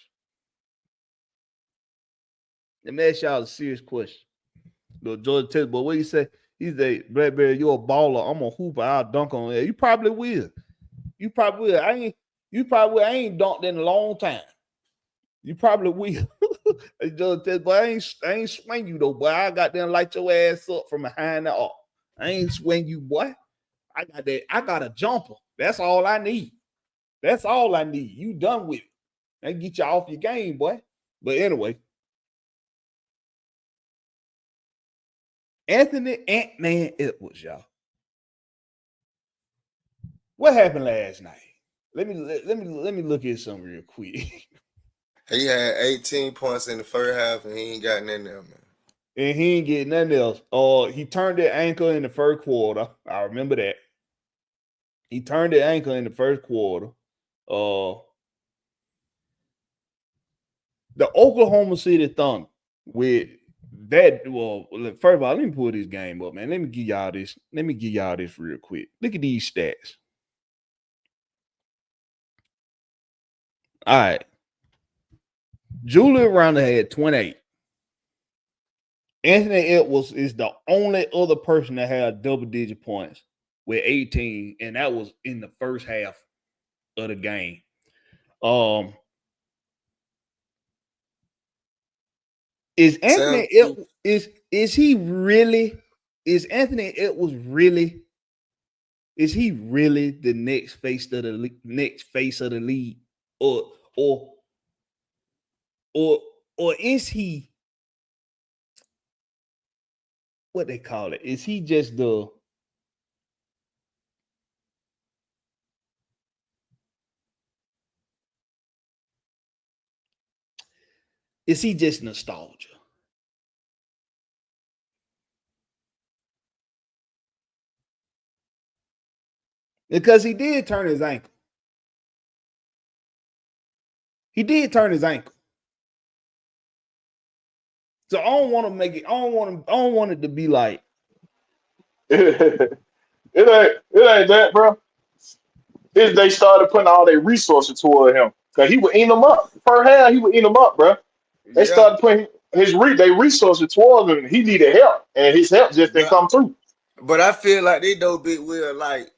[SPEAKER 3] Look, George Test, but what you say? He say, Blakberry, you're a baller. I'm a hooper. I'll dunk on it. You probably will. I ain't dunked in a long time. You probably will. George Test, but I ain't swing you though, boy. I got them light your ass up from behind the arc. I ain't swing you, boy. I got a jumper. That's all I need. You done with it. I get you off your game, boy. But anyway. Anthony Ant-Man Edwards, y'all. What happened last night? Let me look at something real quick.
[SPEAKER 4] He had 18 points in the first half, and he ain't got nothing there, man.
[SPEAKER 3] And he ain't getting nothing else. He turned the ankle in the first quarter. I remember that. He turned the ankle in the first quarter. The Oklahoma City Thunder with that. Well, first of all, let me pull this game up, man. Let me give y'all this real quick. Look at these stats. All right. Julian Randle had 28. Anthony Edwards is the only other person that had double-digit points with 18, and that was in the first half of the game. Is Anthony Edwards is he really the next face of the league, or is he what they call it? Is he just nostalgia? Because he did turn his ankle. So I don't want to make it. I don't want it to be like
[SPEAKER 5] it ain't that, bro. They started putting all their resources toward him because he would eat them up. Per half, he would eat them up, bro. They started putting their resources towards him. He needed help, and his help just didn't come through.
[SPEAKER 4] But I feel like they know big Will, like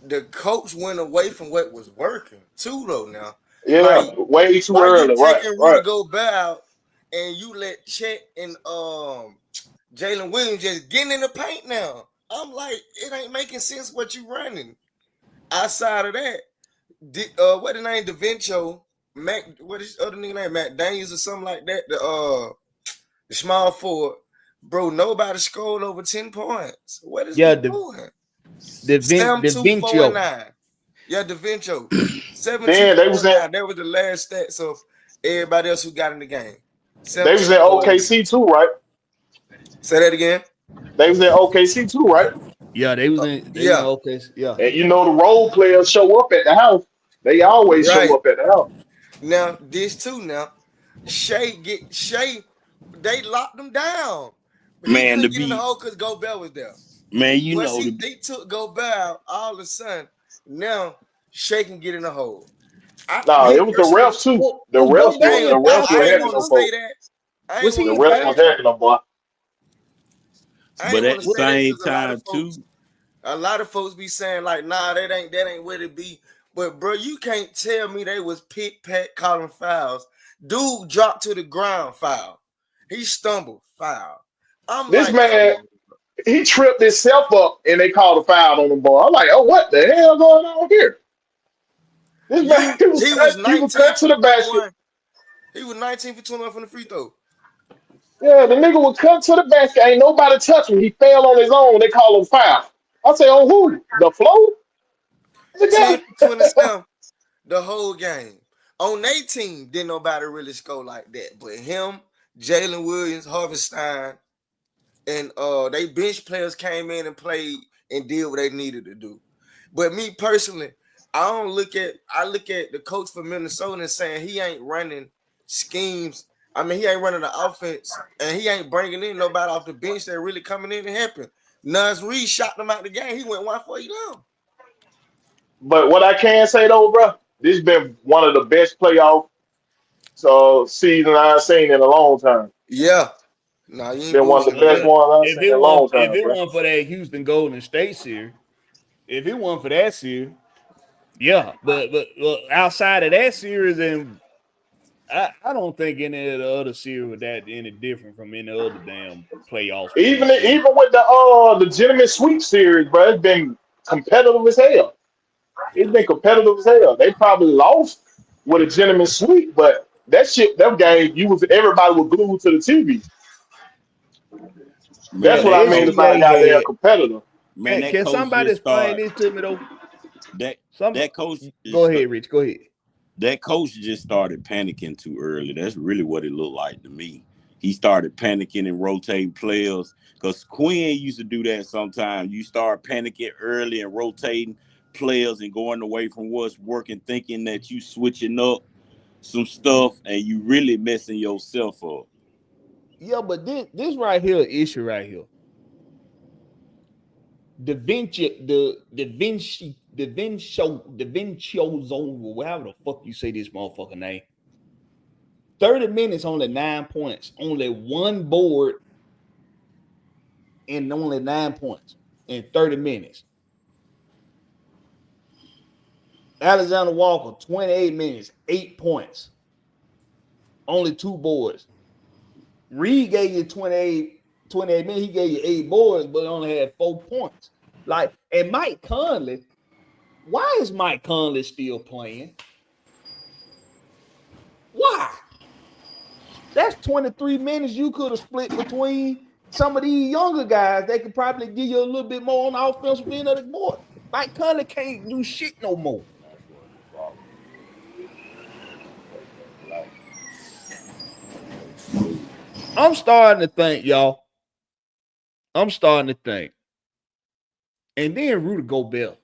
[SPEAKER 4] the coach went away from what was working too, though. Now,
[SPEAKER 5] like, way too early,
[SPEAKER 4] right? Rudy Gobert out, and you let Chet and Jalen Williams just getting in the paint now. I'm like, it ain't making sense what you running. Outside of that, what the name? DaVincio, Mac. What is other nigga name? Matt Daniels or something like that. The small forward, bro. Nobody scored over 10 points. What is he doing? 72-4-9. Yeah, DaVincio. 72-4-9. That was the last stats of everybody else who got in the game.
[SPEAKER 5] They was in OKC too, right?
[SPEAKER 4] Say that again.
[SPEAKER 5] They was in OKC too, right?
[SPEAKER 3] Yeah, they was in OKC. Yeah.
[SPEAKER 5] And you know the role players show up at the house. They always show up at the house.
[SPEAKER 4] Now, this too now. Shea, they locked them down. But he couldn't get in the hole because Gobert was there.
[SPEAKER 6] Man,
[SPEAKER 4] they took Gobert out all of a sudden. Now Shea can get in the hole.
[SPEAKER 5] It was the refs too. The refs were having them, folks. The refs were having them, boy.
[SPEAKER 6] But at the same time too,
[SPEAKER 4] a lot of folks be saying like, nah, that ain't what it be. But bro, you can't tell me they was pick-pat calling fouls. Dude dropped to the ground, foul. He stumbled, foul.
[SPEAKER 5] This man, he tripped himself up and they called a foul on the ball. I'm like, oh, what the hell going on here? This man, he was cut to the basket.
[SPEAKER 4] He was 19 for 21 from the free throw.
[SPEAKER 5] Yeah, the nigga was cut to the basket. Ain't nobody touched him. He fell on his own. They call him foul. I say, on who? The floor?
[SPEAKER 4] 10 for 27 the whole game. On their team, didn't nobody really score like that. But him, Jalen Williams, Harvey-Stein, and they bench players came in and played and did what they needed to do. But me personally, I look at the coach for Minnesota and saying he ain't running schemes. I mean, he ain't running the offense, and he ain't bringing in nobody off the bench that really coming in and helping. Nas Reed shot them out the game. He went 1 for 8 down.
[SPEAKER 5] But what I can say though, bro, this has been one of the best playoff season I've seen in a long time.
[SPEAKER 4] Yeah. No, you ain't
[SPEAKER 5] been one of the best ones I've seen in a long time.
[SPEAKER 3] If it wasn't for that Houston Golden State series, yeah. But outside of that series, and I don't think any of the other series was that any different from any other damn playoffs.
[SPEAKER 5] Even with the gentleman sweep series, bro, it's been competitive as hell. They probably lost with a gentleman sweep, but that game, everybody was glued to the TV. That's what I mean about goddamn competitor.
[SPEAKER 3] Man, can somebody explain this to me though?
[SPEAKER 6] That coach.
[SPEAKER 3] Go ahead, Rich. Go ahead.
[SPEAKER 6] That coach just started panicking too early. That's really what it looked like to me. He started panicking and rotating players because Quinn used to do that sometimes. You start panicking early and rotating players and going away from what's working, thinking that you switching up some stuff and you really messing yourself up.
[SPEAKER 3] Yeah, but this right here, issue right here. DaVincio Zone, however the fuck you say this motherfucker name. 30 minutes, only 9 points, only one board, and only 9 points in 30 minutes. Alexander Walker, 28 minutes, 8 points, only 2 boards. Reed gave you 28 minutes, he gave you 8 boards, but only had 4 points. And Mike Conley, why is Mike Conley still playing? Why? That's 23 minutes you could have split between some of these younger guys. They could probably give you a little bit more on the offensive end of the board. Mike Conley can't do shit no more. I'm starting to think, y'all. And then Rudy Gobert.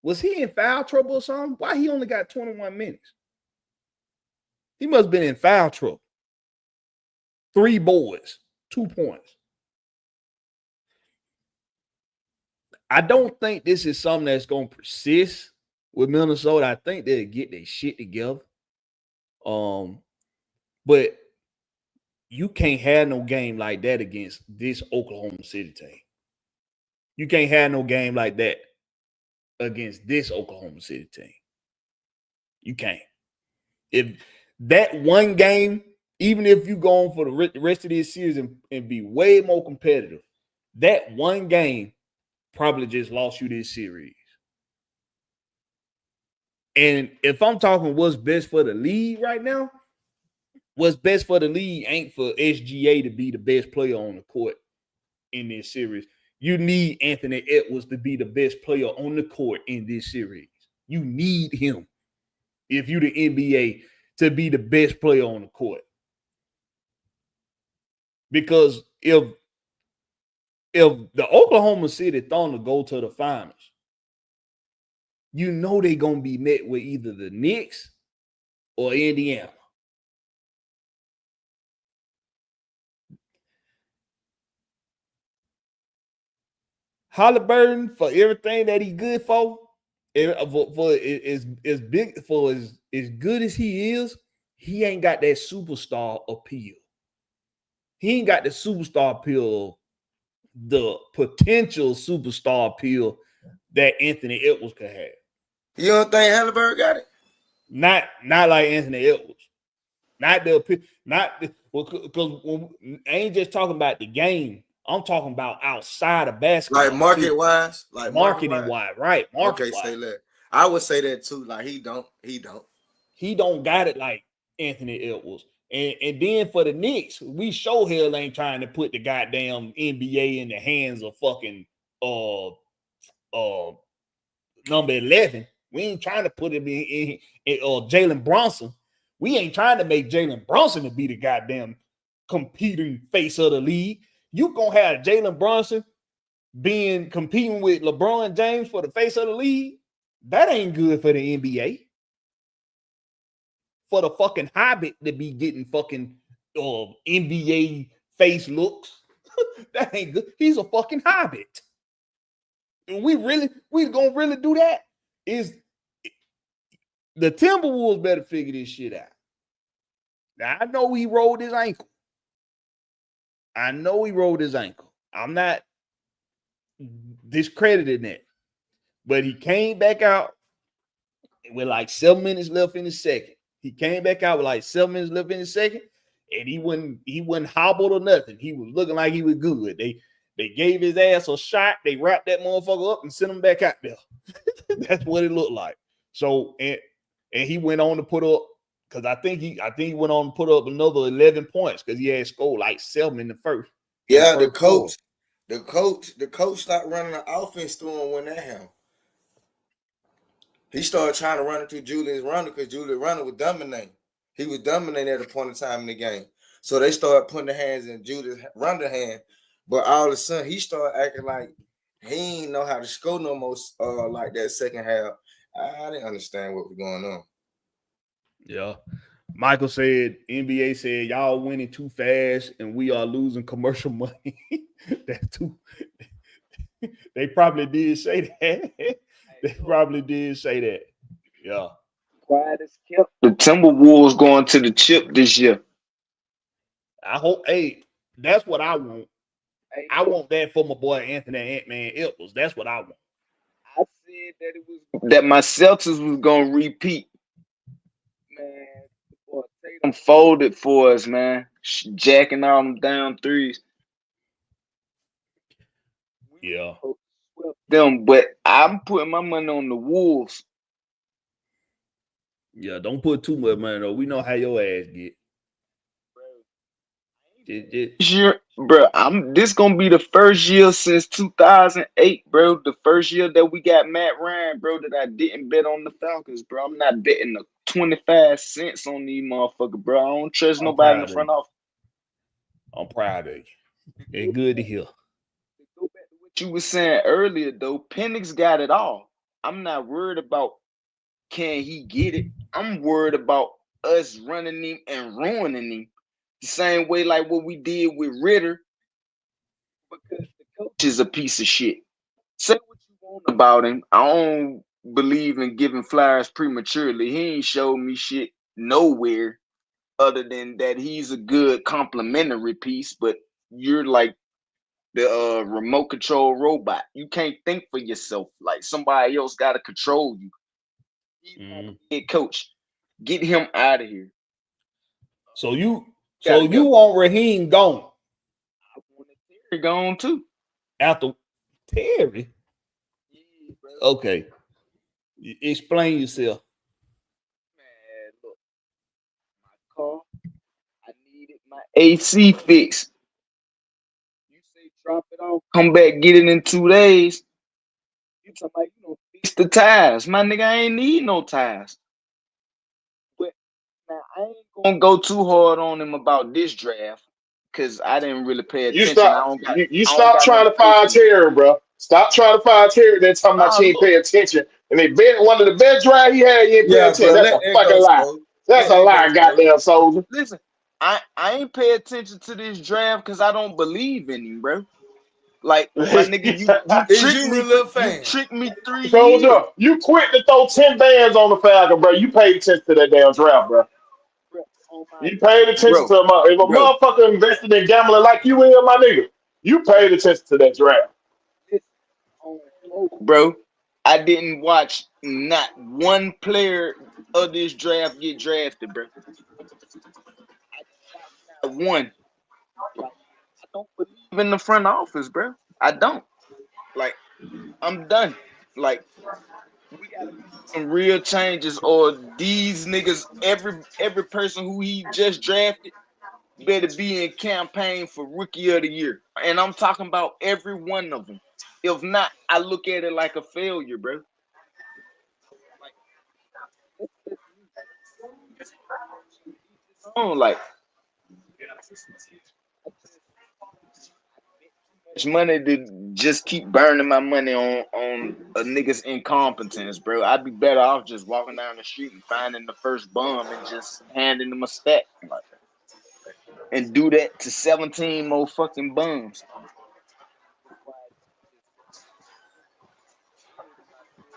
[SPEAKER 3] Was he in foul trouble or something? Why he only got 21 minutes? He must have been in foul trouble. 3 boards, 2 points. I don't think this is something that's going to persist with Minnesota. I think they'll get their shit together. But you can't have no game like that against this Oklahoma City team. You can't have no game like that against this Oklahoma City team. You can't. If that one game, even if you go on for the rest of this series and be way more competitive, that one game probably just lost you this series. And if I'm talking what's best for the league right now, what's best for the league ain't for SGA to be the best player on the court in this series. You need Anthony Edwards to be the best player on the court in this series. You need him if you're the NBA to be the best player on the court. Because if the Oklahoma City Thunder go to the finals, you know they're going to be met with either the Knicks or Indiana. Halliburton, for everything that he's good for as big for as good as he is, he ain't got that superstar appeal. He ain't got the superstar appeal, the potential superstar appeal that Anthony Edwards could have.
[SPEAKER 4] You don't think Halliburton got it?
[SPEAKER 3] Not like Anthony Edwards. Because I ain't just talking about the game. I'm talking about outside of basketball.
[SPEAKER 4] Like market wise,
[SPEAKER 3] like marketing wise, right?
[SPEAKER 4] Okay, say that. I would say that too. Like he don't
[SPEAKER 3] got it like Anthony Edwards. And then for the Knicks, we sure hell ain't trying to put the goddamn NBA in the hands of fucking number 11. We ain't trying to put him in Jalen Brunson. We ain't trying to make Jalen Brunson to be the goddamn competing face of the league. You gonna have Jalen Brunson competing with LeBron James for the face of the league? That ain't good for the NBA. For the fucking Hobbit to be getting fucking NBA face looks, that ain't good. He's a fucking Hobbit. And we gonna really do that? Is the Timberwolves better figure this shit out. Now I know he rolled his ankle. I'm not discrediting that. But he came back out with like 7 minutes left in the second. And he wasn't hobbled or nothing. He was looking like he was good. They gave his ass a shot. They wrapped that motherfucker up and sent him back out there. That's what it looked like. So and he went on to put up, because I think he went on to put up another 11 points because he had scored like 7 in the first.
[SPEAKER 4] Yeah, the coach stopped running the offense through him when that happened. He started trying to run it through Julius Randle because Julius Randle was dominating. He was dominating at a point in time in the game. So they started putting the hands in Julius Randle's hand. But all of a sudden, he started acting like he ain't know how to score no more like that second half. I didn't understand what was going on. Yeah.
[SPEAKER 3] Michael said, NBA said, y'all winning too fast and we are losing commercial money. That's too. They probably did say that. Yeah.
[SPEAKER 7] Quiet as kept. The Timberwolves going to the chip this year.
[SPEAKER 3] I hope. Hey, that's what I want. I want that for my boy Anthony Ant-Man Edwards. That's what I want.
[SPEAKER 7] I said that my Celtics was gonna repeat. Man, boy, Tatum folded for us, man. Jacking all them down threes.
[SPEAKER 3] Yeah.
[SPEAKER 7] Them, but I'm putting my money on the Wolves.
[SPEAKER 3] Yeah, don't put too much money though. We know how your ass get.
[SPEAKER 7] Year, bro, this gonna be the first year since 2008, bro. The first year that we got Matt Ryan, bro, that I didn't bet on the Falcons, bro. I'm not betting the 25 cents on these motherfuckers, bro. I don't trust nobody in the front office.
[SPEAKER 3] I'm proud of you. It's good to hear.
[SPEAKER 7] Go back to what you were saying earlier, though. Penix got it all. I'm not worried about can he get it. I'm worried about us running him and ruining him. The same way like what we did with Ritter, because the coach is a piece of shit. Say what you want about him. I don't believe in giving flyers prematurely. He ain't showed me shit nowhere other than that he's a good complimentary piece, but you're like the remote control robot. You can't think for yourself. Like somebody else got to control you. He's not a head coach. Get him out of here.
[SPEAKER 3] So you want Raheem gone?
[SPEAKER 7] I want Terry gone too.
[SPEAKER 3] After Terry?
[SPEAKER 7] Yeah,
[SPEAKER 3] okay. Explain yourself.
[SPEAKER 7] Man, look. My car, I needed my AC fixed. You say drop it off, come back, get it in 2 days. You talking about you know fix the tires. My nigga, I ain't need no tires. But now I ain't gonna go too hard on him about this draft because I didn't really pay
[SPEAKER 5] You
[SPEAKER 7] attention.
[SPEAKER 5] stop. You
[SPEAKER 7] I don't
[SPEAKER 5] stop
[SPEAKER 7] got
[SPEAKER 5] trying
[SPEAKER 7] no
[SPEAKER 5] to find
[SPEAKER 7] patience.
[SPEAKER 5] Terry, bro. Stop trying to find Terry. Then talking about
[SPEAKER 7] Nah,
[SPEAKER 5] you ain't
[SPEAKER 7] look,
[SPEAKER 5] pay attention. And they bet one of the best drive he had. You ain't pay
[SPEAKER 4] Yeah,
[SPEAKER 5] attention.
[SPEAKER 4] bro.
[SPEAKER 5] That's
[SPEAKER 4] Let
[SPEAKER 5] a
[SPEAKER 4] that
[SPEAKER 5] fucking
[SPEAKER 4] go,
[SPEAKER 5] lie.
[SPEAKER 4] Smoke.
[SPEAKER 5] That's
[SPEAKER 4] Let
[SPEAKER 5] a
[SPEAKER 4] that go,
[SPEAKER 5] lie,
[SPEAKER 4] Smoke.
[SPEAKER 5] goddamn soldier.
[SPEAKER 7] listen. I ain't pay attention to this draft because I don't believe in him, bro. Like my nigga, you
[SPEAKER 4] Is
[SPEAKER 7] tricked
[SPEAKER 4] you a
[SPEAKER 7] me.
[SPEAKER 4] little
[SPEAKER 7] You
[SPEAKER 4] fan?
[SPEAKER 7] tricked me 3
[SPEAKER 5] Soldier,
[SPEAKER 7] years,
[SPEAKER 5] you quit to throw 10 bands on the Falcon, bro. You paid attention to that damn draft, bro.
[SPEAKER 7] bro. On my
[SPEAKER 5] You paid attention
[SPEAKER 7] bro,
[SPEAKER 5] to if a
[SPEAKER 7] bro,
[SPEAKER 5] motherfucker invested in gambling like you will, my nigga. You paid attention to that draft.
[SPEAKER 7] bro. I didn't watch not one player of this draft get drafted, bro. Not one. Like I don't believe in the front office, bro. I don't. Like I'm done. Like we gotta make some real changes, or these niggas, every person who he just drafted better be in campaign for rookie of the year. And I'm talking about every one of them. If not, I look at it like a failure, bro. Like much money to just keep burning my money on a nigga's incompetence, bro. I'd be better off just walking down the street and finding the first bum and just handing them a stack, like, and do that to 17 more fucking bums.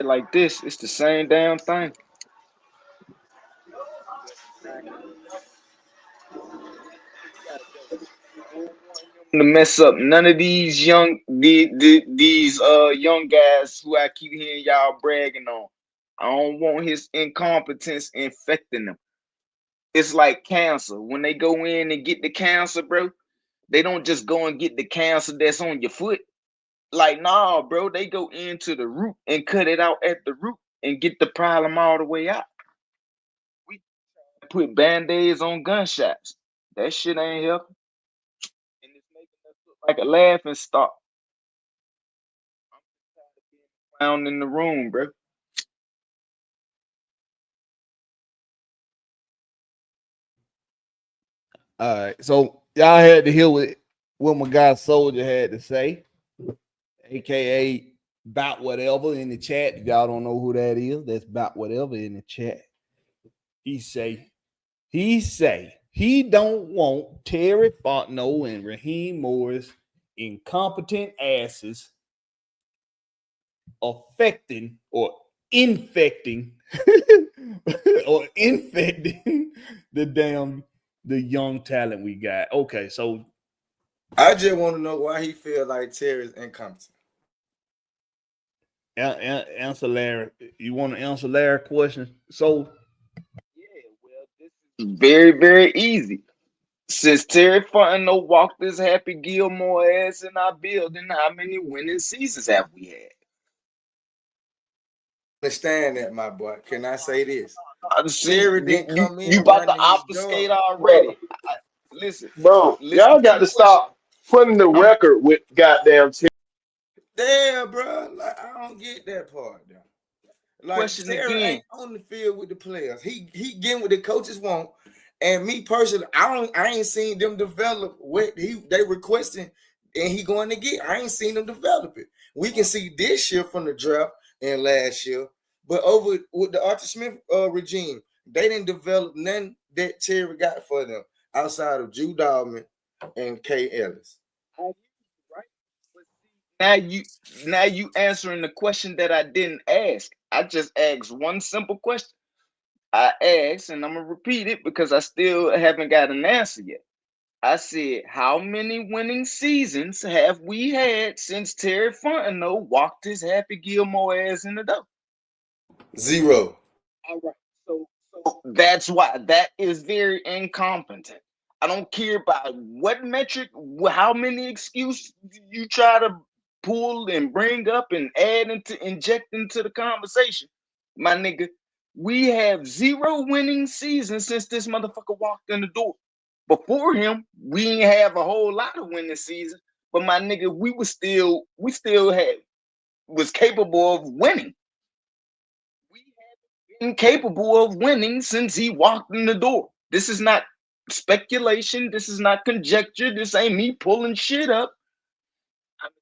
[SPEAKER 7] Like this, it's the same damn thing. To mess up none of these these young guys who I keep hearing y'all bragging on. I don't want his incompetence infecting them. It's like cancer. When they go in and get the cancer, bro, they don't just go and get the cancer that's on your foot. Like, nah, bro, they go into the root and cut it out at the root and get the problem all the way out. We put band-aids on gunshots. That shit ain't helping. And it's making us look like a laughing stock. Found in the room, bro.
[SPEAKER 3] All right. So y'all had to hear what my guy Soldier had to say, aka about whatever in the chat. If y'all don't know who that is, that's about whatever in the chat. He say he don't want Terry Fontenot and Raheem Morris incompetent asses affecting or infecting or infecting the young talent we got. Okay, so
[SPEAKER 4] I just want to know why he feel like Terry's incompetent.
[SPEAKER 3] answer Larry. You want to answer Larry question? So
[SPEAKER 7] Yeah, well, this is very, very easy. Since Terry Fontenot walked this Happy Gilmore ass in our building, how many winning seasons have we had?
[SPEAKER 4] Understand that, my boy. Can I say this?
[SPEAKER 7] See,
[SPEAKER 4] Terry didn't come
[SPEAKER 7] you
[SPEAKER 4] in
[SPEAKER 7] about to
[SPEAKER 4] running his
[SPEAKER 7] obfuscate
[SPEAKER 4] job.
[SPEAKER 7] already.
[SPEAKER 5] Bro,
[SPEAKER 7] Listen,
[SPEAKER 5] bro,
[SPEAKER 7] listen
[SPEAKER 5] y'all
[SPEAKER 7] to
[SPEAKER 5] got
[SPEAKER 7] the
[SPEAKER 5] to
[SPEAKER 7] question.
[SPEAKER 5] stop putting the record with goddamn Terry.
[SPEAKER 4] Damn, bro. Like, I don't get that part, though. Like
[SPEAKER 7] Question
[SPEAKER 4] Terry
[SPEAKER 7] again.
[SPEAKER 4] ain't on the field with the players. He getting what the coaches want. And me personally, I ain't seen them develop what they requesting and he going to get. I ain't seen them develop it. We can see this year from the draft and last year, but over with the Arthur Smith regime, they didn't develop none that Terry got for them outside of Drew Dallman and Kay Ellis.
[SPEAKER 7] Now you answering the question that I didn't ask. I just asked one simple question. I asked, and I'm gonna repeat it because I still haven't got an answer yet. I said, how many winning seasons have we had since Terry Fontenot walked his Happy Gilmore ass in the door?
[SPEAKER 4] 0.
[SPEAKER 7] All right. So that's why that is very incompetent. I don't care about what metric, how many excuses you try to pull and bring up and inject into the conversation. My nigga, we have 0 winning seasons since this motherfucker walked in the door. Before him, we didn't have a whole lot of winning seasons, But my nigga, we still was capable of winning. We have been capable of winning since he walked in the door. This is not speculation. This is not conjecture. This ain't me pulling shit up.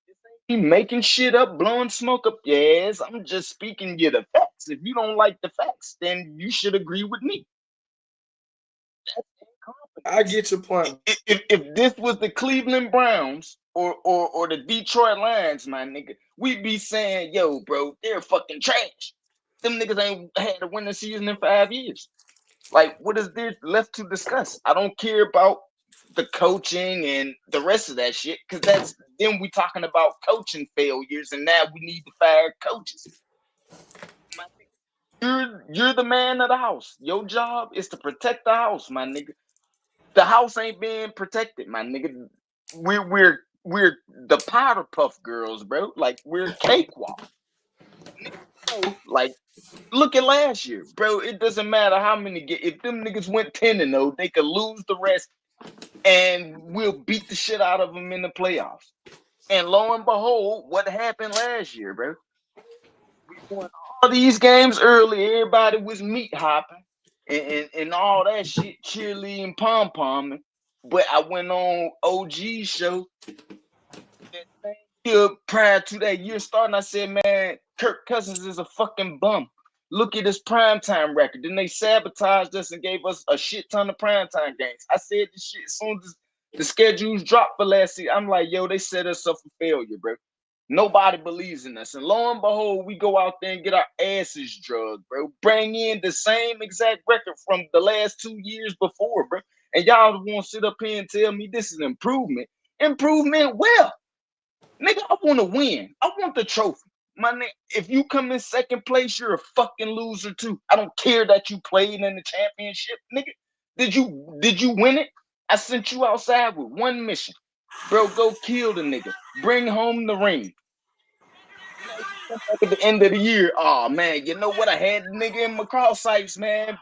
[SPEAKER 7] This ain't me making shit up, blowing smoke up your ass. I'm just speaking you the facts. If you don't like the facts, then you should agree with me.
[SPEAKER 4] I get your point.
[SPEAKER 7] If this was the Cleveland Browns or the Detroit Lions, my nigga, we'd be saying, yo, bro, they're fucking trash. Them niggas ain't had a winning season in 5 years. Like, what is there left to discuss? I don't care about the coaching and the rest of that shit, because then we talking about coaching failures, and now we need to fire coaches. You're the man of the house. Your job is to protect the house, my nigga. The house ain't being protected, my nigga. We're the powder puff girls, bro. Like, we're cakewalk. Like, look at last year, bro. It doesn't matter how many if them niggas went 10-0, they could lose the rest, and we'll beat the shit out of them in the playoffs. And lo and behold, what happened last year, bro? We won all these games early. Everybody was meat hopping and all that shit, cheerleading, pom pomming. But I went on OG's show that same year prior to that year starting. I said, man, Kirk Cousins is a fucking bum. Look at his primetime record. Then they sabotaged us and gave us a shit ton of primetime games. I said this shit as soon as the schedules dropped for last year. I'm like, yo, they set us up for failure, bro. Nobody believes in us. And lo and behold, we go out there and get our asses drugged, bro. Bring in the same exact record from the last 2 years before, bro. And y'all want to sit up here and tell me this is improvement. Improvement well. Nigga, I want to win. I want the trophy. My nigga, if you come in second place, you're a fucking loser too. I don't care that you played in the championship, nigga. Did you win it? I sent you outside with one mission. Bro, go kill the nigga. Bring home the ring. At the end of the year, oh man, you know what? I had the nigga in my cross sights, man.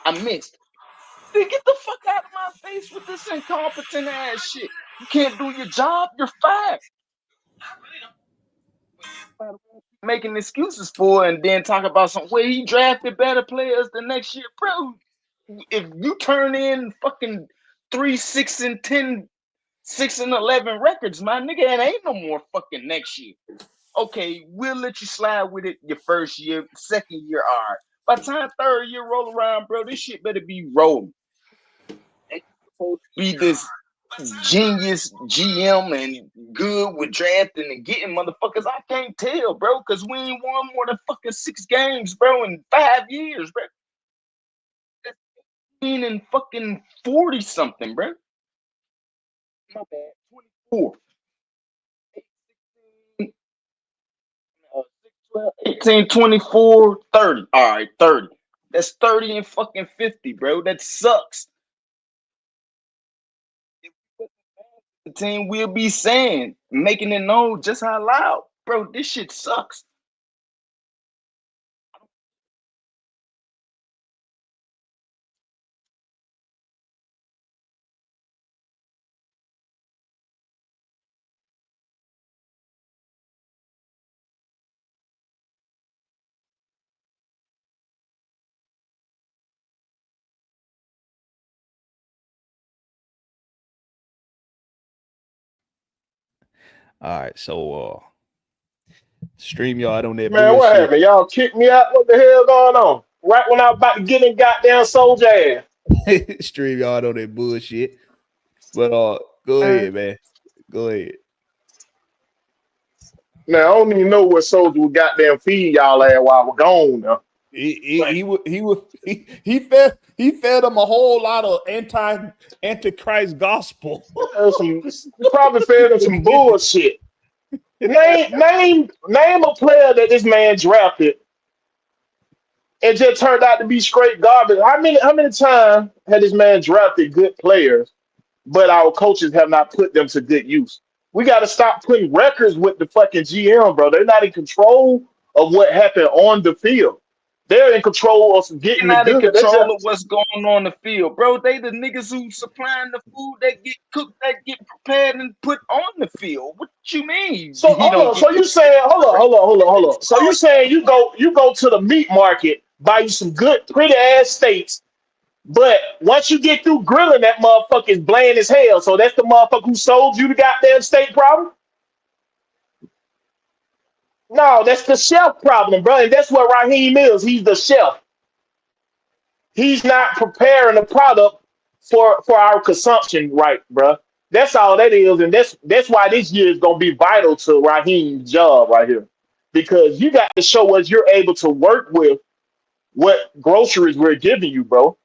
[SPEAKER 7] I missed. Dude, get the fuck out of my face with this incompetent ass shit. You can't do your job, you're fired. Making excuses for it and then talk about some way he drafted better players the next year, bro. If you turn in fucking 3, 6, and 10, 6 and 11 records, my nigga, it ain't no more fucking next year. Okay, we'll let you slide with it your first year, second year, all right. By the time third year roll around, bro, this shit better be rolling. It's supposed to be this genius GM and good with drafting and getting motherfuckers. I can't tell, bro, because we ain't won more than fucking 6 games, bro, in 5 years, bro. That's 18 and fucking 40 something, bro. My bad, 24. 18, 24, 30. All right, 30. That's 30 and fucking 50, bro. That sucks. The team will be saying, making it known just how loud, bro, this shit sucks.
[SPEAKER 3] All right, so StreamYard on that
[SPEAKER 5] Man, what
[SPEAKER 3] bullshit.
[SPEAKER 5] happened? Y'all kicked me out? What the hell going on? Right when I was about to get in goddamn Soldier ass.
[SPEAKER 3] StreamYard on that bullshit. But go ahead, man. Go ahead.
[SPEAKER 5] Now I don't even know what Soldier would goddamn feed y'all ass while I was gone now.
[SPEAKER 3] He fed them a whole lot of antichrist gospel.
[SPEAKER 5] He probably fed them some bullshit. Name a player that this man drafted and just turned out to be straight garbage. How many times had this man drafted good players, but our coaches have not put them to good use? We got to stop putting records with the fucking GM, bro. They're not in control of what happened on the field. They're in control of
[SPEAKER 7] They're
[SPEAKER 5] getting the
[SPEAKER 7] not in
[SPEAKER 5] good. That's
[SPEAKER 7] control of
[SPEAKER 5] just
[SPEAKER 7] what's going on the field, bro. They the niggas who supplying the food that get cooked, that get prepared and put on the field. What you mean
[SPEAKER 5] so.
[SPEAKER 7] he
[SPEAKER 5] Hold
[SPEAKER 7] don't
[SPEAKER 5] on.
[SPEAKER 7] get
[SPEAKER 5] So
[SPEAKER 7] the
[SPEAKER 5] you saying hold on. So you
[SPEAKER 7] credit?
[SPEAKER 5] saying you go to the meat market, buy you some good pretty ass steaks, but once you get through grilling, that motherfucker is bland as hell. So that's the motherfucker who sold you the goddamn steak problem. No, that's the chef problem, bro. And that's what Raheem is. He's the chef. He's not preparing the product for our consumption, right, bro? That's all that is, and that's why this year is gonna be vital to Raheem's job right here, because you got to show us you're able to work with what groceries we're giving you, bro.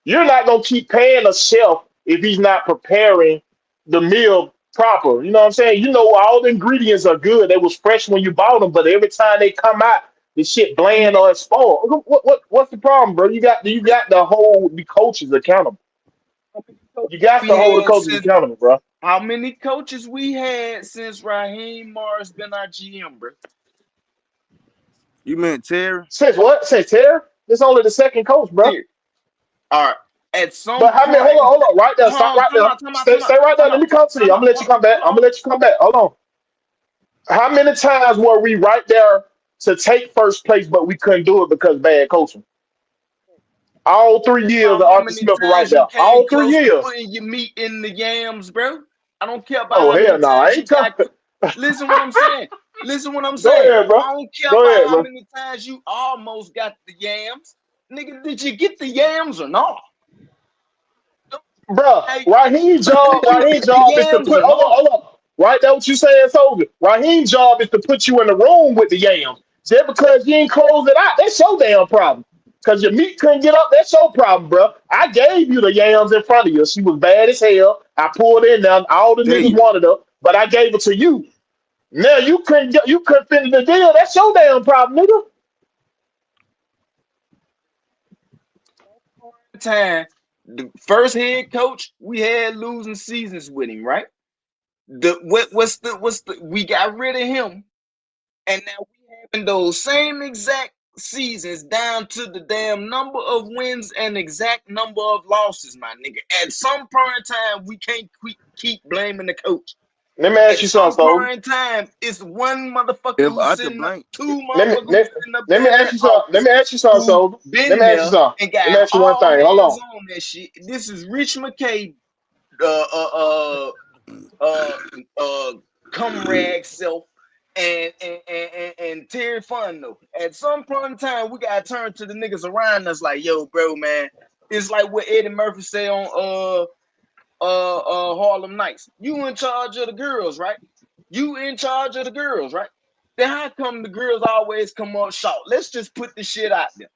[SPEAKER 5] You're not gonna keep paying a chef if he's not preparing the meal proper. You know what I'm saying? You know all the ingredients are good. They was fresh when you bought them, but every time they come out, the shit bland or it's spoiled. What's the problem, bro? You got to hold the coaches accountable. You got
[SPEAKER 7] We
[SPEAKER 5] to hold the
[SPEAKER 7] had
[SPEAKER 5] coaches
[SPEAKER 7] since
[SPEAKER 5] accountable, bro.
[SPEAKER 7] how many coaches we had since Raheem Morris been our GM, bro?
[SPEAKER 8] You meant Terry?
[SPEAKER 5] Since what? Since Terry? It's only the second coach, bro.
[SPEAKER 7] Here. All right. At some
[SPEAKER 5] But how many?
[SPEAKER 7] point,
[SPEAKER 5] Hold on, right there. Stop right there. Stay right there. Let me come to you. I'm gonna let you come back. I'm gonna let you come back. Hold on. How many times were we right there to take first place, but we couldn't do it because bad coaching? All 3 years of
[SPEAKER 7] how
[SPEAKER 5] Arthur
[SPEAKER 7] many
[SPEAKER 5] Smith were right
[SPEAKER 7] times you
[SPEAKER 5] there.
[SPEAKER 7] came
[SPEAKER 5] All three
[SPEAKER 7] close to
[SPEAKER 5] years.
[SPEAKER 7] putting your meat in the yams, bro? I don't care about
[SPEAKER 5] Oh
[SPEAKER 7] how many
[SPEAKER 5] hell no, I
[SPEAKER 7] times you
[SPEAKER 5] ain't coming.
[SPEAKER 7] got. Listen what I'm saying. Listen what I'm
[SPEAKER 5] Go
[SPEAKER 7] saying.
[SPEAKER 5] ahead, bro.
[SPEAKER 7] I don't care
[SPEAKER 5] Go
[SPEAKER 7] about
[SPEAKER 5] ahead,
[SPEAKER 7] how
[SPEAKER 5] bro.
[SPEAKER 7] many times you almost got the yams. Nigga, did you get the yams or not?
[SPEAKER 5] Bruh,
[SPEAKER 7] Hey, did you
[SPEAKER 5] Raheem's
[SPEAKER 7] get the
[SPEAKER 5] job is to
[SPEAKER 7] yams
[SPEAKER 5] put
[SPEAKER 7] or not?
[SPEAKER 5] hold on. Right there what you saying, soldier. Raheem's job is to put you in the room with the yams. Just because you ain't closed it out, that's your damn problem. Cause your meat couldn't get up, that's your problem, bro. I gave you the yams in front of you. She was bad as hell. I pulled in there, all the
[SPEAKER 8] Tell
[SPEAKER 5] niggas
[SPEAKER 8] you.
[SPEAKER 5] wanted her, but I gave it to you. Now you couldn't finish the deal. That's your damn problem, nigga.
[SPEAKER 7] Time, the first head coach, we had losing seasons with him, right? What's the we got rid of him, and now we having those same exact seasons down to the damn number of wins and exact number of losses, my nigga. At some point in time, we can't keep blaming the coach.
[SPEAKER 5] Let me ask
[SPEAKER 7] At
[SPEAKER 5] you something,
[SPEAKER 7] some
[SPEAKER 5] soldier.
[SPEAKER 7] point in time, it's one motherfucker
[SPEAKER 8] If
[SPEAKER 7] who's
[SPEAKER 8] Arthur
[SPEAKER 7] sitting up,
[SPEAKER 8] Blank,
[SPEAKER 7] two
[SPEAKER 5] Let me
[SPEAKER 7] motherfuckers who's
[SPEAKER 5] let,
[SPEAKER 7] sitting up
[SPEAKER 5] let me
[SPEAKER 7] there in
[SPEAKER 5] ask
[SPEAKER 7] that
[SPEAKER 5] you something. Let
[SPEAKER 7] office
[SPEAKER 5] me ask you something,
[SPEAKER 7] who
[SPEAKER 5] soldier. Let
[SPEAKER 7] been
[SPEAKER 5] me ask you
[SPEAKER 7] there
[SPEAKER 5] something.
[SPEAKER 7] and
[SPEAKER 5] Let me
[SPEAKER 7] got
[SPEAKER 5] ask you one
[SPEAKER 7] all
[SPEAKER 5] thing. Hold
[SPEAKER 7] hands
[SPEAKER 5] on.
[SPEAKER 7] on that shit. This is Rich McKay, uh, uh, uh, Comrade Self, and Terry Fondo. At some point in time, we gotta turn to the niggas around us like, yo, bro, man. It's like what Eddie Murphy say on Harlem Nights. You in charge of the girls, right? You in charge of the girls, right? Then how come the girls always come up short? Let's just put the shit out there.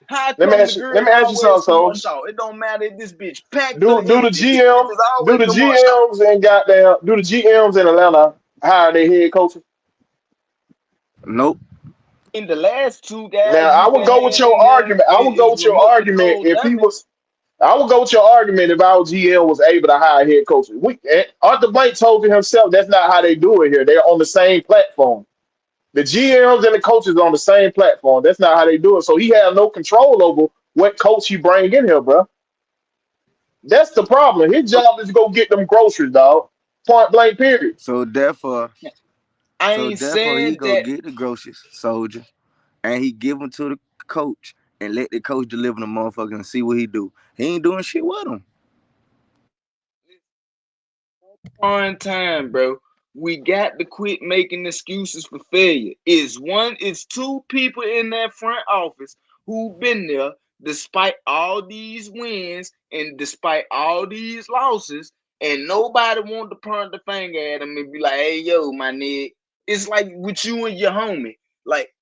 [SPEAKER 7] How come the
[SPEAKER 5] Let
[SPEAKER 7] girls
[SPEAKER 5] me ask you
[SPEAKER 7] always
[SPEAKER 5] something,
[SPEAKER 7] come up
[SPEAKER 5] soldier.
[SPEAKER 7] short? It don't matter if this bitch packed or
[SPEAKER 5] Do the
[SPEAKER 7] empty. These
[SPEAKER 5] GM
[SPEAKER 7] bitches
[SPEAKER 5] do
[SPEAKER 7] always
[SPEAKER 5] the
[SPEAKER 7] come up short.
[SPEAKER 5] GMs and goddamn do the GMs in Atlanta hire their head coaches?
[SPEAKER 8] nope.
[SPEAKER 7] In the last two guys
[SPEAKER 5] Now I
[SPEAKER 7] we've
[SPEAKER 5] would
[SPEAKER 7] been
[SPEAKER 5] go with
[SPEAKER 7] had
[SPEAKER 5] your
[SPEAKER 7] in there
[SPEAKER 5] argument. I would go
[SPEAKER 7] is
[SPEAKER 5] with your
[SPEAKER 7] remote
[SPEAKER 5] argument
[SPEAKER 7] control
[SPEAKER 5] if he
[SPEAKER 7] dummies.
[SPEAKER 5] was. I would go with your argument if our GM was able to hire head coaches. Arthur Blank told you himself that's not how they do it here. They're on the same platform. The GMs and the coaches are on the same platform. That's not how they do it. So he has no control over what coach he bring in here, bro. That's the problem. His job is to go get them groceries, dog. Point blank, period.
[SPEAKER 8] So therefore,
[SPEAKER 7] I ain't
[SPEAKER 8] he
[SPEAKER 7] saying
[SPEAKER 8] go
[SPEAKER 7] that.
[SPEAKER 8] get the groceries, soldier, and he give them to the coach and let the coach deliver the motherfucker and see what he do. He ain't doing shit with them.
[SPEAKER 7] On time, bro. We got to quit making excuses for failure. It's two people in that front office who been there despite all these wins and despite all these losses, and nobody want to point the finger at them and be like, "Hey, yo, my nigga." It's like with you and your homie. Like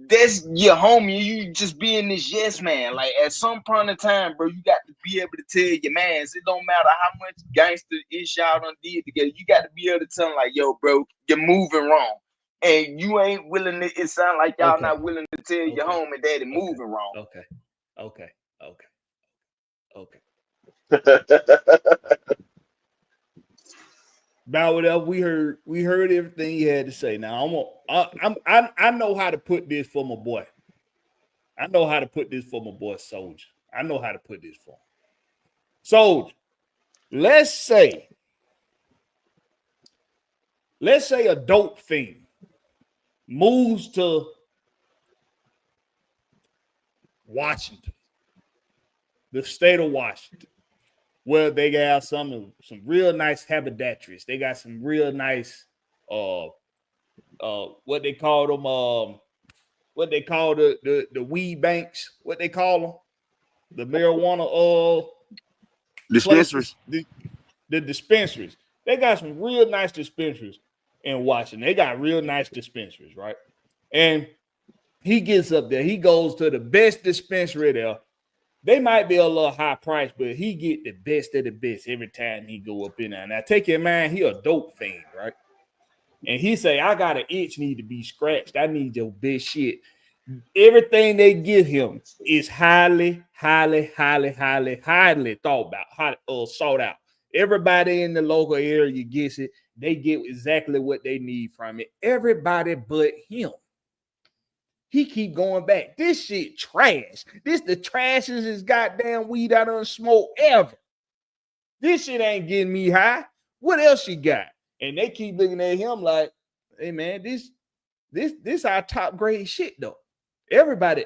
[SPEAKER 7] that's your homie. You just being this yes man. Like at some point in time, bro, you got to be able to tell your mans. It don't matter how much gangster ish y'all done did together. You got to be able to tell them like, yo, bro, you're moving wrong, and you ain't willing to. It sound like y'all not willing to tell your homie daddy moving wrong.
[SPEAKER 3] Okay. Okay. Okay. Okay. About whatever we heard everything he had to say. Now I know how to put this for my boy. I know how to put this for my boy Soldier. I know how to put this for him. Soldier, let's say a dope fiend moves to Washington, the state of Washington, where they got some real nice haberdasheries. They got some real nice what they call them what they call the weed banks, what they call them, the marijuana
[SPEAKER 8] dispensaries.
[SPEAKER 3] The dispensaries. They got some real nice dispensaries in Washington. They got real nice dispensaries, right? And he gets up there. He goes to the best dispensary there. They might be a little high price, but he get the best of the best every time he go up in there. Now, take in mind, he a dope fiend, right? And he say, I got an itch need to be scratched. I need your best shit. Everything they give him is highly, highly, highly, highly, highly thought about, sought out. Everybody in the local area gets it. They get exactly what they need from it. Everybody but him. He keep going back. This shit trash. This the trashiest as goddamn weed I done smoked ever. This shit ain't getting me high. What else you got? And they keep looking at him like, hey man, this our top grade shit though. Everybody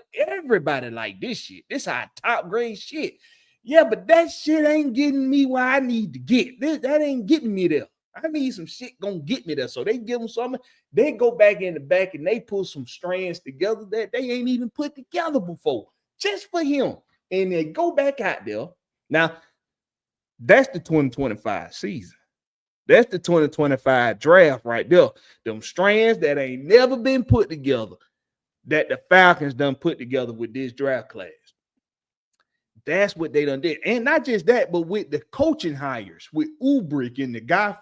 [SPEAKER 3] like this shit. This our top grade shit. Yeah, but that shit ain't getting me where I need to get. That ain't getting me there. I need some shit gonna get me there. So they give them something. They go back in the back and they put some strands together that they ain't even put together before, just for him. And they go back out there. Now, that's the 2025 season. That's the 2025 draft right there. Them strands that ain't never been put together, that the Falcons done put together with this draft class. That's what they done did. And not just that, but with the coaching hires, with Ubrick and the guy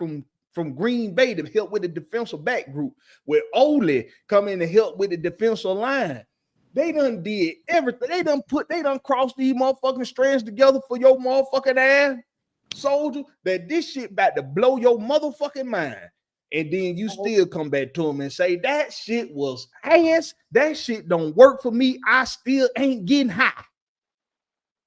[SPEAKER 3] from Green Bay to help with the defensive back group, with Ole coming to help with the defensive line. They done did everything. They done crossed these motherfucking strands together for your motherfucking ass, Soldier, that this shit about to blow your motherfucking mind. And then you still come back to them and say, that shit was ass. That shit don't work for me. I still ain't getting high.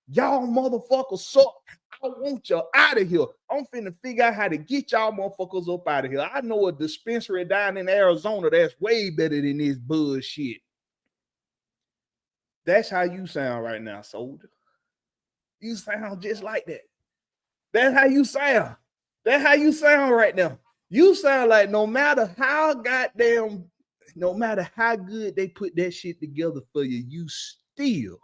[SPEAKER 3] Y'all motherfuckers suck. I want y'all out of here. I'm finna figure out how to get y'all motherfuckers up out of here. I know a dispensary down in Arizona that's way better than this bullshit. That's how you sound right now, Soldier. You sound just like that. That's how you sound. That's how you sound right now. You sound like no matter how good they put that shit together for you, you still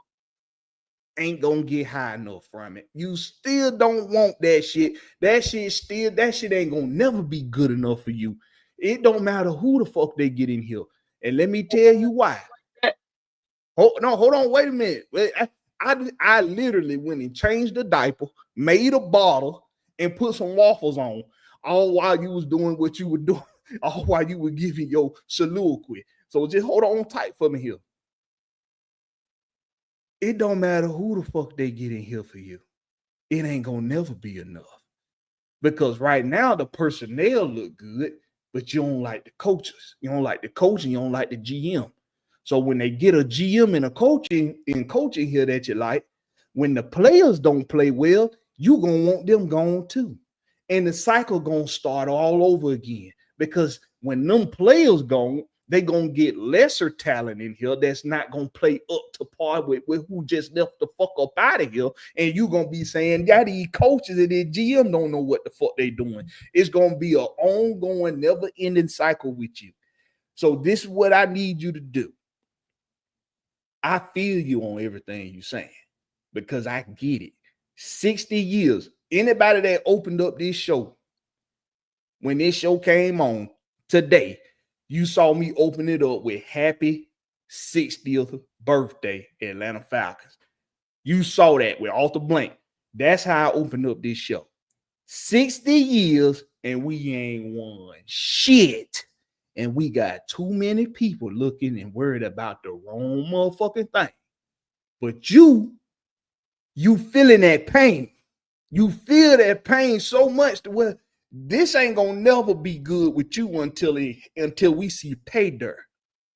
[SPEAKER 3] ain't gonna get high enough from it. You still don't want that shit. That shit ain't gonna never be good enough for you. It don't matter who the fuck they get in here. And let me tell you why. Hold on, wait a minute. I literally went and changed the diaper, made a bottle, and put some waffles on, all while you was doing what you were doing, all while you were giving your soliloquy. So just hold on tight for me here. It don't matter who the fuck they get in here for you. It ain't gonna never be enough. Because right now the personnel look good, but you don't like the coaches. You don't like the coaching, you don't like the GM. So when they get a GM and a coaching here that you like, when the players don't play well, you gonna want them gone too. And the cycle gonna start all over again. Because when them players gone, they gonna get lesser talent in here that's not gonna play up to par with who just left the fuck up out of here. And you gonna be saying, yeah, these coaches and the GM don't know what the fuck they doing. It's gonna be an ongoing, never-ending cycle with you. So this is what I need you to do. I feel you on everything you're saying because I get it. 60 years. Anybody that opened up this show, when this show came on today, you saw me open it up with happy 60th birthday, Atlanta Falcons. You saw that with Arthur Blank. That's how I opened up this show. 60 years and we ain't won shit. And we got too many people looking and worried about the wrong motherfucking thing. But you feeling that pain. You feel that pain so much to where this ain't gonna never be good with you until we see pay dirt.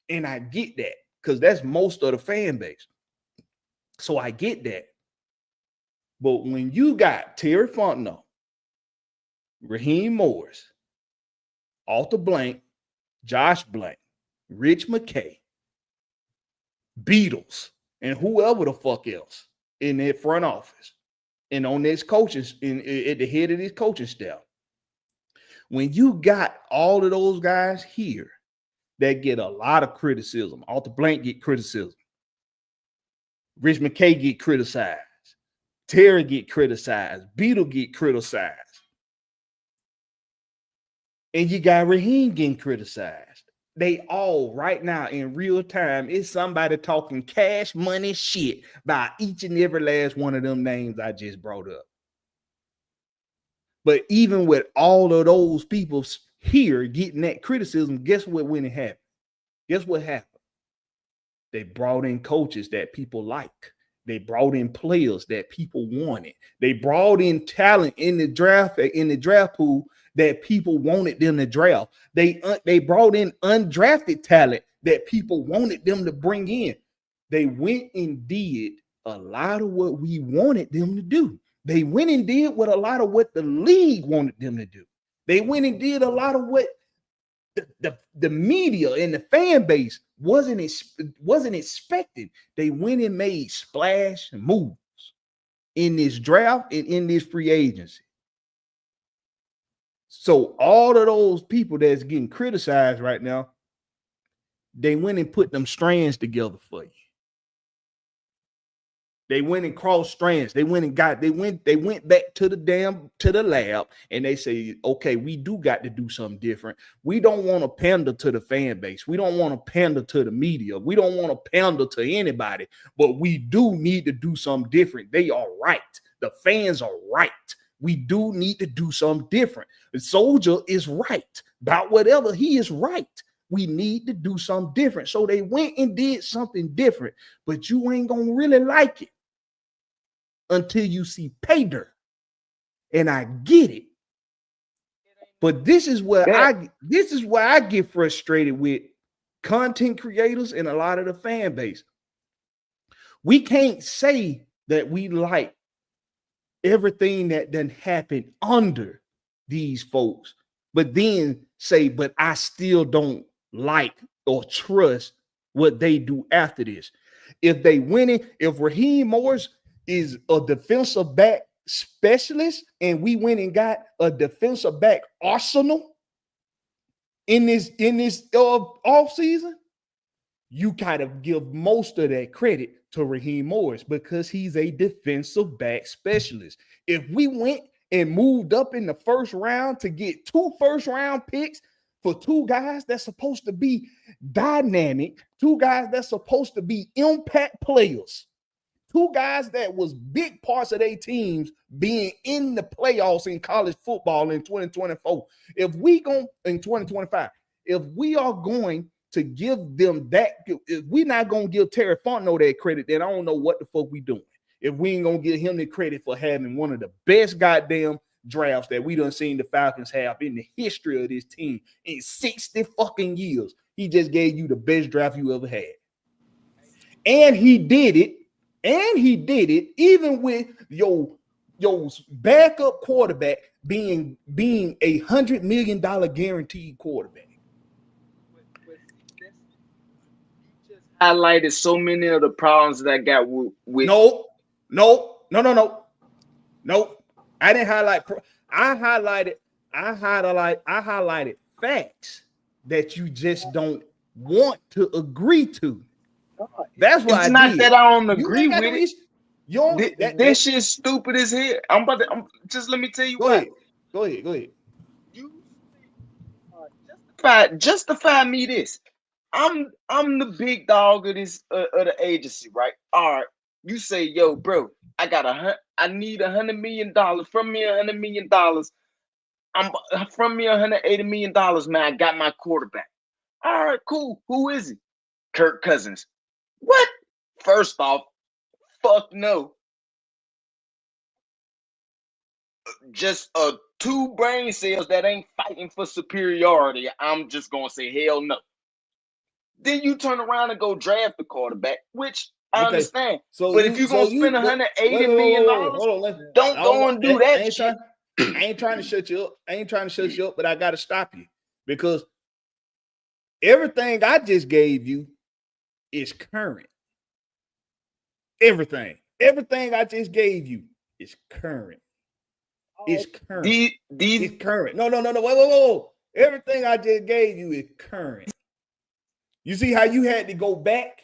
[SPEAKER 3] And I get that because that's most of the fan base. So I get that. But when you got Terry Fontenot, Raheem Morris, Arthur Blank, Josh Blank, Rich McKay, Beatles, and whoever the fuck else in that front office and on this coaching, at the head of this coaching staff, when you got all of those guys here that get a lot of criticism, Arthur Blank get criticism, Rich McKay get criticized, Terry get criticized, Beetle get criticized, and you got Raheem getting criticized. They all right now in real time is somebody talking cash money shit by each and every last one of them names I just brought up. But even with all of those people here getting that criticism, guess what when it happened? Guess what happened? They brought in coaches that people like. They brought in players that people wanted. They brought in talent in the draft pool that people wanted them to draft. They brought in undrafted talent that people wanted them to bring in. They went and did a lot of what we wanted them to do. They went and did what a lot of what the league wanted them to do. They went and did a lot of what the media and the fan base wasn't expecting. They went and made splash moves in this draft and in this free agency. So all of those people that's getting criticized right now, they went and put them strands together for you. They went and crossed strands. They went back to the lab and they say, okay, we do got to do something different. We don't want to pander to the fan base. We don't want to pander to the media. We don't want to pander to anybody, but we do need to do something different. They are right. The fans are right. We do need to do something different. The soldier is right about whatever. He is right. We need to do something different. So they went and did something different, but you ain't going to really like it until you see pay dirt. And I get it. But this is where I get frustrated with content creators and a lot of the fan base. We can't say that we like everything that done happened under these folks, but then say, but I still don't like or trust what they do after this. If they winning, if Raheem Morris is a defensive back specialist and we went and got a defensive back arsenal in this off season, you kind of give most of that credit to Raheem Morris because he's a defensive back specialist. If we went and moved up in the first round to get 2 first-round picks for 2 guys that's supposed to be dynamic, 2 guys that's supposed to be impact players, 2 guys that was big parts of their teams being in the playoffs in college football in 2024. If we go in 2025, if we are going to give them that, if we're not going to give Terry Fontenot that credit, then I don't know what the fuck we doing. If we ain't going to give him the credit for having one of the best goddamn drafts that we done seen the Falcons have in the history of this team in 60 fucking years. He just gave you the best draft you ever had. And he did it. Even with your backup quarterback being $100 million guaranteed quarterback.
[SPEAKER 7] Highlighted so many of the problems that I got with.
[SPEAKER 3] No. I didn't highlight. I highlighted facts that you just don't want to agree to. That's why
[SPEAKER 7] it's not that I don't agree with it. This shit's stupid as hell. Just let me tell you why.
[SPEAKER 3] Go ahead.
[SPEAKER 7] You justify me this. I'm the big dog of this of the agency, right? All right. You say, yo, bro, I need $100 million. From me $100 million. From me $180 million, man. I got my quarterback. All right, cool. Who is he? Kirk Cousins. What? First off, fuck no. Just 2 brain cells that ain't fighting for superiority. I'm just gonna say hell no. Then you turn around and go draft the quarterback, which I
[SPEAKER 3] Okay.
[SPEAKER 7] understand.
[SPEAKER 3] So
[SPEAKER 7] But if you're gonna spend $180 million,
[SPEAKER 3] hold on.
[SPEAKER 7] don't go and do that shit.
[SPEAKER 3] I ain't trying to shut you up. But I got to stop you because everything I just gave you is current. Everything I just gave you is current. It's current. It's current. No. Whoa. Everything I just gave you is current. You see how you had to go back?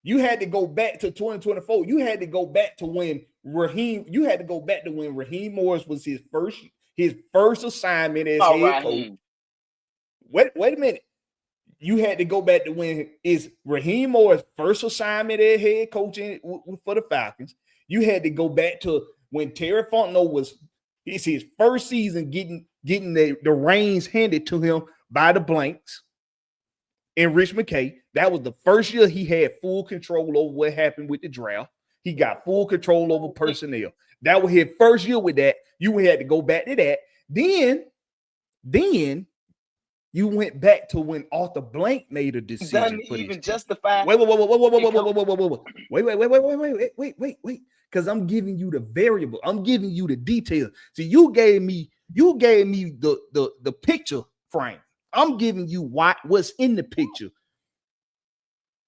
[SPEAKER 3] You had to go back to 2024. You had to go back to when Raheem Morris was his first assignment as head coach. Wait a minute. You had to go back to when is Raheem Morris' first assignment as head coach for the Falcons. You had to go back to when Terry Fontenot was his first season getting the reins handed to him by the Blanks and Rich McKay. That was the first year he had full control over what happened with the draft. He got full control over personnel. That was his first year with that. You had to go back to that. Then you went back to when Arthur Blank made a decision.
[SPEAKER 7] Doesn't even justify.
[SPEAKER 3] Wait. Because I'm giving you the variable. I'm giving you the detail. See, you gave me the picture frame. I'm giving you what's in the picture.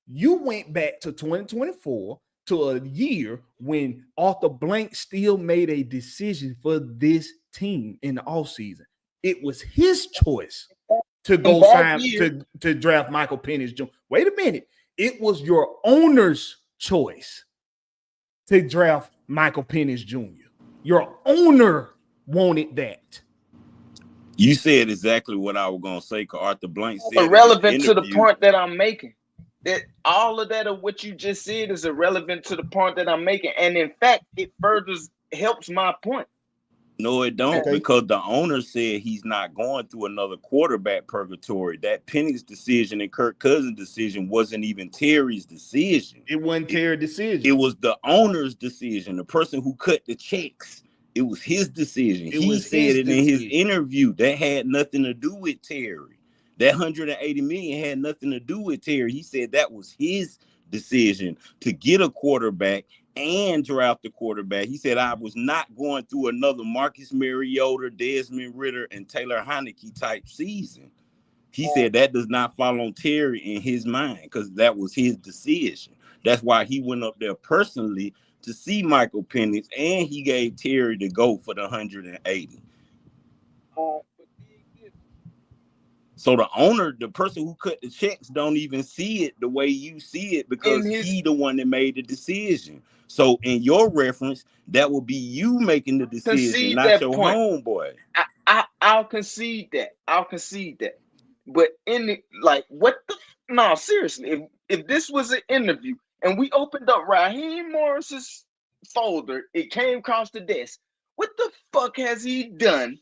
[SPEAKER 3] You went back to 2024 to a year when Arthur Blank still made a decision for this team in the offseason. It was his choice to go sign to draft Michael Penix Jr. Wait a minute. It was your owner's choice to draft Michael Penix Jr. Your owner wanted that.
[SPEAKER 6] You said exactly what I was gonna say. Cause Arthur Blank said
[SPEAKER 7] irrelevant to the point that I'm making. That all of that of what you just said is irrelevant to the point that I'm making, and in fact, it further helps my point.
[SPEAKER 6] No, it don't, because the owner said he's not going through another quarterback purgatory. That Penix decision and Kirk Cousins decision wasn't even Terry's decision.
[SPEAKER 3] It wasn't Terry's decision.
[SPEAKER 6] It was the owner's decision. The person who cut the checks. It was his decision. He said it in his interview. That had nothing to do with Terry. That $180 million had nothing to do with Terry. He said that was his decision to get a quarterback and draft the quarterback. He said, I was not going through another Marcus Mariota, Desmond Ridder, and Taylor Heineke type season. He said that does not fall on Terry in his mind because that was his decision. That's why he went up there personally to see Michael Penix, and he gave Terry the go for the 180. So the owner, the person who cut the checks, don't even see it the way you see it because he the one that made the decision. So in your reference, that will be you making the decision, not your homeboy.
[SPEAKER 7] I'll concede that. But seriously, if this was an interview and we opened up Raheem Morris's folder, it came across the desk. What the fuck has he done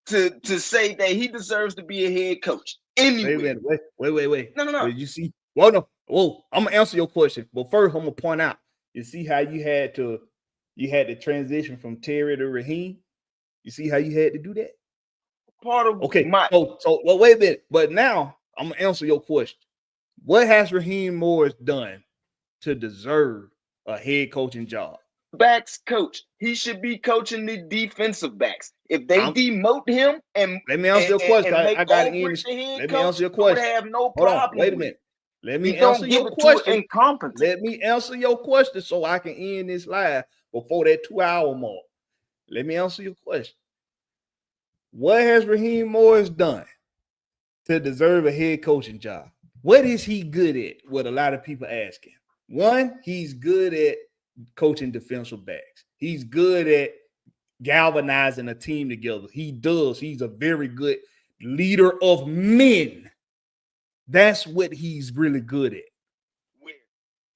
[SPEAKER 7] to say that he deserves to be a head coach? Anyway.
[SPEAKER 3] Wait.
[SPEAKER 7] No.
[SPEAKER 3] You see? Whoa, I'm gonna answer your question. But first, I'm gonna point out. You see how you had to transition from Terry to Raheem? You see how you had to do that?
[SPEAKER 7] Part of
[SPEAKER 3] wait a minute. But now I'm gonna answer your question. What has Raheem Morris done to deserve a head coaching job?
[SPEAKER 7] Backs coach. He should be coaching the defensive backs. If they demote him and
[SPEAKER 3] let me answer your question.
[SPEAKER 7] I got to
[SPEAKER 3] let me answer your question.
[SPEAKER 7] I would have no problem.
[SPEAKER 3] Wait a minute. Let me answer your question. Let me answer your question so I can end this live before that 2-hour mark. Let me answer your question. What has Raheem Morris done to deserve a head coaching job? What is he good at? What a lot of people asking. One, he's good at coaching defensive backs. He's good at galvanizing a team together. He's a very good leader of men. That's what he's really good at.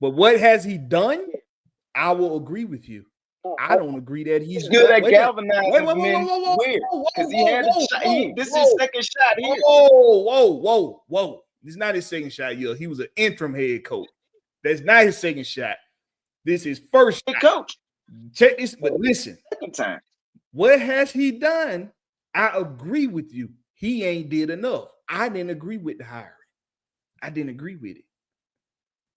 [SPEAKER 3] But what has he done? I will agree with you. I don't agree that he's
[SPEAKER 7] good at galvanizing men. Because he had this is his second shot here.
[SPEAKER 3] Whoa. This is not his second shot here. He was an interim head coach. That's not his second shot. This is first
[SPEAKER 7] shot. Coach.
[SPEAKER 3] Check this, but listen.
[SPEAKER 7] Second time.
[SPEAKER 3] What has he done? I agree with you. He ain't did enough. I didn't agree with the hiring. I didn't agree with it.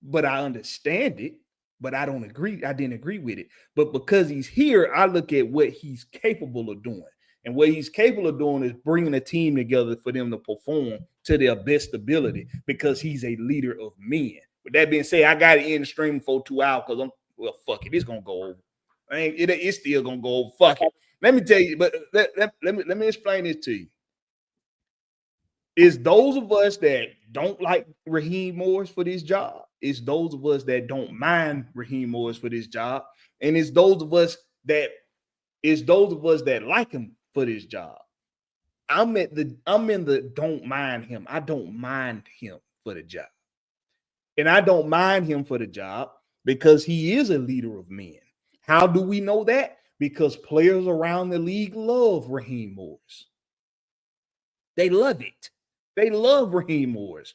[SPEAKER 3] But I understand it. but I don't agree. I didn't agree with it. But because he's here, I look at what he's capable of doing. And what he's capable of doing is bringing a team together for them to perform to their best ability because he's a leader of men. With that being said, I got to end the stream for 2 hours because fuck it. It's going to go over. It's still going to go over. Fuck it. Let me tell you, but let me explain this to you. It's those of us that don't like Raheem Morris for this job. It's those of us that don't mind Raheem Morris for this job. And it's those of us that like him for this job. I'm in the don't mind him. I don't mind him for the job. And I don't mind him for the job because he is a leader of men. How do we know that? Because players around the league love Raheem Morris. They love it. They love Raheem Morris.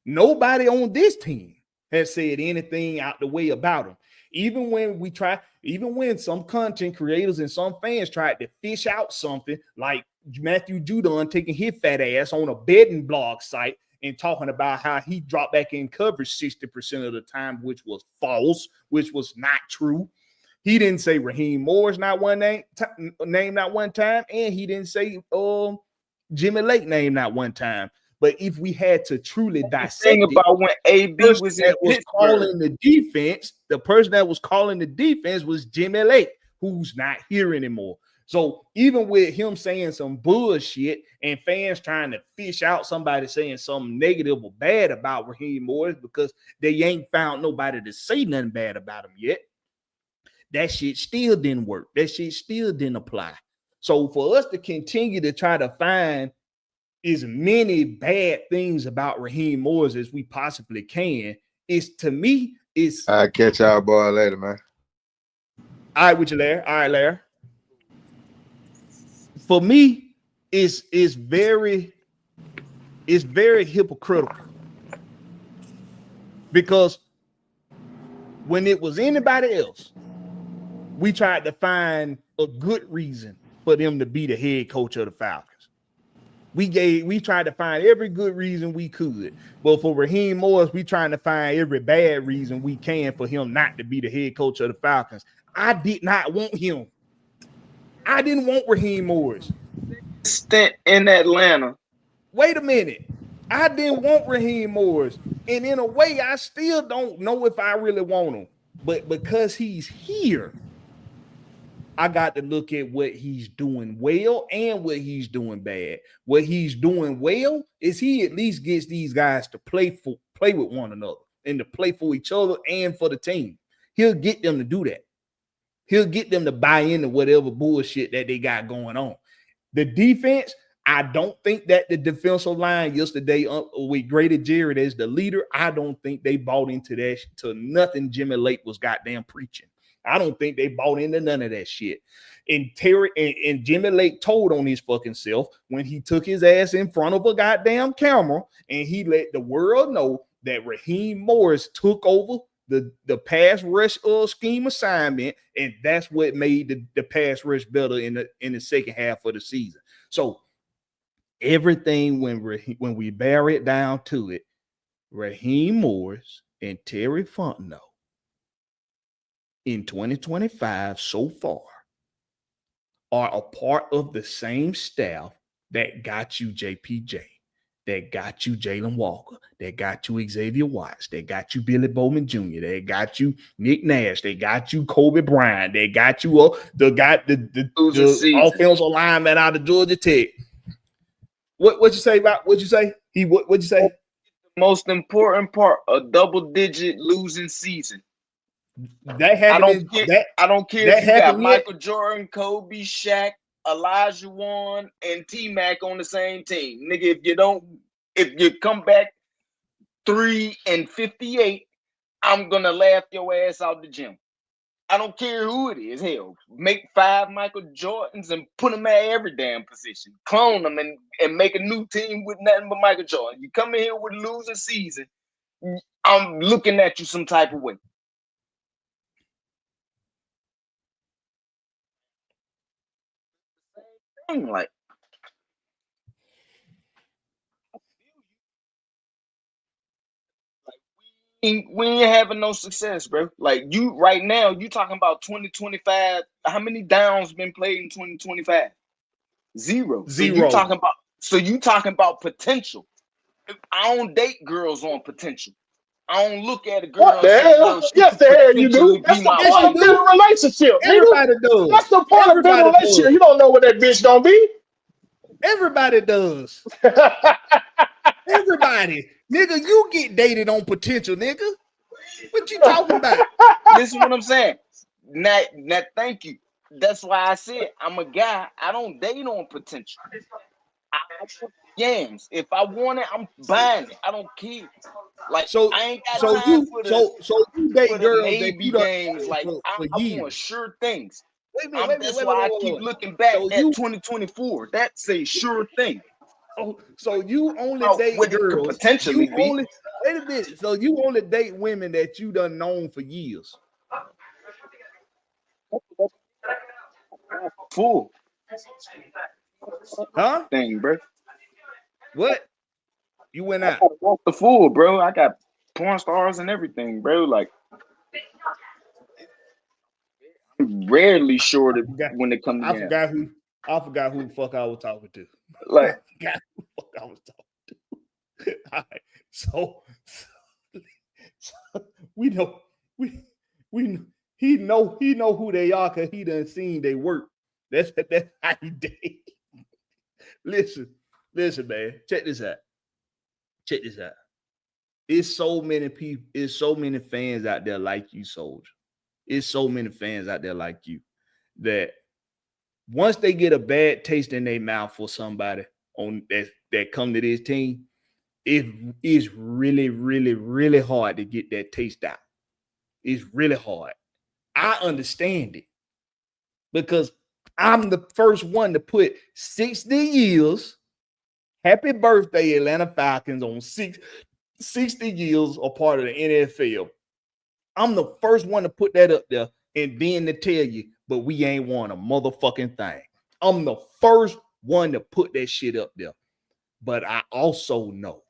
[SPEAKER 3] Nobody on this team has said anything out the way about him. Even when some content creators and some fans tried to fish out something like Matthew Judon taking his fat ass on a betting blog site and talking about how he dropped back in coverage 60% of the time, which was false, which was not true. He didn't say Raheem Morris not one name not one time, and he didn't say Jimmy Lake name not one time. But if we had to truly dissect
[SPEAKER 7] about when AB was in Pittsburgh,
[SPEAKER 3] calling the defense, the person that was calling the defense was Jimmy Lake, who's not here anymore. So even with him saying some bullshit and fans trying to fish out somebody saying something negative or bad about Raheem Morris because they ain't found nobody to say nothing bad about him yet, that shit still didn't work. That shit still didn't apply. So for us to continue to try to find as many bad things about Raheem Morris as we possibly can, is to me, is
[SPEAKER 8] I'll catch y'all boy later, man.
[SPEAKER 3] All right with you, Larry. All right, Larry. For me, it's very hypocritical because when it was anybody else, we tried to find a good reason for them to be the head coach of the Falcons. We tried to find every good reason we could. But for Raheem Morris, we trying to find every bad reason we can for him not to be the head coach of the Falcons. I did not want him. I didn't want Raheem Morris.
[SPEAKER 7] Stint in Atlanta.
[SPEAKER 3] Wait a minute. I didn't want Raheem Morris. And in a way, I still don't know if I really want him. But because he's here, I got to look at what he's doing well and what he's doing bad. What he's doing well is he at least gets these guys to play with one another and to play for each other and for the team. He'll get them to do that. He'll get them to buy into whatever bullshit that they got going on. The defense, I don't think that the defensive line yesterday with Grady Jarrett as the leader, I don't think they bought into that to nothing Jimmy Lake was goddamn preaching. I don't think they bought into none of that shit. And Terry and Jimmy Lake told on his fucking self when he took his ass in front of a goddamn camera and he let the world know that Raheem Morris took over the pass rush scheme assignment, and that's what made the pass rush better in the second half of the season. So everything when we bear it down to it, Raheem Morris and Terry Fontenot in 2025 so far are a part of the same staff that got you JPJ, that got you Jalen Walker, that got you Xavier Watts, that got you Billy Bowman Jr., that got you Nick Nash, they got you Kobe Bryant, they got you the offensive lineman out of Georgia Tech. What you say about what you say? What'd you say?
[SPEAKER 7] Most important part, a double-digit losing season.
[SPEAKER 3] That happened.
[SPEAKER 7] I don't care if you got Michael Jordan, Kobe, Shaq, Elijah Wan, and T-Mac on the same team. Nigga, if you come back 3-58, I'm gonna laugh your ass out the gym. I don't care who it is. Hell, make 5 Michael Jordans and put them at every damn position. Clone them and make a new team with nothing but Michael Jordan. You come in here with a losing season, I'm looking at you some type of way. Like, we ain't having no success, bro. Like you right now, you talking about 2025. How many downs been played in 2025? Zero. So you talking about potential. I don't date girls on potential. I don't look at a girl
[SPEAKER 5] What
[SPEAKER 7] and
[SPEAKER 5] the
[SPEAKER 7] say, yo,
[SPEAKER 5] hell?
[SPEAKER 7] she
[SPEAKER 5] Yes,
[SPEAKER 7] could
[SPEAKER 5] the hell you
[SPEAKER 7] potentially
[SPEAKER 5] do.
[SPEAKER 7] be
[SPEAKER 5] That's the
[SPEAKER 7] my
[SPEAKER 3] Yes, you
[SPEAKER 5] point
[SPEAKER 7] wife.
[SPEAKER 5] of being in
[SPEAKER 3] do.
[SPEAKER 5] a relationship, nigga.
[SPEAKER 3] Everybody does.
[SPEAKER 5] That's the point of being in a
[SPEAKER 3] Everybody
[SPEAKER 5] relationship.
[SPEAKER 3] does.
[SPEAKER 5] You don't know what that bitch gonna be.
[SPEAKER 3] Everybody does. Everybody. Nigga, you get dated on potential, nigga. What you talking about?
[SPEAKER 7] Listen what I'm saying. Now, thank you. That's why I said I'm a guy. I don't date on potential. I put yams. If I want it, I'm buying it. I don't care. Like
[SPEAKER 3] So
[SPEAKER 7] I ain't got
[SPEAKER 3] so
[SPEAKER 7] time
[SPEAKER 3] you
[SPEAKER 7] for
[SPEAKER 3] so you date
[SPEAKER 7] the
[SPEAKER 3] girls that
[SPEAKER 7] maybe
[SPEAKER 3] you done
[SPEAKER 7] games.
[SPEAKER 3] known
[SPEAKER 7] Like
[SPEAKER 3] for
[SPEAKER 7] I want
[SPEAKER 3] years.
[SPEAKER 7] sure things.
[SPEAKER 3] Wait a minute,
[SPEAKER 7] That's why I keep
[SPEAKER 3] wait.
[SPEAKER 7] looking back
[SPEAKER 3] So
[SPEAKER 7] at
[SPEAKER 3] you
[SPEAKER 7] 2024. That's a sure thing.
[SPEAKER 3] so you only
[SPEAKER 7] About
[SPEAKER 3] date
[SPEAKER 7] what it could
[SPEAKER 3] girls. You
[SPEAKER 7] potentially be.
[SPEAKER 3] only wait a minute. So you only date women that you done known for years.
[SPEAKER 7] Full
[SPEAKER 3] Huh?
[SPEAKER 7] thing, bro.
[SPEAKER 3] What? You went out.
[SPEAKER 7] The full, bro. I got porn stars and everything, bro. Like I'm rarely short when it comes to games.
[SPEAKER 3] I forgot who the fuck I was talking to.
[SPEAKER 7] Like
[SPEAKER 3] I forgot who the fuck I was talking to. All right. So we know he know who they are because he done seen they work. That's how he did. Listen, man. Check this out. It's so many people, it's so many fans out there like you, Soldier. It's so many fans out there like you that once they get a bad taste in their mouth for somebody on that come to this team, it is really, really, really hard to get that taste out. It's really hard. I understand it because I'm the first one to put 60 years. Happy birthday, Atlanta Falcons, on 60 years a part of the NFL. I'm the first one to put that up there and then to tell you, but we ain't won a motherfucking thing. I'm the first one to put that shit up there. But I also know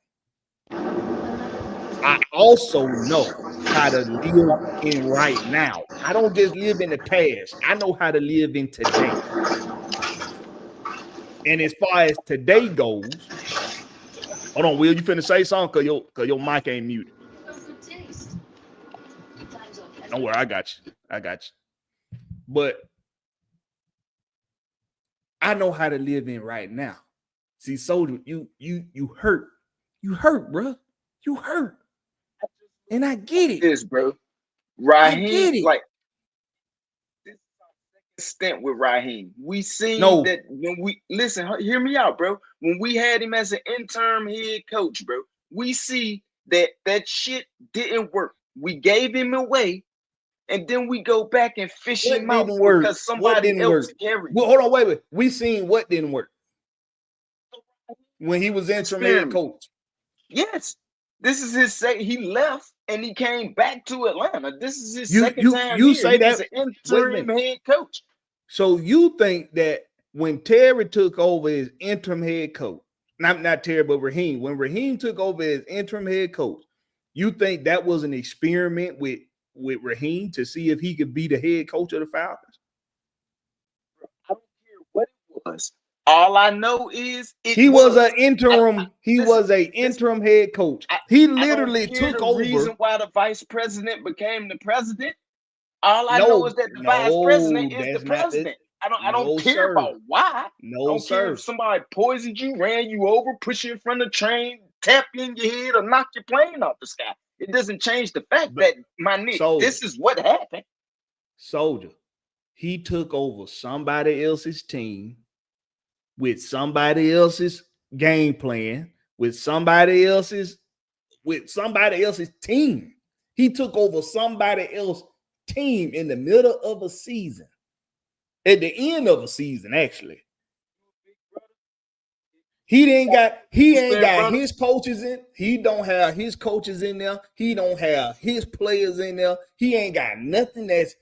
[SPEAKER 3] how to live in right now. I don't just live in the past. I know how to live in today. And as far as today goes, hold on, Will, you finna say something? Cause your mic ain't muted. Don't worry, I got you. But I know how to live in right now. See, Soldier, you hurt. You hurt, bro. You hurt. And I get it.
[SPEAKER 7] this, bro.
[SPEAKER 3] I get it.
[SPEAKER 7] Like this stint with Raheem. We seen that when we listen, hear me out, bro. When we had him as an interim head coach, bro, we see that shit didn't work. We gave him away, and then we go back and fish him out because somebody else carried.
[SPEAKER 3] Well, hold on, wait. We seen what didn't work when he was interim head coach.
[SPEAKER 7] Yes, this is his he left and he came back to Atlanta. This is his second time
[SPEAKER 3] you
[SPEAKER 7] here.
[SPEAKER 3] say
[SPEAKER 7] He
[SPEAKER 3] that
[SPEAKER 7] was an interim head coach.
[SPEAKER 3] So you think that when Terry took over as interim head coach, not Terry, but Raheem, when Raheem took over as interim head coach, you think that was an experiment with Raheem to see if he could be the head coach of the Falcons?
[SPEAKER 7] I don't care what it was. All I know is
[SPEAKER 3] he was an interim. He was an interim head coach. He literally took over.
[SPEAKER 7] The reason why the vice president became the president. All I know is that the vice president is the president. I don't care about why. I don't care if somebody poisoned you, ran you over, pushed you in front of the train, tap you in your head, or knock your plane off the sky. It doesn't change the fact that, my nigga, this is what happened.
[SPEAKER 3] Soldier, he took over somebody else's team with somebody else's game plan, with somebody else's team. He took over somebody else's team in the middle of a season. At the end of a season, actually. He ain't got his coaches in. He don't have his coaches in there. He don't have his players in there. He ain't got nothing that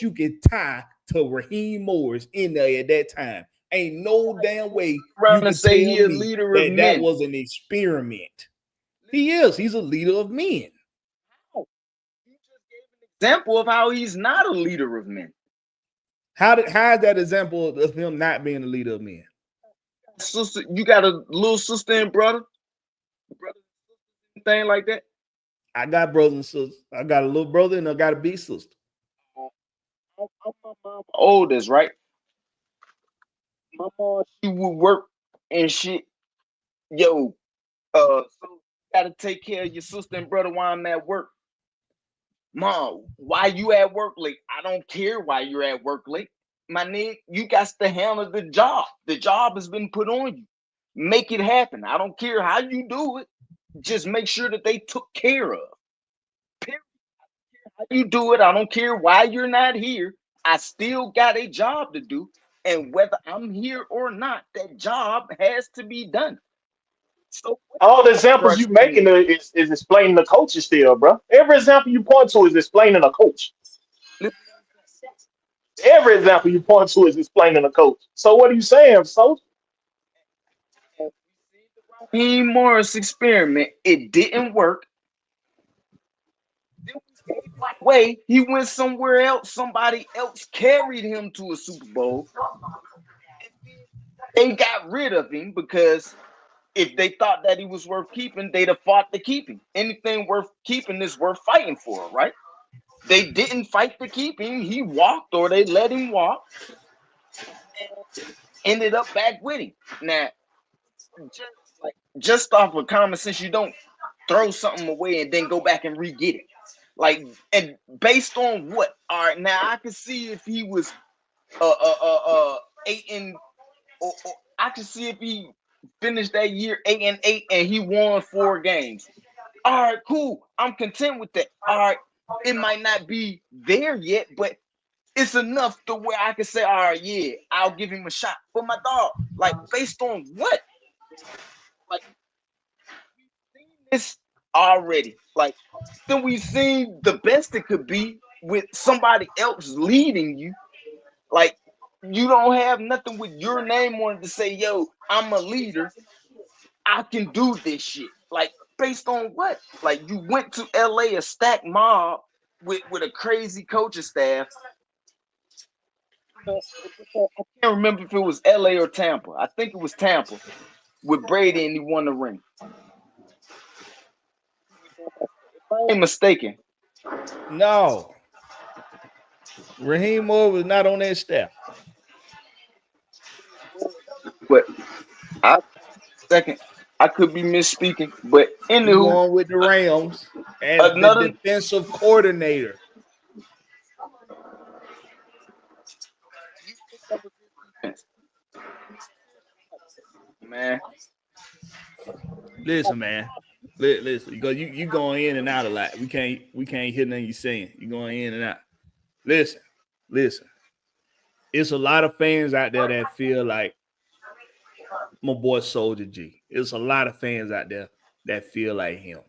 [SPEAKER 3] you can tie to Raheem Morris in there at that time. Ain't no damn way you can say he a leader of men. That was an experiment. He is. He's a leader of men.
[SPEAKER 7] example of how he's not a leader of men.
[SPEAKER 3] How is that example of him not being a leader of men?
[SPEAKER 7] Sister, you got a little sister and brother, thing like that.
[SPEAKER 3] I got brothers and sisters. I got a little brother and I got a big sister.
[SPEAKER 7] I'm my mom oldest, right? My mom, she would work and shit. Yo, so you gotta take care of your sister and brother while I'm at work. Mom, why you at work late? I don't care why you're at work late. My nigga, you got to handle the job. The job has been put on you. Make it happen. I don't care how you do it. Just make sure that they took care of. Period. How you do it, I don't care why you're not here. I still got a job to do. And whether I'm here or not, that job has to be done. So
[SPEAKER 5] All the examples you making is explaining the coaches still, bro. Every example you point to is explaining a coach. Every example you point to is explaining a coach. So what are you saying, Soldier?
[SPEAKER 7] Raheem Morris experiment, it didn't work. Way he went somewhere else. Somebody else carried him to a Super Bowl. They got rid of him because if they thought that he was worth keeping, they'd have fought to keep him. Anything worth keeping is worth fighting for, right? They didn't fight to keep him. He walked, or they let him walk, and ended up back with him. Now, just off of common sense, you don't throw something away and then go back and re-get it. Like, and based on what? All right, now I can see if he was 8 and or I can see if he finished that year 8-8 and he won 4 games. All right, cool. I'm content with that. All right, it might not be there yet, but it's enough to where I can say, all right, yeah, I'll give him a shot. But my dog, like, based on what? Like, we've seen this already. Like, then we've seen the best it could be with somebody else leading you. Like, you don't have nothing with your name on it to say, yo, I'm a leader. I can do this shit. Like, based on what? Like, you went to LA, a stacked mob with a crazy coaching staff. I can't remember if it was LA or Tampa. I think it was Tampa with Brady and he won the ring. If I ain't mistaken.
[SPEAKER 3] No. Raheem Moore was not on that staff.
[SPEAKER 7] But I could be misspeaking. But
[SPEAKER 3] you going with the Rams as the defensive coordinator.
[SPEAKER 7] Man.
[SPEAKER 3] Listen, man. Listen, because you going in and out a lot. We can't hear nothing you saying. You going in and out. Listen. It's a lot of fans out there that feel like my boy Soldier G. It's a lot of fans out there that feel like him.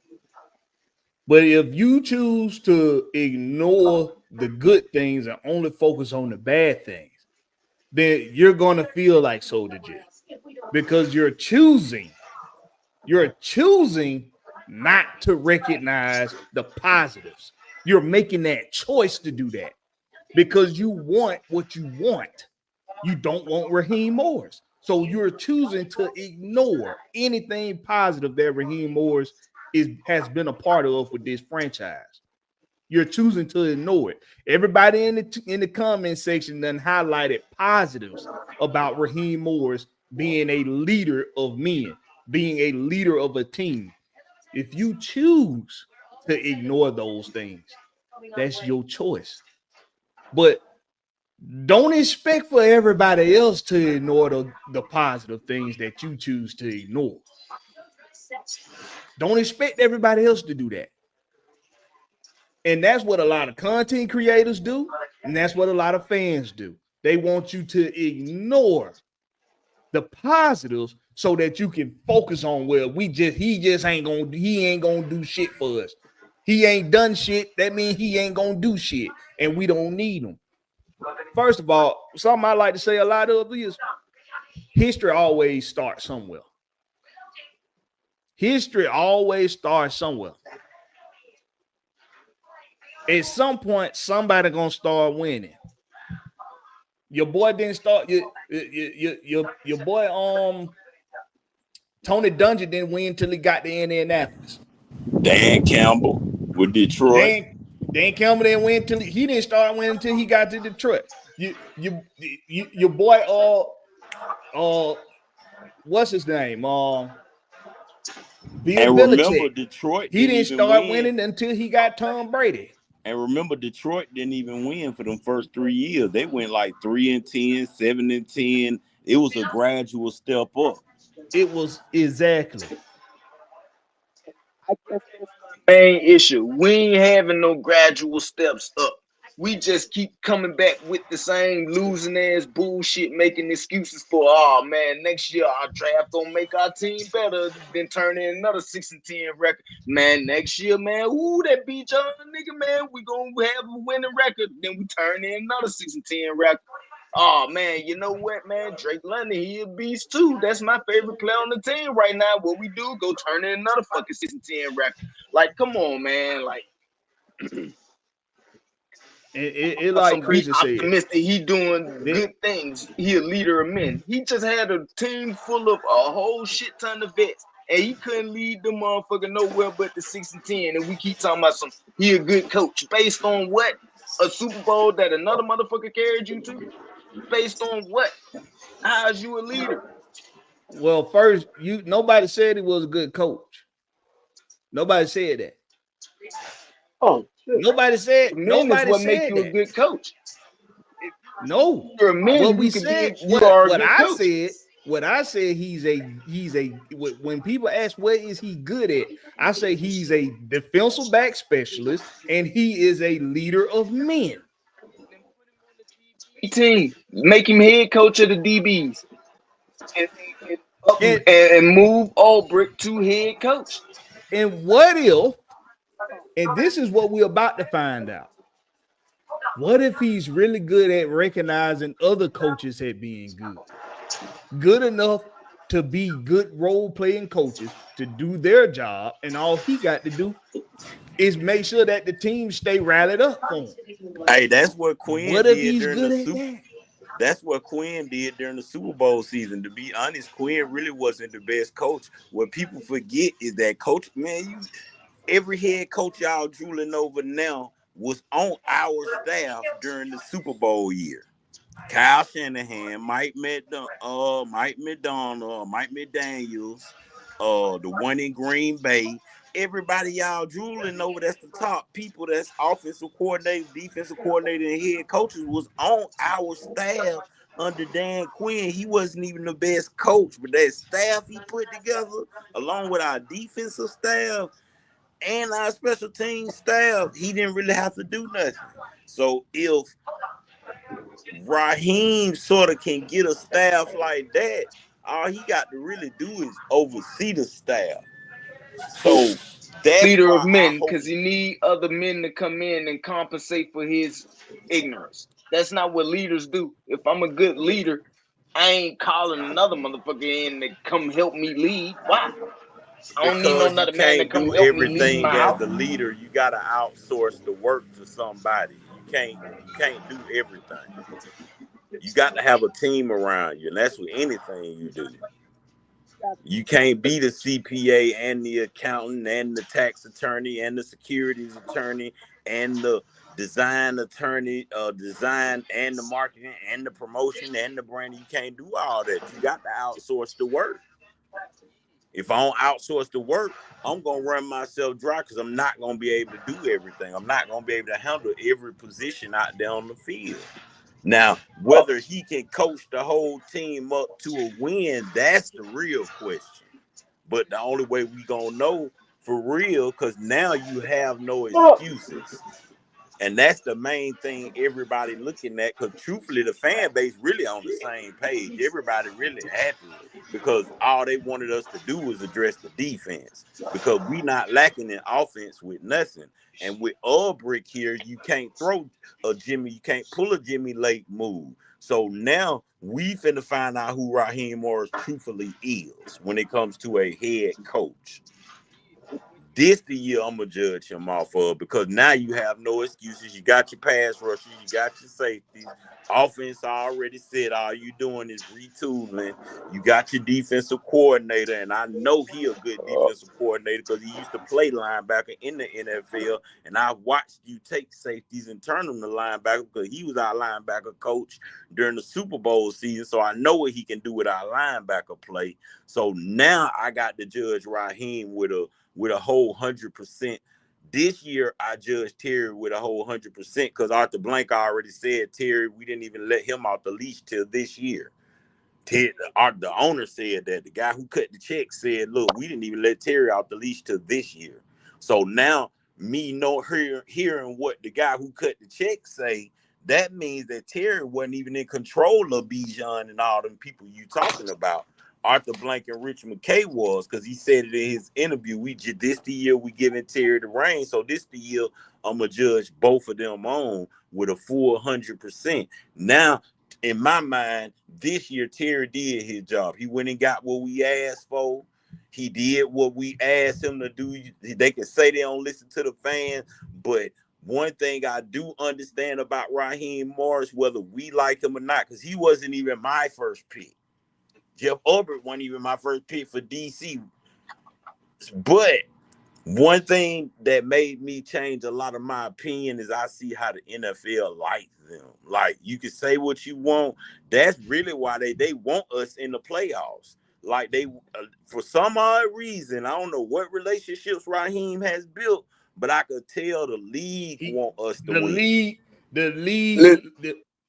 [SPEAKER 3] But if you choose to ignore the good things and only focus on the bad things, then you're going to feel like Soldier G, because you're choosing not to recognize the positives. You're making that choice to do that because you want what you want. You don't want Raheem Morris. So you're choosing to ignore anything positive that Raheem Morris has been a part of with this franchise. You're choosing to ignore it. Everybody in the comment section then highlighted positives about Raheem Morris being a leader of men, being a leader of a team. If you choose to ignore those things, that's your choice. But don't expect for everybody else to ignore the positive things that you choose to ignore. Don't expect everybody else to do that. And that's what a lot of content creators do. And that's what a lot of fans do. They want you to ignore the positives so that you can focus on, well, he ain't gonna do shit for us. He ain't done shit. That means he ain't gonna do shit. And we don't need him. First of all, something I like to say a lot of is history always starts somewhere. History always starts somewhere. At some point, somebody gonna start winning. Your boy didn't start. Your boy Tony Dungy didn't win until he got to Indianapolis.
[SPEAKER 6] Dan Campbell with Detroit.
[SPEAKER 3] Dan Campbell didn't win until he didn't start winning until he got to Detroit. Your boy what's his name? Bill
[SPEAKER 6] And remember,
[SPEAKER 3] Belichick.
[SPEAKER 6] Detroit
[SPEAKER 3] He didn't
[SPEAKER 6] even
[SPEAKER 3] start
[SPEAKER 6] win.
[SPEAKER 3] winning until he got Tom Brady.
[SPEAKER 6] And remember, Detroit didn't even win for them first 3 years. They went like 3-10, 7-10. It was a gradual step up.
[SPEAKER 3] It was exactly.
[SPEAKER 7] Main issue. We ain't having no gradual steps up. We just keep coming back with the same losing ass bullshit, making excuses for, oh man, next year our draft gonna make our team better, then turn in another 6-10 record. Man, next year, man, ooh, that beat y'all nigga, man, we gonna have a winning record. Then we turn in another 6-10 record. Oh man, you know what, man? Drake London, he a beast too. That's my favorite player on the team right now. What we do, go turn in another fucking 6-10 record. Like, come on, man. Like,
[SPEAKER 3] it like Chris said,
[SPEAKER 7] optimistic. He doing good things. He a leader of men. He just had a team full of a whole shit ton of vets, and he couldn't lead the motherfucker nowhere but the 6-10. And we keep talking about he a good coach based on what? A Super Bowl that another motherfucker carried you to? Based on what? How's you a leader?
[SPEAKER 3] Well, first, nobody said he was a good coach. Nobody said that.
[SPEAKER 5] Oh, shit.
[SPEAKER 3] Nobody said. Nobody
[SPEAKER 7] what
[SPEAKER 3] said
[SPEAKER 7] make you
[SPEAKER 3] that.
[SPEAKER 7] a good coach.
[SPEAKER 3] No,
[SPEAKER 7] You're a man.
[SPEAKER 3] what we said. What I said. He's a. When people ask what is he good at, I say he's a defensive back specialist, and he is a leader of men.
[SPEAKER 7] Team, make him head coach of the DBs, and move Ulbrich to head coach.
[SPEAKER 3] And what if? And this is what we're about to find out. What if he's really good at recognizing other coaches at being good enough to be good role playing coaches to do their job, and all he got to do is make sure that the team stay rallied up for him.
[SPEAKER 6] Hey, that's what Quinn
[SPEAKER 3] what if
[SPEAKER 6] did
[SPEAKER 3] he's
[SPEAKER 6] during
[SPEAKER 3] good
[SPEAKER 6] the
[SPEAKER 3] at
[SPEAKER 6] Super.
[SPEAKER 3] that?
[SPEAKER 6] That's what Quinn did during the Super Bowl season. To be honest, Quinn really wasn't the best coach. What people forget is that coach, man, every head coach y'all drooling over now was on our staff during the Super Bowl year. Kyle Shanahan, Mike McDonald, Mike McDaniels, the one in Green Bay. Everybody y'all drooling over, that's the top people, that's offensive coordinator, defensive coordinator, and head coaches was on our staff under Dan Quinn. He wasn't even the best coach, but that staff he put together, along with our defensive staff and our special team staff, he didn't really have to do nothing. So if Raheem sort of can get a staff like that, all he got to really do is oversee the staff. So that's
[SPEAKER 7] leader
[SPEAKER 6] why
[SPEAKER 7] of men, because he need other men to come in and compensate for his ignorance. That's not what leaders do. If I'm a good leader, I ain't calling another motherfucker in to come help me lead. Why? I don't need no
[SPEAKER 6] because you
[SPEAKER 7] another man to
[SPEAKER 6] can't
[SPEAKER 7] come
[SPEAKER 6] do
[SPEAKER 7] help me lead
[SPEAKER 6] everything
[SPEAKER 7] my
[SPEAKER 6] as
[SPEAKER 7] house.
[SPEAKER 6] the leader. You got to outsource the work to somebody. You can't do everything. You got to have a team around you, and that's with anything you do. You can't be the CPA and the accountant and the tax attorney and the securities attorney and the design attorney, design and the marketing and the promotion and the branding. You can't do all that. You got to outsource the work. If I don't outsource the work, I'm going to run myself dry because I'm not going to be able to do everything. I'm not going to be able to handle every position out there on the field. Now, whether he can coach the whole team up to a win, that's the real question. But the only way we going to know for real, because now you have no excuses. And that's the main thing everybody looking at, because truthfully, the fan base really on the same page. Everybody really happy because all they wanted us to do was address the defense, because we not lacking in offense with nothing. And with Ulbrich here, you can't throw a Jimmy, you can't pull a Jimmy Lake move. So now we finna find out who Raheem Morris truthfully is when it comes to a head coach. This the year I'm gonna judge him off of, because now you have no excuses. You got your pass rushers, you got your safeties. Offense already said all you doing is retooling. You got your defensive coordinator, and I know he a good defensive coordinator because he used to play linebacker in the NFL. And I watched you take safeties and turn them to linebacker because he was our linebacker coach during the Super Bowl season. So I know what he can do with our linebacker play. So now I got to judge Raheem with a whole 100%. This year, I judged Terry with a whole 100% because Arthur Blank already said, Terry, we didn't even let him off the leash till this year. The owner said that. The guy who cut the check said, look, we didn't even let Terry off the leash till this year. So now, me hearing what the guy who cut the check say, that means that Terry wasn't even in control of Bijan and all them people you talking about. Arthur Blank and Rich McKay was, because he said it in his interview. This the year we giving Terry the reign. So this the year I'm gonna judge both of them on with a full 100%. Now, in my mind, this year Terry did his job. He went and got what we asked for. He did what we asked him to do. They can say they don't listen to the fans, but one thing I do understand about Raheem Morris, whether we like him or not, because he wasn't even my first pick. Jeff Ulbrich wasn't even my first pick for DC. But one thing that made me change a lot of my opinion is I see how the NFL likes them. Like, you can say what you want. That's really why they want us in the playoffs. Like, they, for some odd reason, I don't know what relationships Raheem has built, but I could tell the league want us to win.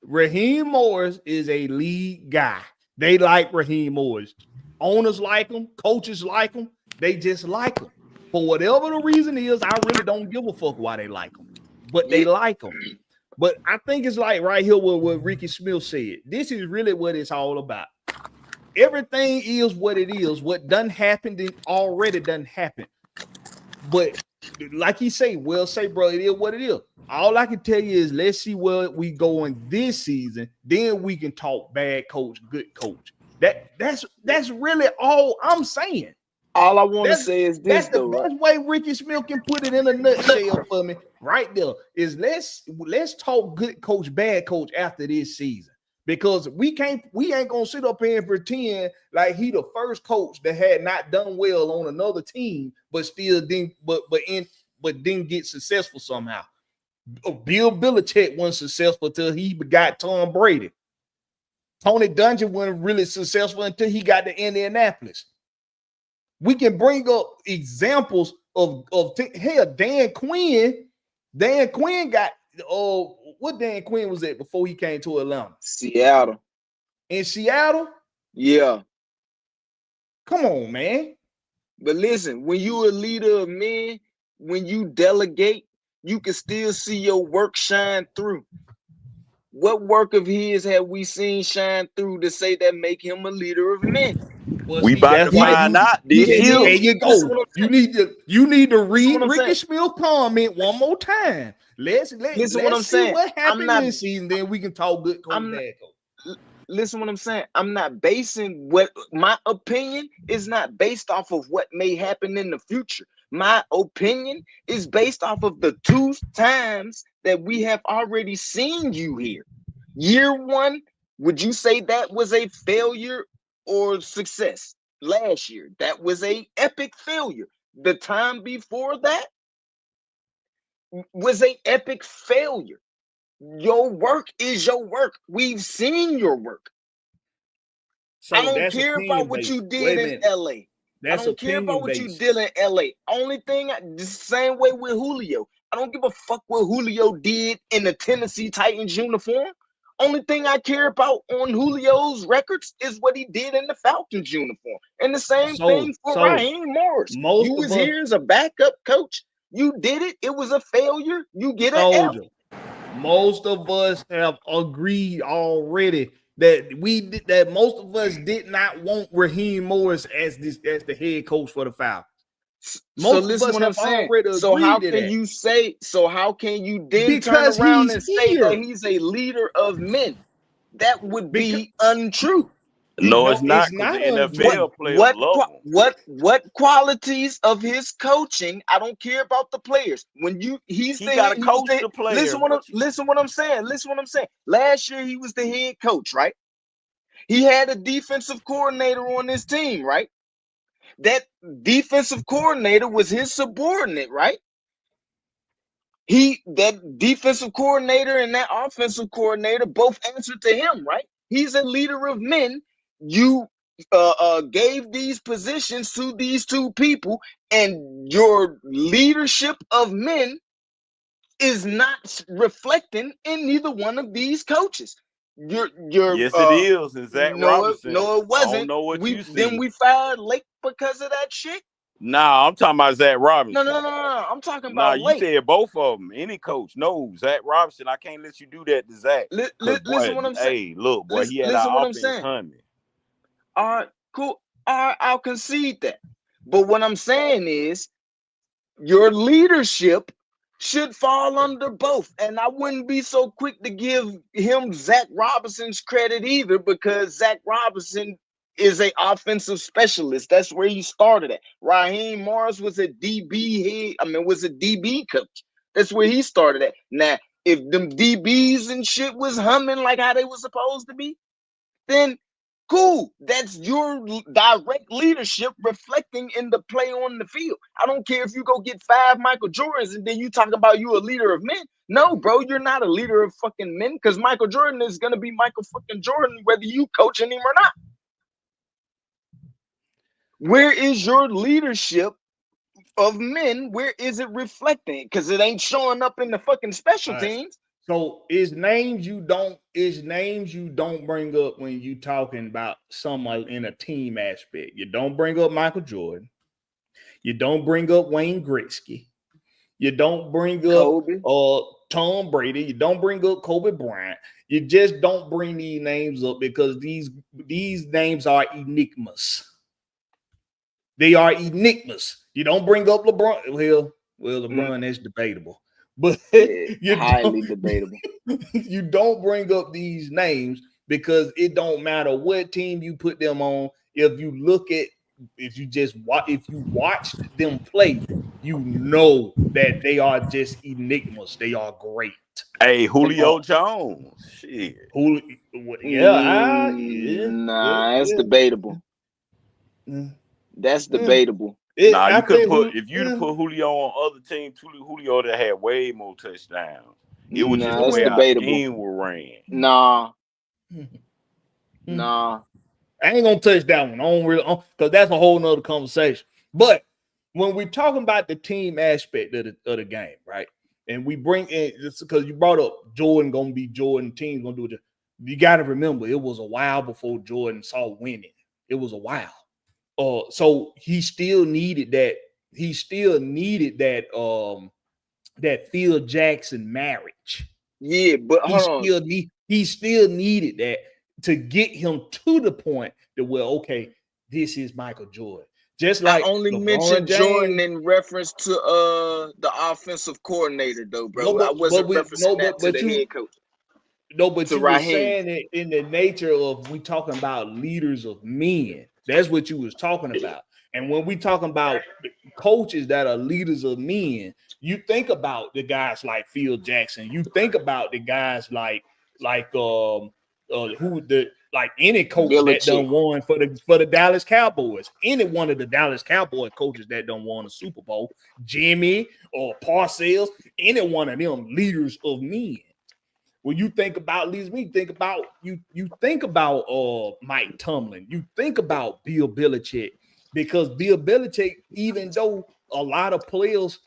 [SPEAKER 3] Raheem Morris is a league guy. They like Raheem Morris. Owners like him. Coaches like him. They just like him. For whatever the reason is, I really don't give a fuck why they like him. But they like him. But I think it's like right here what Ricky Smith said. This is really what it's all about. Everything is what it is. What done happened, it already done happened. But like he say, bro, it is what it is. All I can tell you is let's see where we go in this season. Then we can talk bad coach, good coach. That's really all I'm saying.
[SPEAKER 7] All I want to say is this,
[SPEAKER 3] that's the best way Ricky Smith can put it in a nutshell for me right there is let's talk good coach, bad coach after this season. Because we ain't gonna sit up here and pretend like he the first coach that had not done well on another team, but still didn't didn't get successful somehow. Bill Belichick wasn't successful until he got Tom Brady. Tony Dungy wasn't really successful until he got to Indianapolis. We can bring up examples of hell, Dan Quinn. Dan Quinn got what Dan Quinn was at before he came to Atlanta?
[SPEAKER 7] Seattle.
[SPEAKER 3] In Seattle?
[SPEAKER 7] Yeah.
[SPEAKER 3] Come on, man.
[SPEAKER 7] But listen, when you a leader of men, when you delegate, you can still see your work shine through. What work of his have we seen shine through to say that make him a leader of men?
[SPEAKER 3] Well,
[SPEAKER 6] we about to find out this year.
[SPEAKER 3] There you go. You need to read Ricky Smith's comment one more time. Let's see what happened this season. Then we can talk good coach, bad coach.
[SPEAKER 7] Listen what I'm saying. I'm not basing what my opinion is not based off of what may happen in the future. My opinion is based off of the 2 times that we have already seen you here. Year 1, would you say that was a failure or success? Last year, that was a epic failure. The time before that was a epic failure. Your work is your work. We've seen your work. So I don't care about what you did in LA. I don't care about what you did in LA. Only thing, the same way with Julio. I don't give a fuck what Julio did in the Tennessee Titans uniform. Only thing I care about on Julio's records is what he did in the Falcons uniform. And the same thing for Raheem Morris. You was here as a backup coach. You did it. It was a failure. You get an L.
[SPEAKER 3] Most of us have agreed already that most of us did not want Raheem Morris as the head coach for the Falcons.
[SPEAKER 7] So listen what I'm saying. So how can you say? So how can you then turn around and say that he's a leader of men? That would be untrue.
[SPEAKER 6] No, it's not, because the NFL players love him.
[SPEAKER 7] What qualities of his coaching? I don't care about the players. When he
[SPEAKER 6] got to coach the players.
[SPEAKER 7] Listen what I'm saying. Last year he was the head coach, right? He had a defensive coordinator on his team, right? That defensive coordinator was his subordinate, right? That defensive coordinator and that offensive coordinator both answered to him, right? He's a leader of men. You gave these positions to these two people, and your leadership of men is not reflecting in neither one of these coaches. Your
[SPEAKER 6] yes, it is. And Zach Robinson.
[SPEAKER 7] No, it wasn't.
[SPEAKER 6] I don't know what you see.
[SPEAKER 7] Then we fired Lake because of that shit.
[SPEAKER 6] Nah, I'm talking about Zach Robinson.
[SPEAKER 7] No. I'm talking about
[SPEAKER 6] Lake. You said both of them. Any coach. No, Zach Robinson. I can't let you do that to Zach.
[SPEAKER 7] Listen what I'm saying.
[SPEAKER 6] Hey, look, boy, he had our offense humming.
[SPEAKER 7] All right, cool. All right, I'll concede that. But what I'm saying is your leadership should fall under both. And I wouldn't be so quick to give him Zach Robinson's credit either, because Zach Robinson is an offensive specialist. That's where he started at. Raheem Morris was a DB coach. That's where he started at. Now, if them DBs and shit was humming like how they were supposed to be, then cool. That's your direct leadership reflecting in the play on the field. I don't care if you go get 5 Michael Jordans and then you talk about you a leader of men. No, bro, you're not a leader of fucking men, because Michael Jordan is going to be Michael fucking Jordan whether you coaching him or not. Where is your leadership of men? Where is it reflecting? Because it ain't showing up in the fucking special teams.
[SPEAKER 3] So it's names you don't bring up when you talking about someone in a team aspect. You don't bring up Michael Jordan. You don't bring up Wayne Gretzky. You don't bring up Tom Brady. You don't bring up Kobe Bryant. You just don't bring these names up because these names are enigmas. They are enigmas. You don't bring up LeBron. Well, LeBron is debatable. But
[SPEAKER 7] highly debatable.
[SPEAKER 3] You don't bring up these names because it don't matter what team you put them on. If you watch them play, you know that they are just enigmas. They are great.
[SPEAKER 6] Hey, Julio Jones. Shit.
[SPEAKER 7] That's debatable. That's debatable.
[SPEAKER 6] You could put Julio on other teams. Julio that had way more touchdowns. It was just the way our team were ran.
[SPEAKER 7] Nah.
[SPEAKER 3] I ain't gonna touch that one. I don't really, because that's a whole nother conversation. But when we're talking about the team aspect of the game, right? And we bring in, just because you brought up Jordan gonna be Jordan, team's gonna do it. You got to remember, it was a while before Jordan saw winning. It was a while. So he still needed that. He still needed that. That Phil Jackson marriage.
[SPEAKER 7] Yeah, but
[SPEAKER 3] he still needed that to get him to the point that, well, okay, this is Michael Jordan. Just like
[SPEAKER 7] I only mentioned Jordan in reference to the offensive coordinator, though, bro. I wasn't referencing that to the head coach.
[SPEAKER 3] No, but you were saying it in the nature of we talking about leaders of men. That's what you was talking about. And when we talking about coaches that are leaders of men, you think about the guys like Phil Jackson. You think about the guys like any coach that done won for the Dallas Cowboys. Any one of the Dallas Cowboy coaches that done won a Super Bowl, Jimmy or Parcells, any one of them leaders of men. When you think about leaders, you think about Mike Tomlin, you think about Bill Belichick, because Bill Belichick, even though a lot of players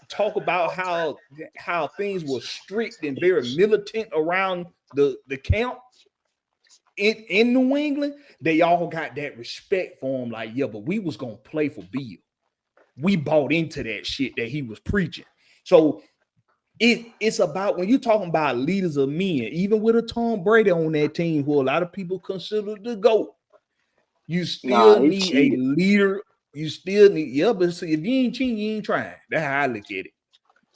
[SPEAKER 3] talk about how things were strict and very militant around the camp in New England, they all got that respect for him. Like, yeah, but we was gonna play for Bill. We bought into that shit that he was preaching. So it's about, when you're talking about leaders of men, even with a Tom Brady on that team, who a lot of people consider the GOAT, you still need a leader. You still need, but see, if you ain't cheating, you ain't trying. That's how I look at it,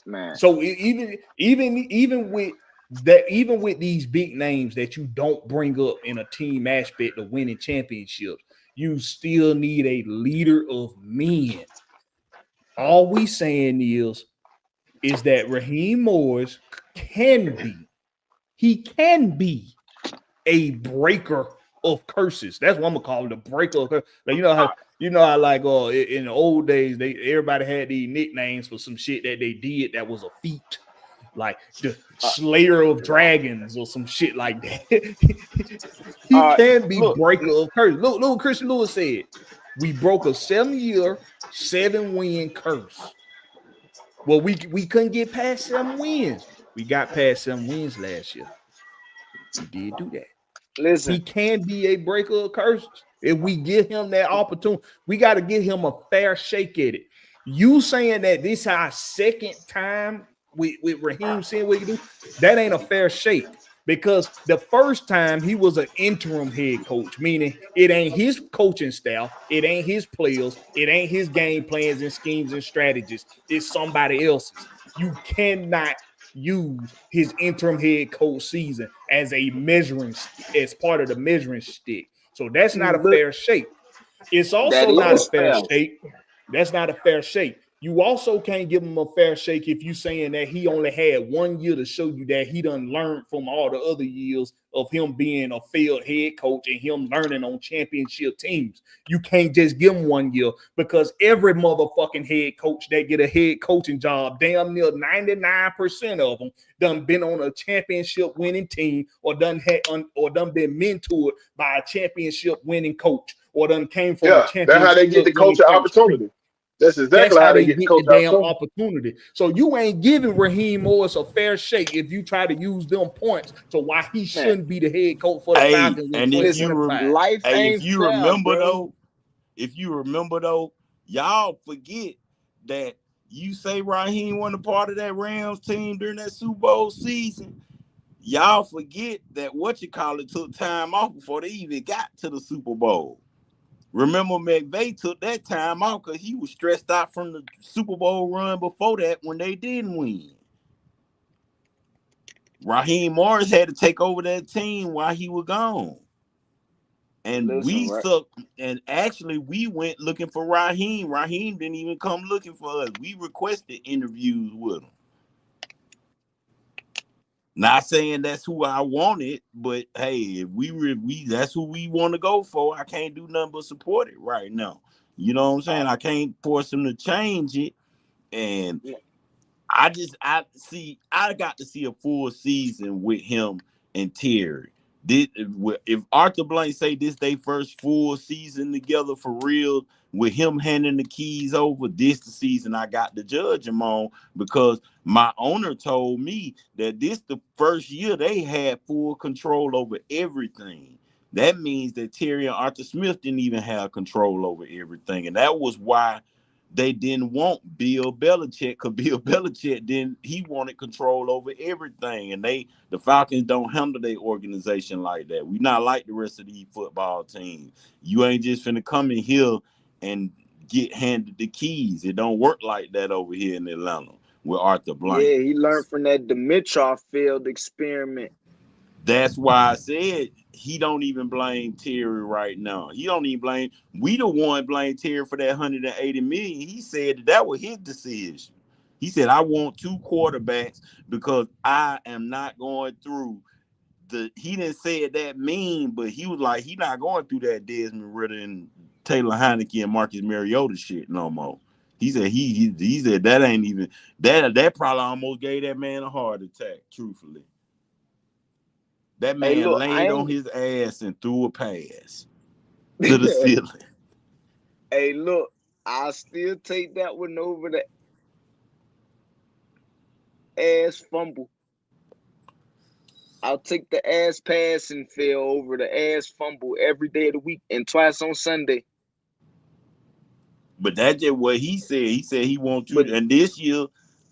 [SPEAKER 7] man.
[SPEAKER 3] So even with that even with these big names that you don't bring up in a team aspect of winning championships, you still need a leader of men. All we saying is that Raheem Morris can be, he can be a breaker of curses. That's what I'm gonna call it, a breaker of curses. Like, you know how like in the old days, everybody had these nicknames for some shit that they did that was a feat. Like the Slayer of Dragons or some shit like that. He can be breaker of curse. Look what Christian Lewis said. We broke a 7-year, 7-win curse. Well, we couldn't get past 7 wins. We got past 7 wins last year. We did do that.
[SPEAKER 7] Listen,
[SPEAKER 3] he can be a breaker of curses. If we give him that opportunity, we got to give him a fair shake at it. You saying that this is our second time with Raheem seeing what he do, that ain't a fair shake. Because the first time he was an interim head coach, meaning it ain't his coaching staff, it ain't his players, it ain't his game plans and schemes and strategies. It's somebody else's. You cannot use his interim head coach season as a measuring, as part of the measuring stick. So that's not a fair shake. It's also not a fair shake. That's not a fair shake. You also can't give him a fair shake if you saying that he only had 1 year to show you that he done learned from all the other years of him being a failed head coach and him learning on championship teams. You can't just give him 1 year, because every motherfucking head coach that get a head coaching job, damn near 99% of them done been on a championship winning team or done been mentored by a championship winning coach or done came from a championship.
[SPEAKER 5] That's how they get the coach opportunity. That's exactly how they get the
[SPEAKER 3] damn opportunity. So you ain't giving Raheem Morris a fair shake if you try to use them points to why he shouldn't be the head coach for the Falcons.
[SPEAKER 6] And if you remember though, y'all forget that you say Raheem wasn't a part of that Rams team during that Super Bowl season. Y'all forget that took time off before they even got to the Super Bowl. Remember, McVay took that time off because he was stressed out from the Super Bowl run before that when they didn't win. Raheem Morris had to take over that team while he was gone. And we sucked. And actually, we went looking for Raheem. Raheem didn't even come looking for us. We requested interviews with him. Not saying that's who I wanted, but hey, if we that's who we want to go for. I can't do nothing but support it right now. You know what I'm saying? I can't force him to change it. And I got to see a full season with him and Terry. If Arthur Blank say this their first full season together for real, with him handing the keys over, this the season I got to judge him on, because my owner told me that this the first year they had full control over everything. That means that Terry and Arthur Smith didn't even have control over everything. And that was why they didn't want Bill Belichick, because Bill Belichick he wanted control over everything. And the Falcons don't handle their organization like that. We not like the rest of these football teams. You ain't just finna come in here and get handed the keys. It don't work like that over here in Atlanta with Arthur Blank.
[SPEAKER 7] Yeah, he learned from that Dimitrov field experiment.
[SPEAKER 6] That's why I said he don't even blame Terry right now. He don't even blame. We the one blame Terry for that $180 million. He said that was his decision. He said, I want 2 quarterbacks because I am not going through he didn't say it that mean, but he was like, he not going through that Desmond Ritter and Taylor Heineke and Marcus Mariota shit no more. He said he said that ain't even that probably almost gave that man a heart attack, truthfully. That man laid on his ass and threw a pass to the ceiling.
[SPEAKER 7] Hey, look, I still take that one over the ass fumble. I'll take the ass pass and fail over the ass fumble every day of the week and twice on Sunday.
[SPEAKER 6] But that's just what he said. He said he wants to. And this year,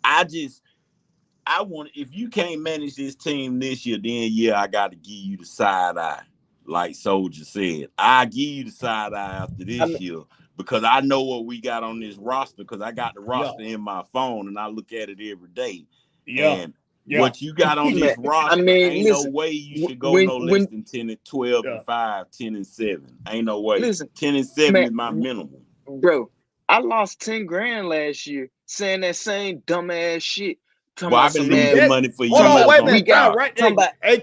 [SPEAKER 6] I want, if you can't manage this team this year, then I got to give you the side eye, like Soldier said. I give you the side eye after this year, because I know what we got on this roster, because I got the roster in my phone and I look at it every day.
[SPEAKER 3] Yeah.
[SPEAKER 6] And
[SPEAKER 3] Yeah.
[SPEAKER 6] What you got on this roster, ain't
[SPEAKER 7] listen,
[SPEAKER 6] no way you should go no less than 10 and 12
[SPEAKER 3] Yeah.
[SPEAKER 6] and 5, 10 and 7. Ain't no way.
[SPEAKER 7] Listen,
[SPEAKER 6] 10 and 7
[SPEAKER 7] man,
[SPEAKER 6] is my minimum.
[SPEAKER 7] bro, I lost 10 grand last year saying that same dumbass shit.
[SPEAKER 6] Well, I've been losing money for years.
[SPEAKER 3] Hold on, wait a
[SPEAKER 6] on
[SPEAKER 3] minute.
[SPEAKER 6] the job.
[SPEAKER 3] Right there. Hey,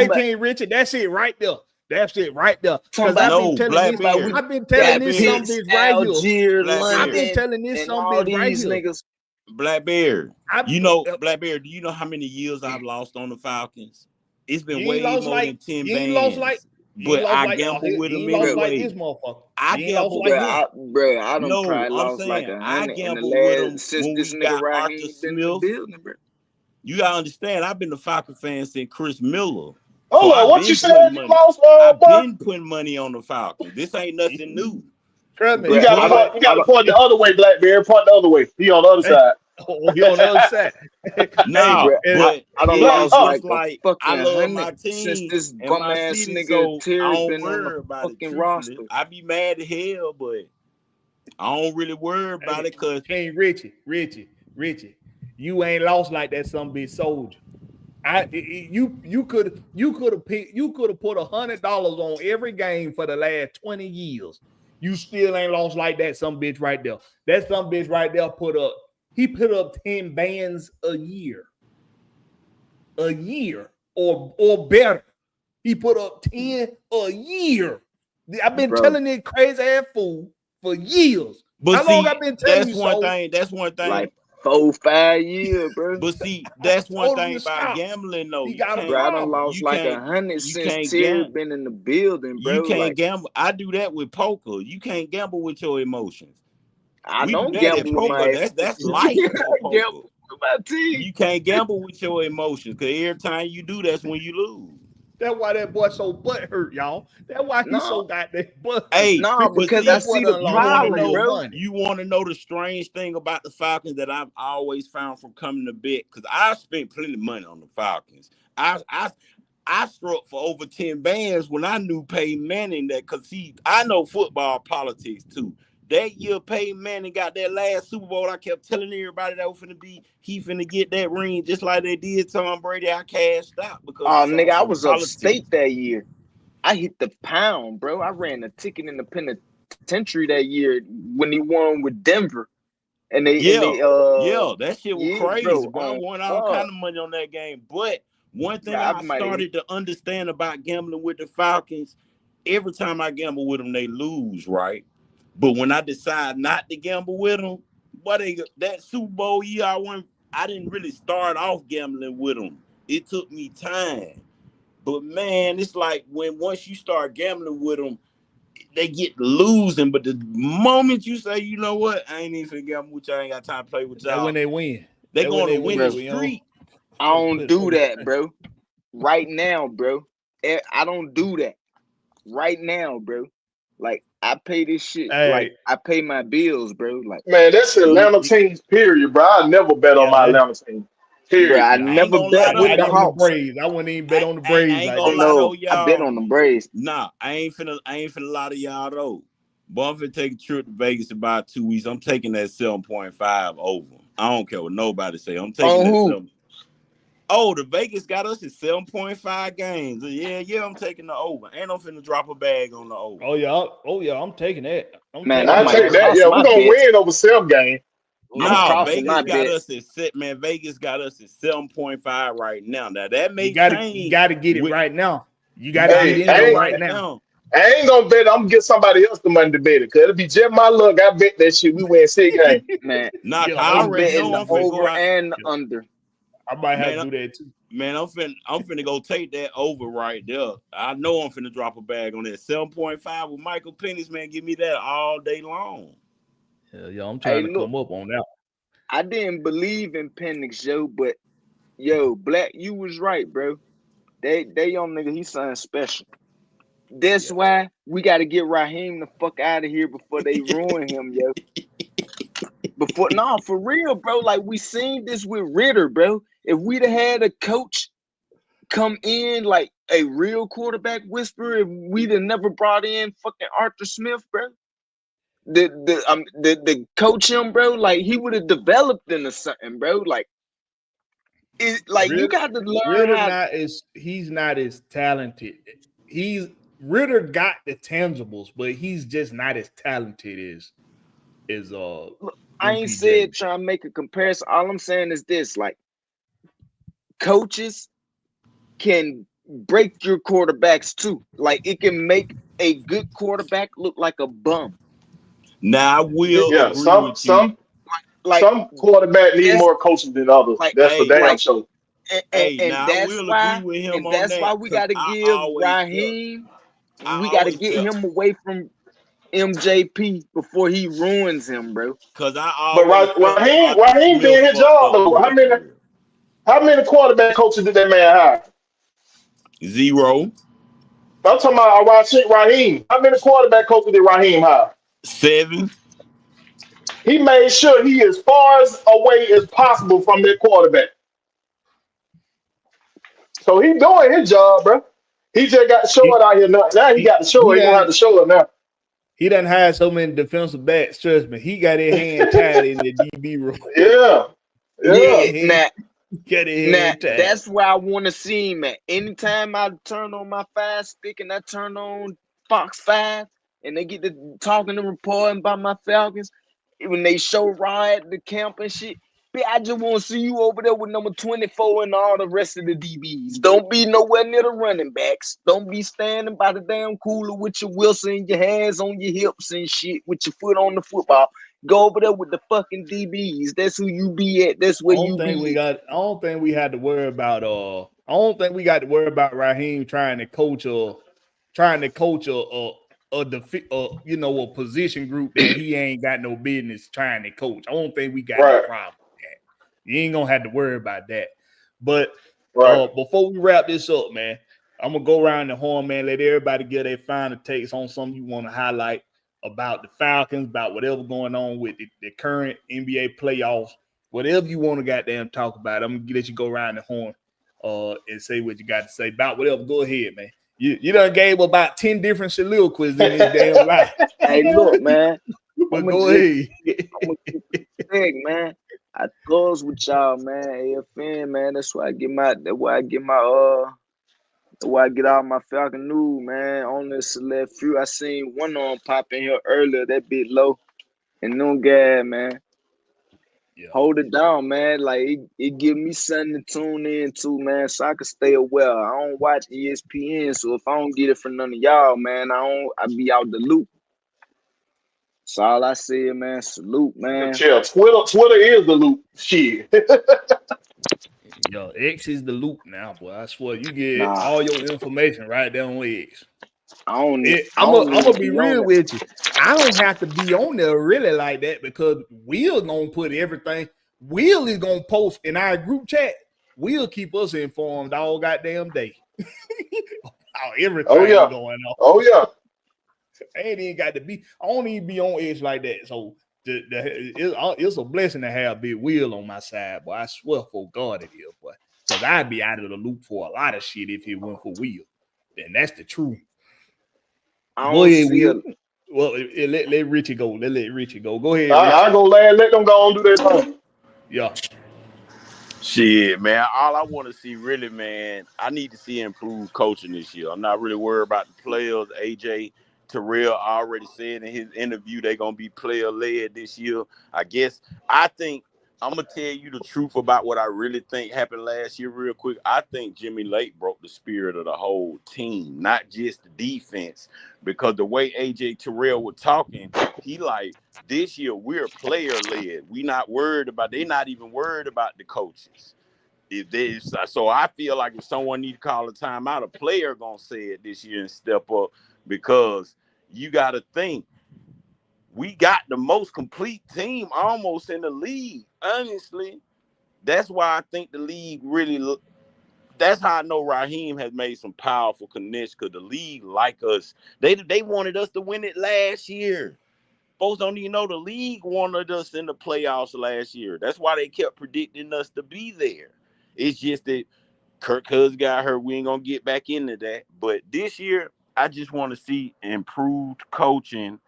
[SPEAKER 3] King Richard, that's it right there. That's it right there. Because I've been telling this. I've been telling this some bitch right here. I've been telling this some bitch right here.
[SPEAKER 7] Niggas.
[SPEAKER 6] Blakberry. Blakberry, do you know how many years I've lost on the Falcons? It's been way more than 10 bands. But I gamble with them anyway.
[SPEAKER 3] This motherfucker.
[SPEAKER 6] I gamble with him.
[SPEAKER 7] Bro, I don't
[SPEAKER 6] I'm
[SPEAKER 7] lost
[SPEAKER 6] saying,
[SPEAKER 7] like
[SPEAKER 6] I
[SPEAKER 7] 100
[SPEAKER 6] gamble
[SPEAKER 7] in the
[SPEAKER 6] with
[SPEAKER 7] last
[SPEAKER 6] them
[SPEAKER 7] since
[SPEAKER 6] when
[SPEAKER 7] this
[SPEAKER 6] we
[SPEAKER 7] nigga
[SPEAKER 6] got Arthur Smith.
[SPEAKER 7] building, bro.
[SPEAKER 6] You gotta understand, I've been a Falcon fan since Chris Miller.
[SPEAKER 5] Hold on, what you said? You lost,
[SPEAKER 6] I've
[SPEAKER 5] boy?
[SPEAKER 6] been putting money on the Falcons. This ain't nothing new.
[SPEAKER 5] You got to point the other way, Blakberry. Point the other way. He on the other side.
[SPEAKER 3] Oh, he on the other side.
[SPEAKER 6] No, but
[SPEAKER 7] I don't lost
[SPEAKER 6] like
[SPEAKER 7] fucking
[SPEAKER 6] I love my
[SPEAKER 7] 100
[SPEAKER 6] team
[SPEAKER 7] since this
[SPEAKER 6] and
[SPEAKER 7] bum
[SPEAKER 6] my
[SPEAKER 7] ass
[SPEAKER 6] city,
[SPEAKER 7] nigga
[SPEAKER 6] so I
[SPEAKER 7] Terry
[SPEAKER 6] don't
[SPEAKER 7] been on
[SPEAKER 6] worry
[SPEAKER 7] the
[SPEAKER 6] about it.
[SPEAKER 7] fucking roster.
[SPEAKER 6] I be mad as hell, but I don't really worry about it because
[SPEAKER 3] King Richie, you ain't lost like that some bitch soldier. You could have put $100 on every game for the last 20 years. You still ain't lost like that some bitch right there. That some bitch right there put up 10 bands a year or better. He put up 10 a year. I've been telling this crazy ass fool for years.
[SPEAKER 6] But
[SPEAKER 3] how long I've been telling you?
[SPEAKER 6] That's one thing.
[SPEAKER 7] Like 4-5 years, bro.
[SPEAKER 6] But see, that's one thing about gambling, though.
[SPEAKER 7] Bro, I done lost like 100 since Terry been in the building, bro.
[SPEAKER 6] You can't gamble. I do that with poker. You can't gamble with your emotions.
[SPEAKER 7] I don't gamble with my
[SPEAKER 6] that's life.
[SPEAKER 7] Gamble with my team.
[SPEAKER 6] You can't gamble with your emotions because every time you do, that's when you lose.
[SPEAKER 3] That's why that boy so butt hurt, y'all. That's why he's so goddamn butt hurt.
[SPEAKER 6] Hey,
[SPEAKER 7] because I see the problem, bro.
[SPEAKER 6] You want to know the strange thing about the Falcons that I've always found from coming to bet? Because I spent plenty of money on the Falcons. I struck for over 10 bands when I knew Peyton Manning that, because I know football politics too. That year Peyton Manning got that last Super Bowl, I kept telling everybody that was he finna get that ring just like they did Tom Brady. I cashed out because
[SPEAKER 7] nigga, I was upstate that year. I hit the pound, bro. I ran a ticket in the penitentiary that year when he won with Denver. And that
[SPEAKER 6] shit was crazy, bro. I won all kind of money on that game. But one thing I started to understand about gambling with the Falcons, every time I gamble with them, they lose, right? But when I decide not to gamble with them, that Super Bowl year I won, I didn't really start off gambling with them. It took me time. But man, it's like once you start gambling with them, they get losing. But the moment you say, you know what, I ain't even finna gamble with y'all, I ain't got time to play with y'all.
[SPEAKER 3] That's when they win.
[SPEAKER 6] They going to win the streak.
[SPEAKER 7] I don't do that, bro. Right now, bro. I don't do that. Right now, bro. Like, I pay this shit.
[SPEAKER 3] Hey.
[SPEAKER 7] Like, I pay my bills, bro. Like,
[SPEAKER 5] man, that's Atlanta teams, period, bro. I never bet on my Atlanta team. Period.
[SPEAKER 7] Bro, I never bet with the Hawks.
[SPEAKER 3] I wouldn't even bet on the Braves.
[SPEAKER 6] I ain't gonna lie though, y'all.
[SPEAKER 7] I bet on the Braves.
[SPEAKER 6] Nah, I ain't finna lie to y'all though. But I'm finna take a trip to Vegas in about 2 weeks. I'm taking that 7.5 over. I don't care what nobody say. I'm taking that 7. Oh, the Vegas got us at 7.5 games. Yeah, I'm taking the over. And I'm finna drop a bag on the over.
[SPEAKER 3] Oh yeah, I'm taking that.
[SPEAKER 5] I take that. Yeah, we're gonna win over 7 games.
[SPEAKER 6] No, Vegas got us at Vegas got us at 7.5 right now. Now that may change.
[SPEAKER 3] You gotta get it right now. You gotta get in there right now.
[SPEAKER 5] I ain't gonna bet. I'm gonna get somebody else the money to bet it. Cause it'll be just my luck. I bet that shit. We win 6 games.
[SPEAKER 7] Man,
[SPEAKER 6] I already know I'm finna
[SPEAKER 7] over and under.
[SPEAKER 3] I might have to do that too.
[SPEAKER 6] Man, I'm finna go take that over right there. I know I'm finna drop a bag on that 7.5 with Michael Penix. Man, give me that all day long.
[SPEAKER 3] Hell yeah, I'm trying to come up on that.
[SPEAKER 7] I didn't believe in Penix, yo, but yo, Black, you was right, bro. They young nigga, he's something special. That's why we got to get Raheem the fuck out of here before they ruin him, yo. For real, bro. Like, we seen this with Ritter, bro. If we'd have had a coach come in like a real quarterback whisperer, if we'd have never brought in fucking Arthur Smith, bro. The coach him, bro, like he would have developed into something, bro. Like, like you got to learn how.
[SPEAKER 3] He's not as talented. Ritter got the tangibles, but he's just not as talented as
[SPEAKER 7] Look, I ain't
[SPEAKER 3] MPJ.
[SPEAKER 7] said trying to make a comparison. All I'm saying is this: like coaches can break your quarterbacks too. Like it can make a good quarterback look like a bum.
[SPEAKER 6] Now I will
[SPEAKER 5] Yeah,
[SPEAKER 6] agree with you.
[SPEAKER 7] Like
[SPEAKER 5] some quarterback need more coaching than others.
[SPEAKER 7] like
[SPEAKER 5] That's for damn
[SPEAKER 7] like
[SPEAKER 5] sure.
[SPEAKER 7] and
[SPEAKER 6] Now I
[SPEAKER 7] that's
[SPEAKER 6] will agree
[SPEAKER 7] why
[SPEAKER 6] with him on
[SPEAKER 7] we
[SPEAKER 6] that because
[SPEAKER 7] got to give Raheem. We got to get him away from MJP before he ruins him, bro.
[SPEAKER 6] because I
[SPEAKER 5] But
[SPEAKER 6] always felt that Arthur
[SPEAKER 5] Raheem
[SPEAKER 6] Smith
[SPEAKER 5] did his
[SPEAKER 6] fucked
[SPEAKER 5] job
[SPEAKER 6] up
[SPEAKER 5] though.
[SPEAKER 6] Will career.
[SPEAKER 5] How many quarterback coaches did that man hire?
[SPEAKER 6] 0.
[SPEAKER 5] I'm talking about Raheem. How many quarterback coaches did Raheem hire?
[SPEAKER 6] 7.
[SPEAKER 5] He made sure he as far as away as possible from that quarterback. So he doing his job, bro. He just got to show it out here now. Now he got to show it. He gonna have to show it now.
[SPEAKER 3] He done had so many defensive backs. Trust me, he got his hand tied in the DB room.
[SPEAKER 5] Yeah.
[SPEAKER 7] That's where I want to see him at. Anytime I turn on my Fire Stick and I turn on Fox 5 and they get to talking and reporting about my Falcons, when they show Raw at the camp and shit, I just want to see you over there with number 24 and all the rest of the DBs. Don't be nowhere near the running backs. Don't be standing by the damn cooler with your Wilson, your hands on your hips and shit, with your foot on the football. Go over there with the fucking DBs. That's who you be at. That's where you be.
[SPEAKER 3] I don't think we had to worry about. I don't think we got to worry about Raheem trying to coach a a position group that he ain't got no business trying to coach. I don't think we got no problem with that. You ain't gonna have to worry about that. But before we wrap this up, man, I'm gonna go around the horn, man. Let everybody get their final takes on something you want to highlight about the Falcons, about whatever going on with the current NBA playoffs, whatever you want to goddamn talk about. I'm gonna let you go around the horn and say what you got to say about whatever. Go ahead, man. You done gave about 10 different soliloquies in this damn life.
[SPEAKER 7] Hey, look, man.
[SPEAKER 3] But go ahead.
[SPEAKER 7] Man. I goes with y'all, man. AFN, man. That's why I get all my Falcon news, man. On this select few, I seen one on pop in here earlier, that bit low. And no gas, man. Yeah. Hold it down, man. Like it give me something to tune in to, man, so I can stay aware. I don't watch ESPN, so if I don't get it from none of y'all, man, I be out the loop. That's all I say, man. Salute, man.
[SPEAKER 5] Chill. Twitter is the loop. Shit.
[SPEAKER 3] Yo, X is the loop now, boy. I swear you get all your information right there on X. I'm gonna be real with you. I don't have to be on there really like that because Will gonna put everything. Will is gonna post in our group chat. Will keep us informed all goddamn day. Everything going on.
[SPEAKER 5] Oh yeah.
[SPEAKER 3] I ain't even got to be. I don't even be on X like that. So it's a blessing to have Big Will on my side, boy. I swear for God it is, boy. Because I'd be out of the loop for a lot of shit if it went for Will. And that's the truth. Go ahead, Will. Well, let Richie go. Let Richie go. Go ahead, Richie.
[SPEAKER 5] I go let them go and do their thing.
[SPEAKER 3] Yeah.
[SPEAKER 6] Shit, man. All I want to see, really, man, I need to see improved coaching this year. I'm not really worried about the players. AJ Terrell already said in his interview they're going to be player-led this year. I think I'm going to tell you the truth about what I really think happened last year real quick. I think Jimmy Lake broke the spirit of the whole team, not just the defense, because the way AJ Terrell was talking, he like, this year we're player-led. They're not even worried about the coaches. So I feel like if someone need to call a timeout, a player going to say it this year and step up, because you got to think, we got the most complete team almost in the league. Honestly, that's why I think the league really that's how I know Raheem has made some powerful connections, because the league like us. They wanted us to win it last year. Folks don't even know the league wanted us in the playoffs last year. That's why they kept predicting us to be there. It's just that Kirk Cousins got hurt. We ain't going to get back into that. But this year, I just want to see improved coaching,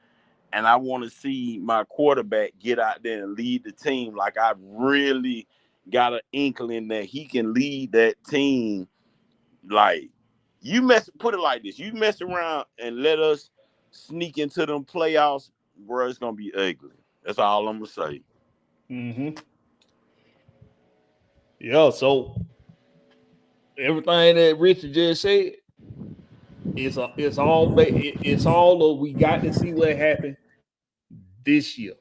[SPEAKER 6] and I want to see my quarterback get out there and lead the team like I really got an inkling that he can lead that team. Like, put it like this: you mess around and let us sneak into them playoffs, bro, it's gonna be ugly. That's all I'm gonna say.
[SPEAKER 3] Mm-hmm. Yeah, so everything that Richard just said, it's all we got to see what happened this year.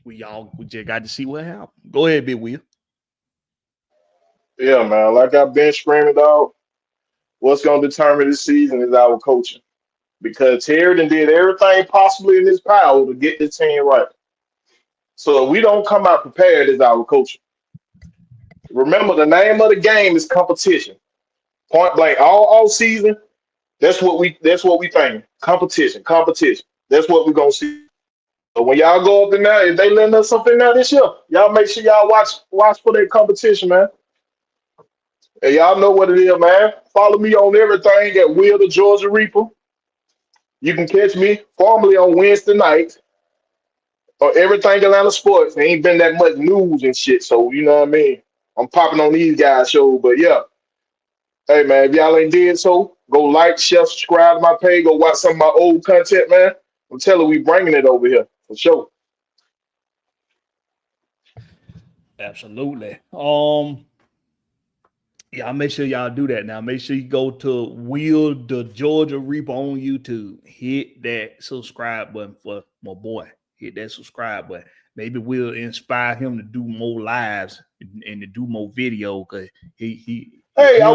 [SPEAKER 3] We just got to see what happened. Go ahead, Big Will.
[SPEAKER 5] Yeah, man. Like I've been screaming, dog. What's gonna determine this season is our coaching. Because Harrington did everything possibly in his power to get this team right. So if we don't come out prepared as our coaching. Remember, the name of the game is competition. Point blank, all season. That's what we think. Competition, competition. That's what we're gonna see. So when y'all go up in there, if they letting us something now this year, y'all make sure y'all watch for that competition, man. And y'all know what it is, man. Follow me on everything at Will the Georgia Reaper. You can catch me formally on Wednesday night or everything Atlanta sports. There ain't been that much news and shit, so you know what I mean. I'm popping on these guys' show, but yeah. Hey man, if y'all ain't did so, go like, share, subscribe to my page, go watch some of my old content, man. I'm telling you, we bringing it over here for sure.
[SPEAKER 3] Absolutely. Y'all make sure y'all do that now. Make sure you go to Will the Georgia Reaper on YouTube. Hit that subscribe button for my boy. Hit that subscribe button. Maybe we'll inspire him to do more lives and to do more video because he
[SPEAKER 5] Hey, I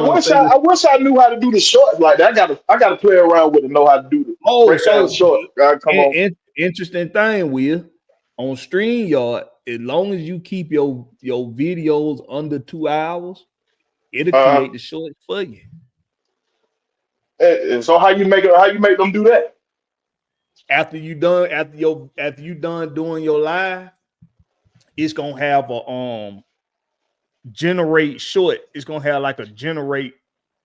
[SPEAKER 5] wish I knew how to do the shorts like that. I gotta play around with it, know how to do the breakdown short. Come on.
[SPEAKER 3] Interesting thing, Will. On StreamYard, as long as you keep your videos under 2 hours, it'll create the shorts for you.
[SPEAKER 5] And so how you make them do that?
[SPEAKER 3] After you done doing your live, it's gonna have a generate short. It's gonna have like a generate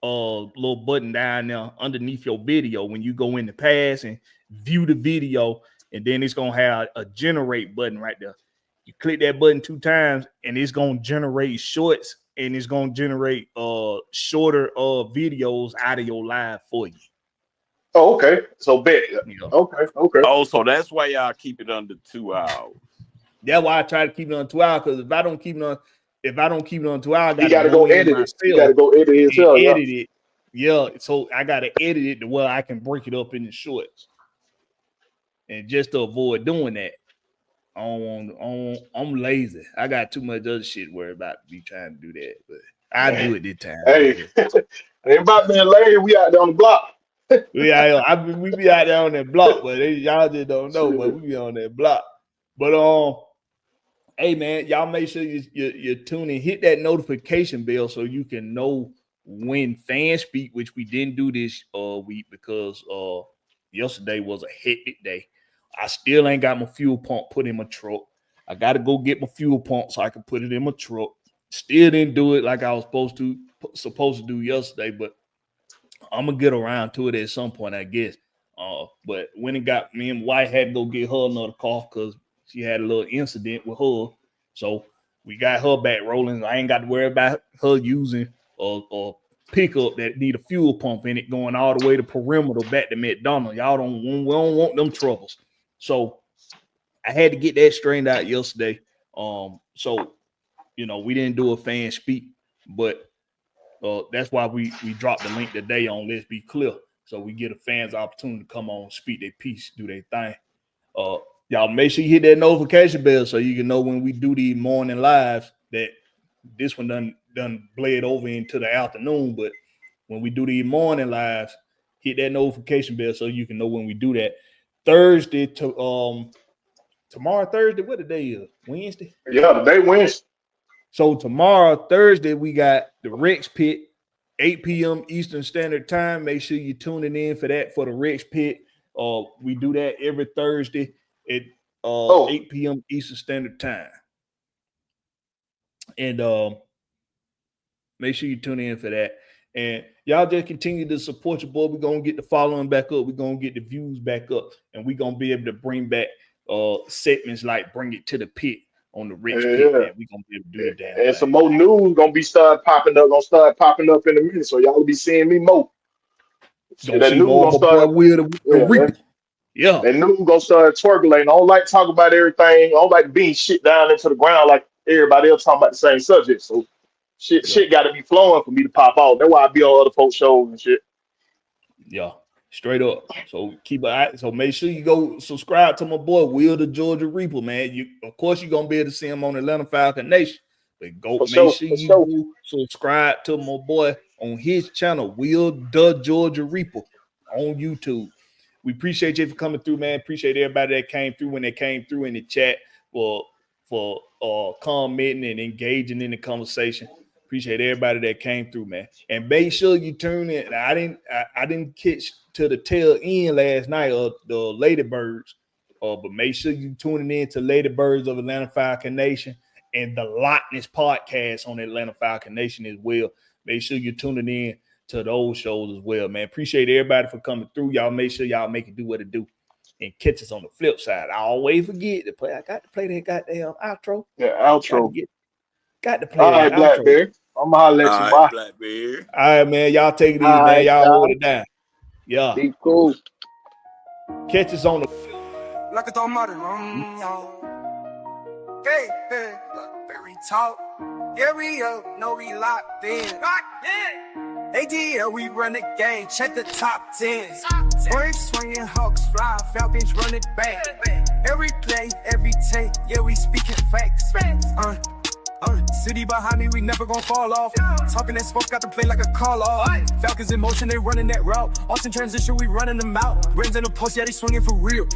[SPEAKER 3] little button down there underneath your video when you go in the pass and view the video, and then it's gonna have a generate button right there. You click that button 2 times, and it's gonna generate shorts, and it's gonna generate shorter videos out of your live for you.
[SPEAKER 5] Oh, okay. So bet.
[SPEAKER 3] Yeah.
[SPEAKER 5] Okay.
[SPEAKER 6] Oh, so that's why y'all keep it under 2 hours.
[SPEAKER 3] That's why I try to keep it on 2 hours, because if I don't keep it on 2 hours,
[SPEAKER 5] you gotta go edit it. You gotta go edit it yourself.
[SPEAKER 3] Edit it. Yeah. So I gotta edit it to where I can break it up into shorts. And just to avoid doing that, I'm lazy. I got too much other shit to worry about to be trying to do that. But I do it this time.
[SPEAKER 5] Hey, ain't about being lazy. We out there on the block.
[SPEAKER 3] we be out there on that block, but y'all just don't know. But we be on that block. But hey man, y'all make sure you tune in, hit that notification bell so you can know when fans speak, which we didn't do this week because yesterday was a hectic day. I still ain't got my fuel pump put in my truck. I got to go get my fuel pump so I can put it in my truck. Still didn't do it like I was supposed to do yesterday, but I'm gonna get around to it at some point, I guess. But when it got me and White had to go get her another car because she had a little incident with her, so we got her back rolling. I ain't got to worry about her using a pickup that need a fuel pump in it going all the way to Perimeter back to McDonald's. Y'all we don't want them troubles. So I had to get that straightened out yesterday. So we didn't do a fan speak, but that's why we dropped the link today on Let's Be Clear, so we get a fans opportunity to come on, speak their piece, do their thing. Y'all make sure you hit that notification bell so you can know when we do these morning lives that this one done bled over into the afternoon. But when we do these morning lives, hit that notification bell so you can know when we do that. Thursday to tomorrow, Thursday, what the day is? Wednesday?
[SPEAKER 5] Yeah, the day Wednesday.
[SPEAKER 3] So tomorrow, Thursday, we got the Rex Pit, 8 p.m. Eastern Standard Time. Make sure you're tuning in for that for the Rex Pit. We do that every Thursday at 8 p.m. Eastern Standard Time. And make sure you tune in for that. And y'all just continue to support your boy. We're going to get the following back up. We're going to get the views back up. And we're going to be able to bring back segments like Bring It to the Pit on the rich pick,
[SPEAKER 5] Yeah.
[SPEAKER 3] man. We gonna be able to do the damn
[SPEAKER 5] And
[SPEAKER 3] thing.
[SPEAKER 5] some more news gonna start popping up in a minute. So y'all will be seeing me more. Shit,
[SPEAKER 3] Gonna
[SPEAKER 5] that
[SPEAKER 3] see
[SPEAKER 5] news
[SPEAKER 3] more
[SPEAKER 5] gonna
[SPEAKER 3] of my boy
[SPEAKER 5] start.
[SPEAKER 3] Will the
[SPEAKER 5] Yeah,
[SPEAKER 3] Reaper. Yeah.
[SPEAKER 5] that news gonna start twerkulating. I don't like talk about everything. I don't like being shit down into the ground like everybody else talking about the same subject. So shit got to be flowing for me to pop off. That's why I be on other folks' shows and shit.
[SPEAKER 3] Yeah, straight up. So keep an eye. So make sure you go subscribe to my boy Will the Georgia Reaper, man. You of course you're gonna be able to see him on Atlanta Falcon Nation, but go
[SPEAKER 5] For
[SPEAKER 3] make
[SPEAKER 5] sure,
[SPEAKER 3] sure
[SPEAKER 5] for
[SPEAKER 3] you
[SPEAKER 5] sure.
[SPEAKER 3] go subscribe to my boy on his channel, Will the Georgia Reaper on YouTube. We appreciate you for coming through, man. Appreciate everybody that came through when they came through in the chat for commenting and engaging in the conversation. Appreciate everybody that came through, man. And make sure you tune in. I didn't catch to the tail end last night of the Ladybirds, but make sure you tuning in to Ladybirds of Atlanta Falcon Nation and the Lockness podcast on Atlanta Falcon Nation as well. Make sure you're tuning in to those shows as well, man. Appreciate everybody for coming through. Y'all make sure y'all make it do what it do and catch us on the flip side. I always forget to play. I got to play that goddamn outro.
[SPEAKER 5] Yeah, outro.
[SPEAKER 3] Got to play
[SPEAKER 5] All
[SPEAKER 3] that
[SPEAKER 5] right,
[SPEAKER 3] outro.
[SPEAKER 5] Blackberry. I'm gonna holler at you. Bye.
[SPEAKER 6] Blackberry.
[SPEAKER 3] All right, man. Y'all take it easy,
[SPEAKER 7] All
[SPEAKER 3] man.
[SPEAKER 7] right,
[SPEAKER 3] Y'all
[SPEAKER 7] y'all.
[SPEAKER 3] hold it down. Yeah.
[SPEAKER 7] Be cool.
[SPEAKER 3] Catch us on the
[SPEAKER 1] Like it don't matter, Hey, Blakberry talk. Yeah, we up, no, we locked in. ATL, we run the game, check the top 10. Birds swinging, hawks fly, Falcons run it back. Every play, every take, yeah, we speaking facts. City behind me, we never gon' fall off. Talking that smoke, got to play like a call off. Falcons in motion, they running that route. Austin transition, we running them out. Rams in the post, yeah, they swinging for real.